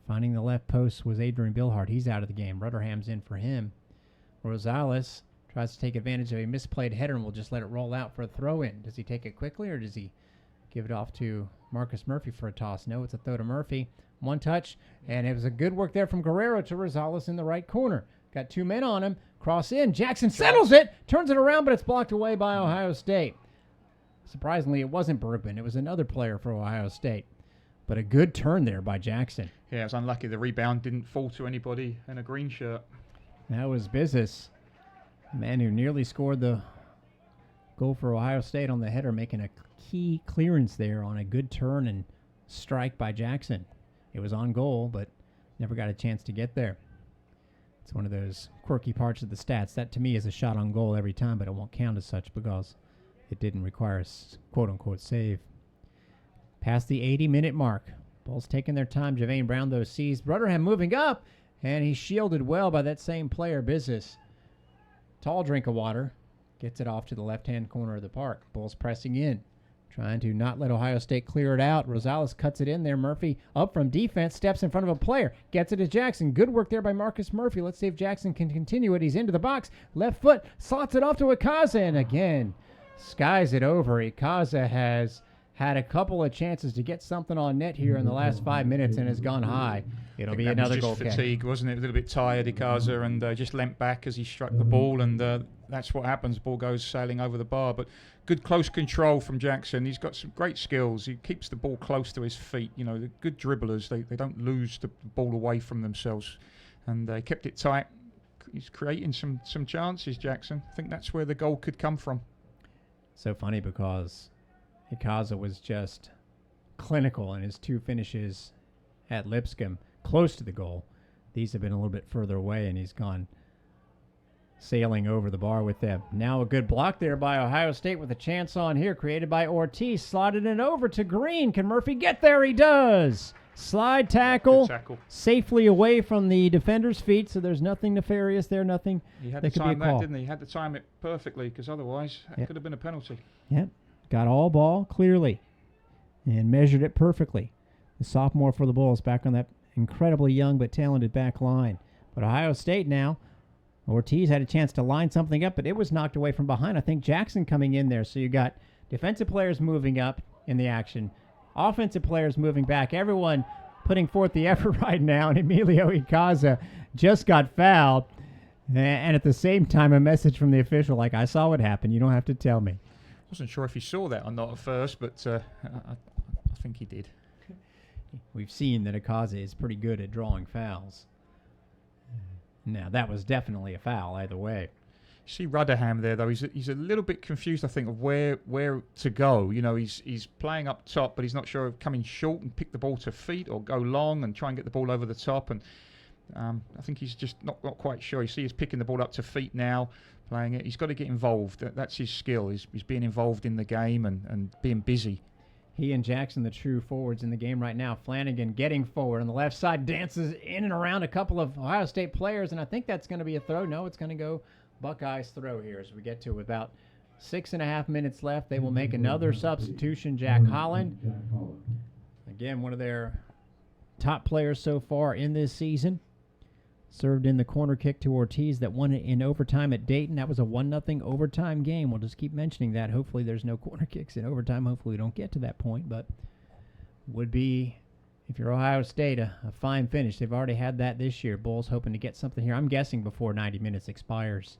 Finding the left post was Adrian Billhart. He's out of the game. Rutterham's in for him. Rosales tries to take advantage of a misplayed header and will just let it roll out for a throw-in. Does he take it quickly or does he give it off to Marcus Murphy for a toss? No, it's a throw to Murphy. One touch, and it was a good work there from Guerrero to Rosales in the right corner. Got 2 men on him. Cross in. Jackson settles it. Turns it around, but it's blocked away by Ohio State. Surprisingly, it wasn't Bergman. It was another player for Ohio State. But a good turn there by Jackson. Yeah, it was unlucky. The rebound didn't fall to anybody in a green shirt. That was business. The man who nearly scored the goal for Ohio State on the header, making a key clearance there on a good turn and strike by Jackson. It was on goal, but never got a chance to get there. It's one of those quirky parts of the stats. That, to me, is a shot on goal every time, but it won't count as such because it didn't require a quote-unquote save. Past the 80-minute mark. Bulls taking their time. Javane Brown, though, sees Rutherham moving up, and he's shielded well by that same player, Business. Tall drink of water. Gets it off to the left-hand corner of the park. Bulls pressing in. Trying to not let Ohio State clear it out. Rosales cuts it in there. Murphy up from defense, steps in front of a player. Gets it to Jackson. Good work there by Marcus Murphy. Let's see if Jackson can continue it. He's into the box. Left foot. Slots it off to Akaza. And again, skies it over. Akaza has had a couple of chances to get something on net here in the last 5 minutes and has gone high. It'll be another goal kick. Fatigue, wasn't it? A little bit tired, Ikaza, and just leant back as he struck the ball, and that's what happens. Ball goes sailing over the bar. But good close control from Jackson. He's got some great skills. He keeps the ball close to his feet. The good dribblers, they don't lose the ball away from themselves. And they kept it tight. He's creating some chances, Jackson. I think that's where the goal could come from. So funny because Ikaza was just clinical in his 2 finishes at Lipscomb, close to the goal. These have been a little bit further away, and he's gone sailing over the bar with them. Now a good block there by Ohio State with a chance on here, created by Ortiz. Slotted it over to Green. Can Murphy get there? He does. Slide tackle, safely away from the defender's feet, so there's nothing nefarious there, nothing that could be a call. Didn't he? He had to time it perfectly, because otherwise that could have been a penalty. Yep. Got all ball clearly and measured it perfectly. The sophomore for the Bulls back on that incredibly young but talented back line. But Ohio State now, Ortiz had a chance to line something up, but it was knocked away from behind. I think Jackson coming in there. So you got defensive players moving up in the action. offensive players moving back. Everyone putting forth the effort right now, and Emilio Icaza just got fouled. And at the same time, a message from the official, like, I saw what happened. You don't have to tell me. Wasn't sure if he saw that or not at first, but I think he did. We've seen that Icaza is pretty good at drawing fouls. Now, that was definitely a foul either way. See Rudderham there, though. He's a little bit confused, I think, of where to go. You know, he's playing up top, but he's not sure of coming short and pick the ball to feet or go long and try and get the ball over the top. And I think he's just not quite sure. You see he's picking the ball up to feet now, playing it. He's got to get involved. That's his skill. He's being involved in the game and being busy. He and Jackson, the true forwards in the game right now. Flanagan getting forward on the left side, dances in and around a couple of Ohio State players, and I think that's going to be a throw. No, it's going to go Buckeyes throw here as we get to about 6.5 minutes left. They will make another substitution. Jack Holland, again, one of their top players so far in this season, served in the corner kick to Ortiz that won it in overtime at Dayton. That was a 1-0 overtime game. We'll just keep mentioning that. Hopefully there's no corner kicks in overtime. Hopefully we don't get to that point, but would be, if you're Ohio State, a fine finish. They've already had that this year. Bulls hoping to get something here, I'm guessing, before 90 minutes expires.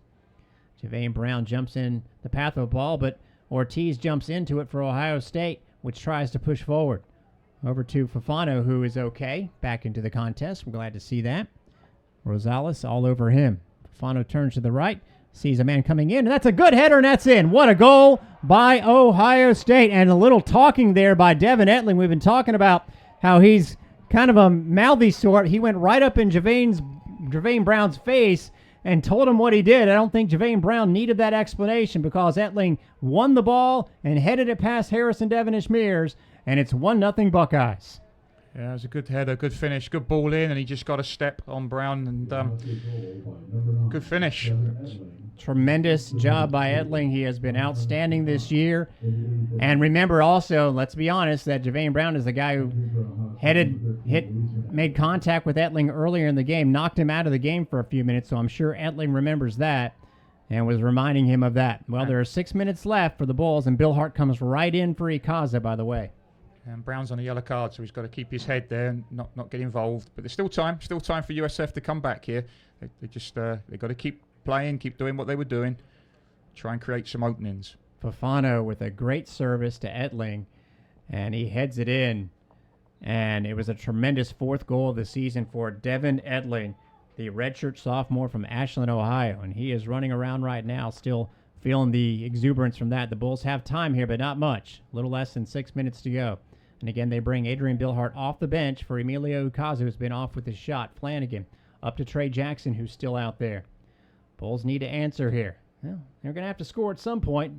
Javane Brown jumps in the path of the ball, but Ortiz jumps into it for Ohio State, which tries to push forward. Over to Fafano, who is okay, back into the contest. We're glad to see that. Rosales all over him. Fafano turns to the right, sees a man coming in, and that's a good header, and that's in. What a goal by Ohio State. And a little talking there by Devin Etling. We've been talking about how he's kind of a mouthy sort. He went right up in Javane Brown's face and told him what he did. I don't think Javane Brown needed that explanation because Etling won the ball and headed it past Harrison Devonish Mears, and it's 1-0 Buckeyes. Yeah, it was a good header, good finish, good ball in, and he just got a step on Brown, and good finish. Tremendous job by Etling. He has been outstanding this year. And remember also, let's be honest, that Javane Brown is the guy who made contact with Etling earlier in the game, knocked him out of the game for a few minutes, so I'm sure Etling remembers that and was reminding him of that. Well, there are 6 minutes left for the Bulls, and Bill Hart comes right in for Icaza, by the way. And Brown's on a yellow card, so he's got to keep his head there and not get involved. But there's still time for USF to come back here. They just they got to keep playing, keep doing what they were doing, try and create some openings. Fafano with a great service to Etling, and he heads it in. And it was a tremendous fourth goal of the season for Devin Etling, the redshirt sophomore from Ashland, Ohio. And he is running around right now, still feeling the exuberance from that. The Bulls have time here, but not much. A little less than 6 minutes to go. And again, they bring Adrian Billhart off the bench for Emilio Icaza, who's been off with his shot. Flanagan up to Trey Jackson, who's still out there. Bulls need to answer here. Well, they're going to have to score at some point.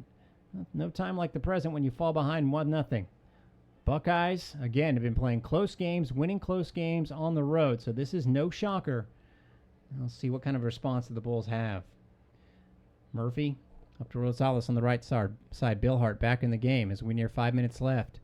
No time like the present when you fall behind 1-0. Buckeyes, again, have been playing close games, winning close games on the road, so this is no shocker. Let's see what kind of response the Bulls have. Murphy up to Rosales on the right side. Billhart back in the game as we near 5 minutes left.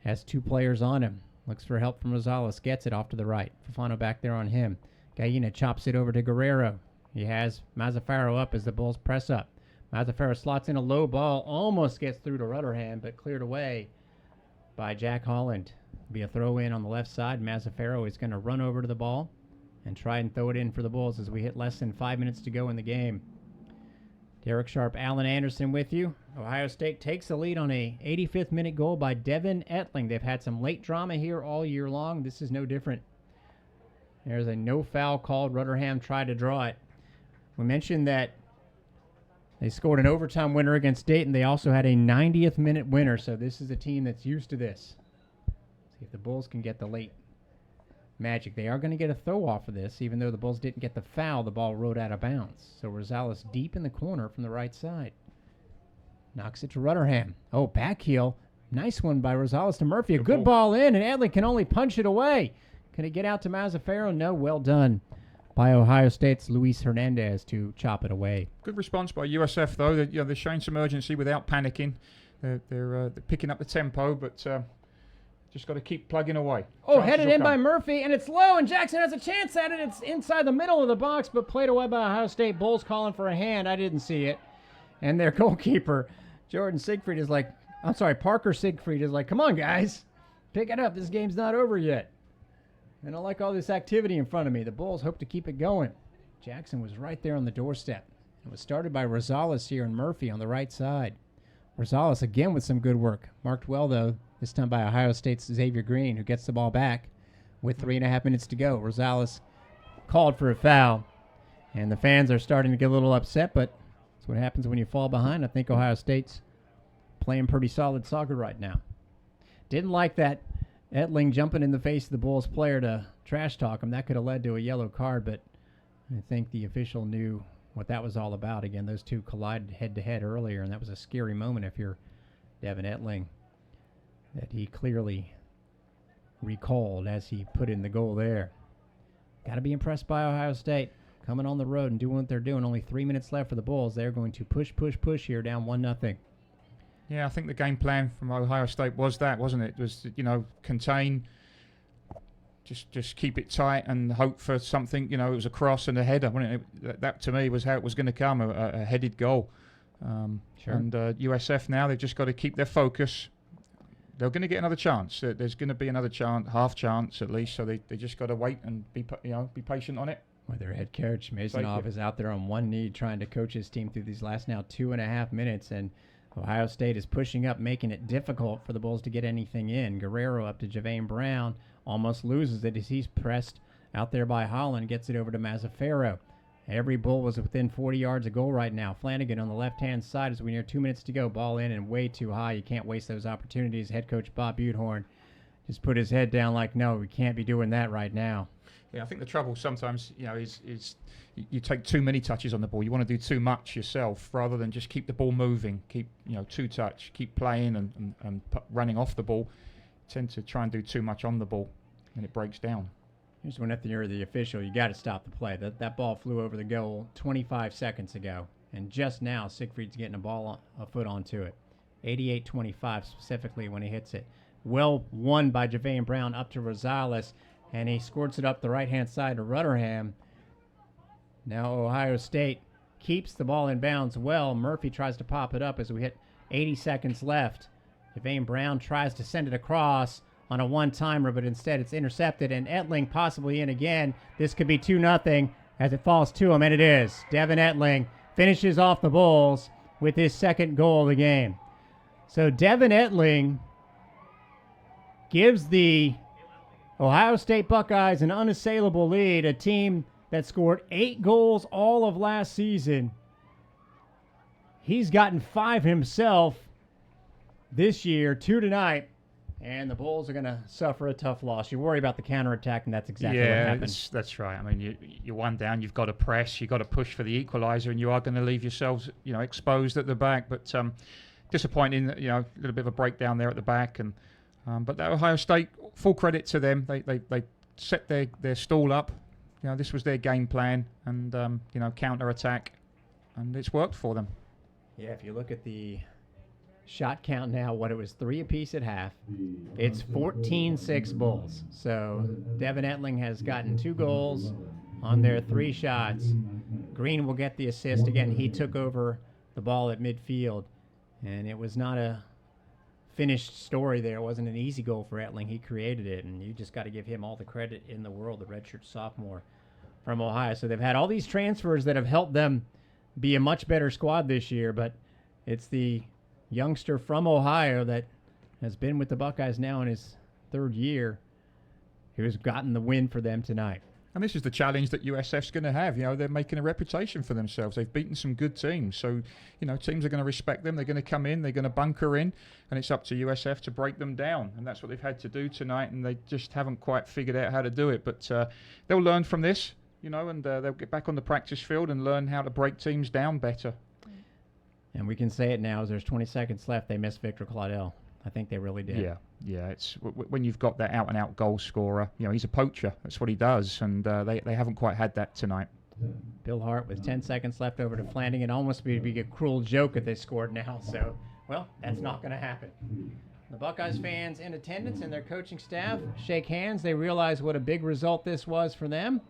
Has two players on him. Looks for help from Rosales. Gets it off to the right. Fafano back there on him. Gallina chops it over to Guerrero. He has Mazzaferro up as the Bulls press up. Mazzaferro slots in a low ball. Almost gets through to Rudderham, but cleared away by Jack Holland. Be a throw in on the left side. Mazzaferro is going to run over to the ball and try and throw it in for the Bulls as we hit less than 5 minutes to go in the game. Derek Sharp, Alan Anderson with you. Ohio State takes the lead on a 85th minute goal by Devin Etling. They've had some late drama here all year long. This is no different. There's a no foul called. Rudderham tried to draw it. We mentioned that they scored an overtime winner against Dayton. They also had a 90th minute winner, so this is a team that's used to this. See if the Bulls can get the late magic. They are going to get a throw off of this, even though the Bulls didn't get the foul. The ball rode out of bounds. So Rosales deep in the corner from the right side. Knocks it to Rudderham. Oh, back heel. Nice one by Rosales to Murphy. A good ball in, and Adley can only punch it away. Can it get out to Mazzaferro? No, well done by Ohio State's Luis Hernandez to chop it away. Good response by USF, though. They're showing some urgency without panicking. They're picking up the tempo, but just got to keep plugging away. Oh, headed in by Murphy, and it's low, and Jackson has a chance at it. It's inside the middle of the box, but played away by Ohio State. Bulls calling for a hand. I didn't see it. And their goalkeeper, Parker Siegfried is like, come on, guys. Pick it up. This game's not over yet. And I like all this activity in front of me. The Bulls hope to keep it going. Jackson was right there on the doorstep. It was started by Rosales here and Murphy on the right side. Rosales again with some good work. Marked well, though, this time by Ohio State's Xavier Green, who gets the ball back with 3.5 minutes to go. Rosales called for a foul. And the fans are starting to get a little upset, but that's what happens when you fall behind. I think Ohio State's playing pretty solid soccer right now. Didn't like that Etling jumping in the face of the Bulls player to trash talk him. That could have led to a yellow card, but I think the official knew what that was all about. Again, those two collided head-to-head earlier, and that was a scary moment if you're Devin Etling, that he clearly recalled as he put in the goal there. Got to be impressed by Ohio State. Coming on the road and doing what they're doing. Only 3 minutes left for the Bulls. They're going to push here, down 1-0. Yeah, I think the game plan from Ohio State was that, wasn't it? It was, contain, just keep it tight and hope for something. It was a cross and a header. That to me was how it was going to come, a headed goal. Sure. And USF now, they've just got to keep their focus. They're going to get another chance. There's going to be another chance, half chance at least. So they just got to wait and be patient on it. Well, their head coach, Masonov, is out there on one knee trying to coach his team through these last now 2.5 minutes, and Ohio State is pushing up, making it difficult for the Bulls to get anything in. Guerrero up to Javane Brown, almost loses it as he's pressed out there by Holland, gets it over to Mazzaferro. Every Bull was within 40 yards of goal right now. Flanagan on the left-hand side as we near 2 minutes to go. Ball in and way too high. You can't waste those opportunities. Head coach Bob Buthorn just put his head down like, no, we can't be doing that right now. Yeah, I think the trouble sometimes, is you take too many touches on the ball. You want to do too much yourself rather than just keep the ball moving, keep, two touch, keep playing and running off the ball. Tend to try and do too much on the ball and it breaks down. Here's when if you're the official, you got to stop the play. That ball flew over the goal 25 seconds ago, and just now Siegfried's getting a foot onto it. 88-25 specifically when he hits it. Well won by Javane Brown up to Rosales. And he squirts it up the right-hand side to Rutherham. Now Ohio State keeps the ball in bounds well. Murphy tries to pop it up as we hit 80 seconds left. Javane Brown tries to send it across on a one-timer, but instead it's intercepted, and Etling possibly in again. This could be 2-0 as it falls to him, and it is. Devin Etling finishes off the Bulls with his second goal of the game. So Devin Etling gives the Ohio State Buckeyes an unassailable lead, a team that scored 8 goals all of last season. He's gotten 5 himself this year, 2 tonight, and the Bulls are going to suffer a tough loss. You worry about the counterattack, and that's exactly what happened. Yeah, that's right. I mean, you're one down, you've got to press, you've got to push for the equalizer, and you are going to leave yourselves, exposed at the back. But disappointing, a little bit of a breakdown there at the back, and but that Ohio State, full credit to them. They set their stall up. This was their game plan, and counter-attack, and it's worked for them. Yeah, if you look at the shot count now, what it was 3 apiece at half. It's 14-6 Bulls. So Devin Etling has gotten 2 goals on their 3 shots. Green will get the assist. Again, he took over the ball at midfield, and it was not a finished story there. It wasn't an easy goal for Etling. He created it, and you just got to give him all the credit in the world, the redshirt sophomore from Ohio. So they've had all these transfers that have helped them be a much better squad this year, but it's the youngster from Ohio that has been with the Buckeyes now in his 3rd year who's gotten the win for them tonight. And this is the challenge that USF's going to have. They're making a reputation for themselves. They've beaten some good teams. So, teams are going to respect them. They're going to come in. They're going to bunker in. And it's up to USF to break them down. And that's what they've had to do tonight. And they just haven't quite figured out how to do it. But they'll learn from this, and they'll get back on the practice field and learn how to break teams down better. And we can say it now as there's 20 seconds left. They missed Victor Claudel. I think they really did. Yeah. It's when you've got that out-and-out goal scorer. He's a poacher. That's what he does, and they haven't quite had that tonight. Bill Hart with 10 seconds left over to Flanagan. Almost be a cruel joke if they scored now. So, well, that's not going to happen. The Buckeyes fans in attendance and their coaching staff shake hands. They realize what a big result this was for them.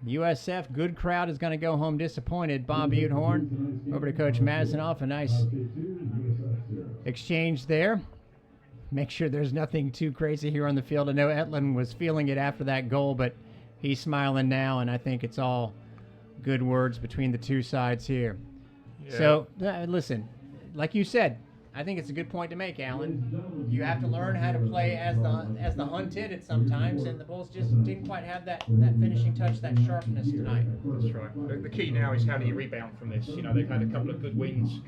USF, good crowd, is going to go home disappointed. Bob Buthorn over to Coach Mazanoff. A nice exchange there. make sure there's nothing too crazy here on the field. I know Etlin was feeling it after that goal, but he's smiling now, and I think it's all good words between the two sides here. Yeah. So, listen, like you said, I think it's a good point to make, Alan. You have to learn how to play as the hunted at sometimes, and the Bulls just didn't quite have that finishing touch, that sharpness tonight. That's right. The key now is how do you rebound from this? You know, they've had a couple of good wins